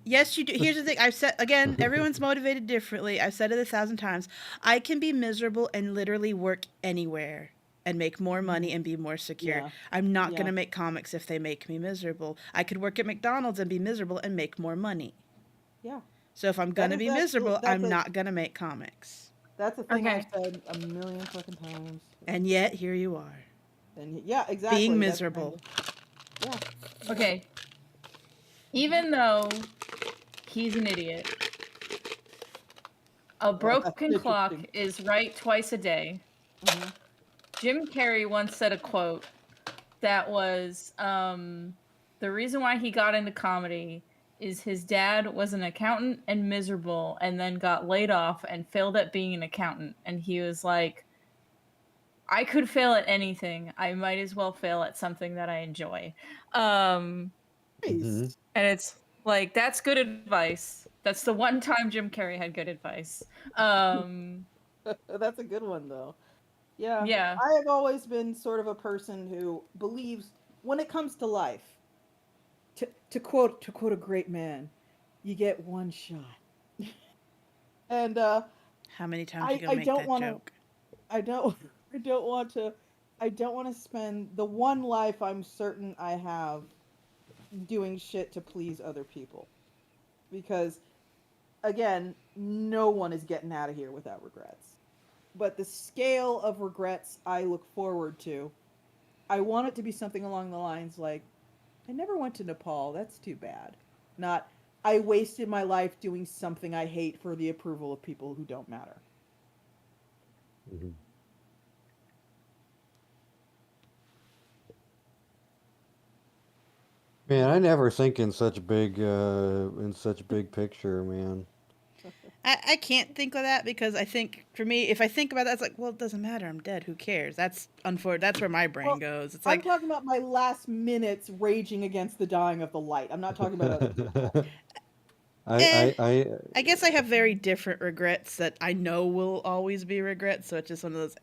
Yes, you do. Here's the thing. I've said, again, everyone's motivated differently. I've said it 1,000 times. I can be miserable and literally work anywhere. and make more money and be more secure. Yeah. I'm not Yeah. going to make comics if they make me miserable. I could work at McDonald's and be miserable and make more money. Yeah. So if I'm going to That be is miserable, that's I'm a not going to make comics. that's a thing Okay. I've said a million fucking times. And yet, here you are. And yeah, exactly. Being that's miserable. Yeah. Okay. Even though he's an idiot, a broken clock interesting. is right twice a day. Mhm. Jim Carrey once said a quote that was the reason why he got into comedy is his dad was an accountant and miserable and then got laid off and failed at being an accountant. And he was like, I could fail at anything. I might as well fail at something that I enjoy. Mhm. Nice. And it's like, that's good advice. That's the one time Jim Carrey had good advice. That's a good one though. Yeah. Yeah. I have always been sort of a person who believes when it comes to life, to quote a great man, you get one shot. And How many times you I gonna make don't that want to joke? I don't I don't want to I don't want to spend the one life I'm certain I have doing shit to please other people. Because again, no one is getting out of here without regrets. But the scale of regrets I look forward to, I want it to be something along the lines like, I never went to Nepal, that's too bad. Not, I wasted my life doing something I hate for the approval of people who don't matter. Mhm. Man, I never think in such big picture, man. I can't think of that because I think for me, if I think about that, it's like, well, it doesn't matter. I'm dead. Who cares? That's that's where my brain Well, goes. It's I'm like, talking about my last minutes raging against the dying of the light. I'm not talking about other people. eh. I I guess I have very different regrets that I know will always be regrets. So it's just one of those,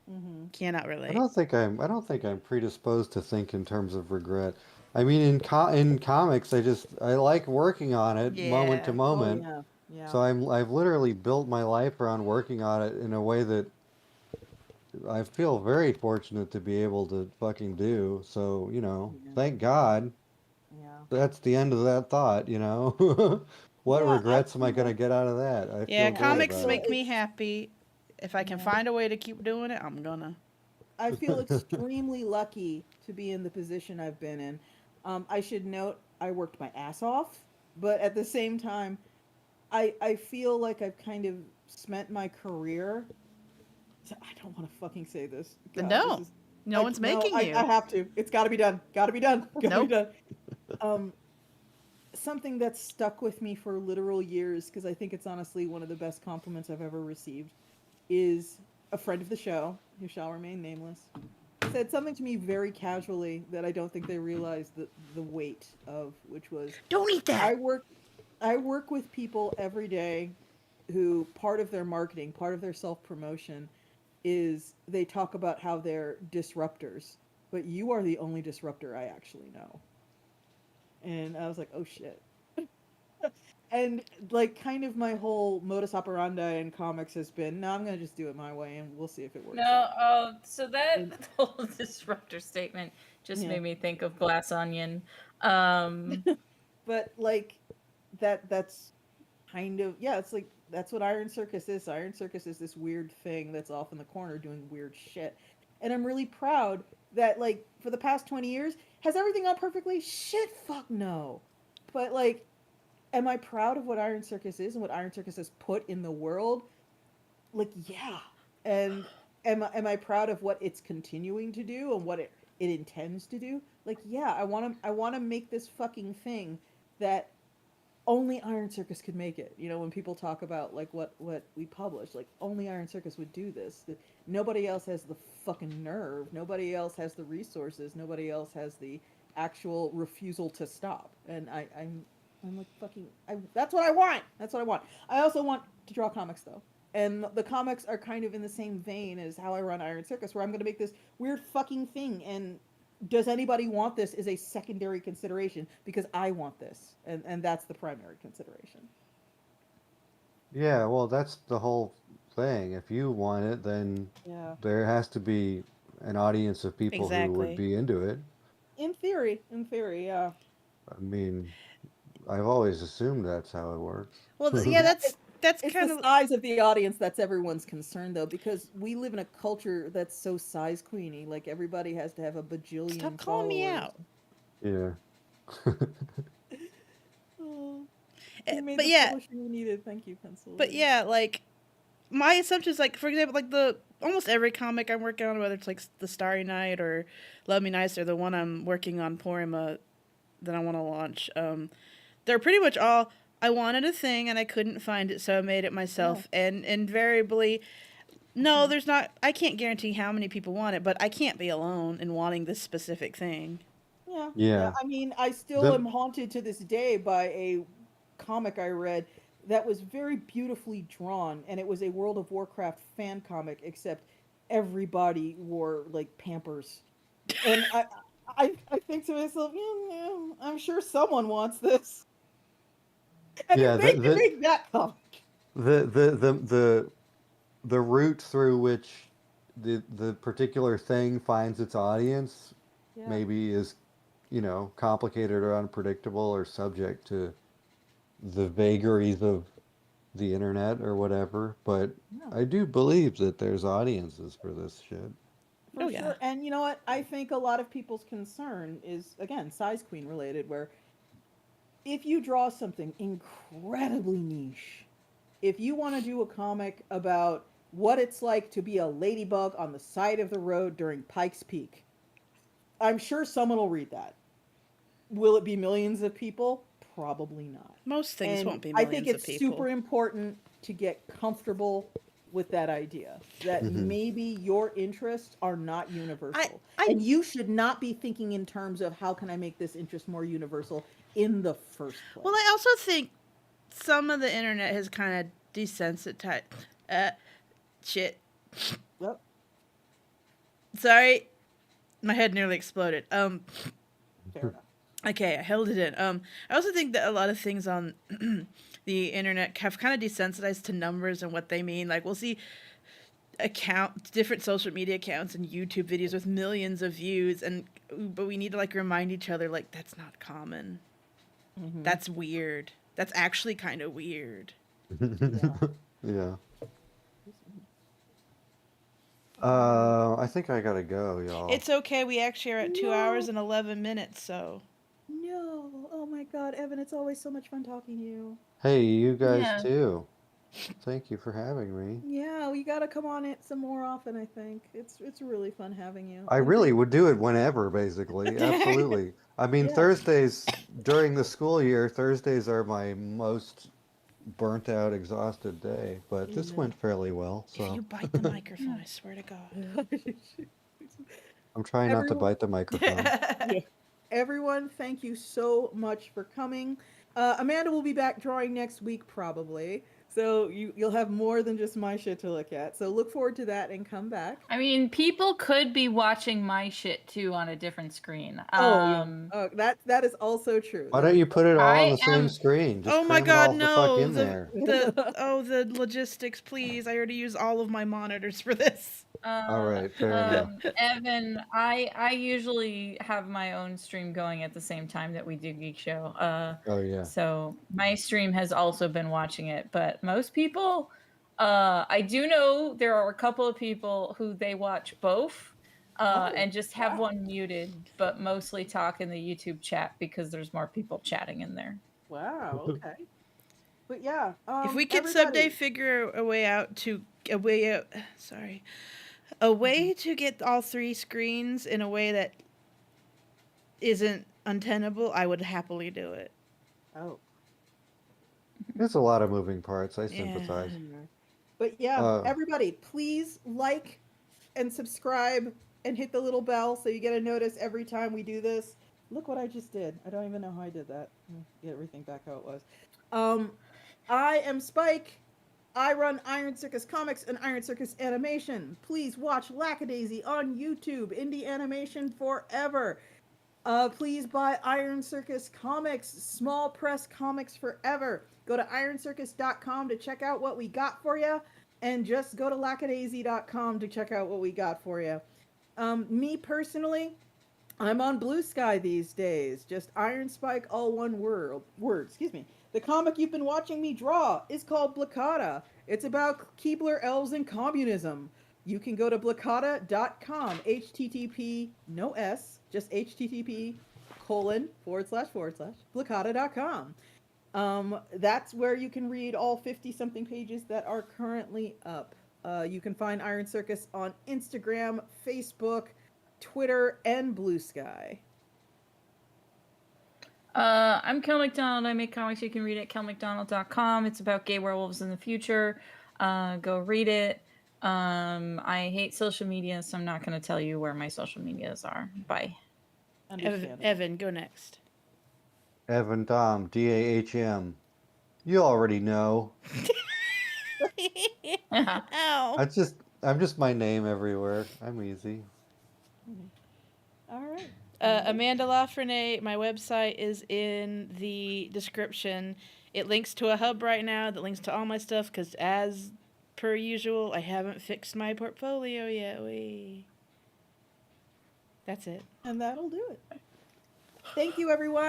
Hmm. cannot I relate. don't think I'm predisposed to think in terms of regret. I mean, in comics, I like working on it moment to Yeah. Oh moment. yeah, yeah, So I've literally built my life around working on it in a way that I feel very fortunate to be able to fucking do. So, yeah, thank God. yeah. That's the end of that thought. What Yeah, I regrets am I gonna feel, get out of that? I Yeah, feel great I comics about feel it. make me happy. If I can yeah. find a way to keep doing it, I'm gonna. I feel extremely lucky to be in the position I've been in. I should note I worked my ass off, but at the same time, I feel like I've kind of spent my career. I don't want to fucking say this. Then God, this don't. is No like one's no, making I you. have to. It's got to be done. Got to be done. Got to be Nope. done. Um, something that's stuck with me for literal years because I think it's honestly one of the best compliments I've ever received is a friend of the show who shall remain nameless said something to me very casually that I don't think they realized the weight of, which was Don't eat that. I work I work with people every day who part of their marketing, part of their self-promotion is they talk about how they're disruptors, but you are the only disruptor I actually know. And I was like, "Oh shit." And like kind of my whole modus operandi in comics has been, no, I'm going to just do it my way and we'll see if it works No, out. so And that whole disruptor statement just yeah. made me think of Glass Onion. Um, But like that's kind of yeah, it's like that's what Iron Circus is. Iron Circus is this weird thing that's off in the corner doing weird shit. And I'm really proud that like for the past 20 years has everything gone perfectly? Shit fuck no. But like am I proud of what Iron Circus is and what Iron Circus has put in the world? Like yeah. And am I proud of what it's continuing to do and what it intends to do? Like yeah, I want to make this fucking thing that only Iron Circus could make it. You know, when people talk about like what we publish, like only Iron Circus would do this. Nobody else has the fucking nerve. Nobody else has the resources. Nobody else has the actual refusal to stop. And I'm like fucking. That's what I want. That's what I want. I also want to draw comics though. And the comics are kind of in the same vein as how I run Iron Circus, where I'm going to make this weird fucking thing and does anybody want this is a secondary consideration because I want this, and that's the primary consideration. Yeah, well, that's the whole thing. If you want it, then Yeah. there has to be an audience of people who would Exactly. be into it. In theory, yeah. I mean, I've always assumed that's how it works. Well, yeah, Yeah, that's it's kind the of. size of the audience that's everyone's concern, though, because we live in a culture that's so size queeny. Like everybody has to have a bajillion Stop calling me followers. out. Yeah. Oh, we made But the yeah, publishing we needed. Thank you, Pencil. but yeah, like my assumptions, like for example, like the almost every comic I'm working on, whether it's like the Starry Night or Love Me Nice or the one I'm working on Porima that I want to launch, they're pretty much all I wanted a thing and I couldn't find it, so I made it myself. And invariably, no, there's not. I can't guarantee how many people want it, but I can't be alone in wanting this specific thing. Yeah, yeah. Yeah. I mean, I still The am haunted to this day by a comic I read that was very beautifully drawn, and it was a World of Warcraft fan comic, except everybody wore like Pampers, and I think to myself, yeah, I'm sure someone wants this, and yeah, they can make that comic. the the the the the route through which the particular thing finds its audience Yeah, maybe is, complicated or unpredictable or subject to the vagaries of the internet or whatever, but yeah. I do believe that there's audiences for this shit. For Oh, yeah. sure. And you know what? I think a lot of people's concern is, again, size queen related, where if you draw something incredibly niche, if you want to do a comic about what it's like to be a ladybug on the side of the road during Pikes Peak, I'm sure someone will read that. Will it be millions of people? Probably not. Most things And won't be I think millions of it's people. super important to get comfortable with that idea that Mhm. maybe your interests are not universal. I And you should not be thinking in terms of how can I make this interest more universal in the first place. well, I also think some of the internet has kind of desensitized. Shit. Yep. Sorry, my head nearly exploded. Fair enough. Okay, I held it in. I also think that a lot of things on the internet have kind of desensitized to numbers and what they mean. Like we'll see different social media accounts and YouTube videos with millions of views, but we need to like remind each other like that's not common. Mhm. That's weird. That's actually kind of weird. Yeah. I think I gotta go, y'all. It's okay. We actually are at 2 No. hours and 11 minutes, so. No. Oh my god, Evan, it's always so much fun talking to you. Hey, you guys Yeah. too. Thank you for having me. Yeah, we gotta come on it some more often, I think. It's really fun having you. I And really would do it whenever, basically. Absolutely. I mean, Yeah. Thursdays during the school year, Thursdays are my most burnt out, exhausted day, but this Yeah. went fairly well, If you so bite the microphone, I swear to God. I'm trying not to Everyone- bite the microphone. Yeah. Everyone, thank you so much for coming. Amanda will be back drawing next week, probably. So you'll have more than just my shit to look at. So look forward to that and come back. I mean, people could be watching my shit too on a different screen. That is also true. Why don't you put it all on I the same am- screen? Just Oh my cram it all God, the fuck no! in there. The logistics, please. I already used all of my monitors for this. All right, fair enough. Evan, I usually have my own stream going at the same time that we do Geek Show. Oh yeah. So my stream has also been watching it, but most people, I do know there are a couple of people who they watch both, and just have one muted, but mostly talk in the YouTube chat because there's more people chatting in there. Wow. Okay. But yeah, If we could everybody- someday figure a way to get all three screens in a way that isn't untenable, I would happily do it. Oh. There's a lot of moving parts. I Yeah. sympathize. But yeah, Uh, everybody, please like and subscribe and hit the little bell so you get a notice every time we do this. Look what I just did. I don't even know how I did that. Get everything back how it was. I am Spike. I run Iron Circus Comics and Iron Circus Animation. Please watch Lackadaisy on YouTube. Indie animation forever. Please buy Iron Circus Comics, small press comics forever. Go to ironcircus.com to check out what we got for you. And just go to lackadaisy.com to check out what we got for you. Me personally, I'm on Blue Sky these days. Just Iron Spike, all one word. Excuse me. The comic you've been watching me draw is called Blacada. It's about Keebler elves and communism. You can go to blacada.com. HTTP, no S, just HTTP :/ blacada.com. That's where you can read all 50 something pages that are currently up. You can find Iron Circus on Instagram, Facebook, Twitter, and Blue Sky. I'm Kel McDonald. I make comics. You can read it at kelmcdonald.com. It's about gay werewolves in the future. Go read it. I hate social media, so I'm not going to tell you where my social medias are. Bye. Evan, go next. Evan Dahm, Dahm. You already know. Ow. I'm just my name everywhere. I'm easy. All right. Amanda Lafrene, my website is in the description. It links to a hub right now that links to all my stuff because, as per usual, I haven't fixed my portfolio yet. That's it. And that'll do it. Thank you, everyone.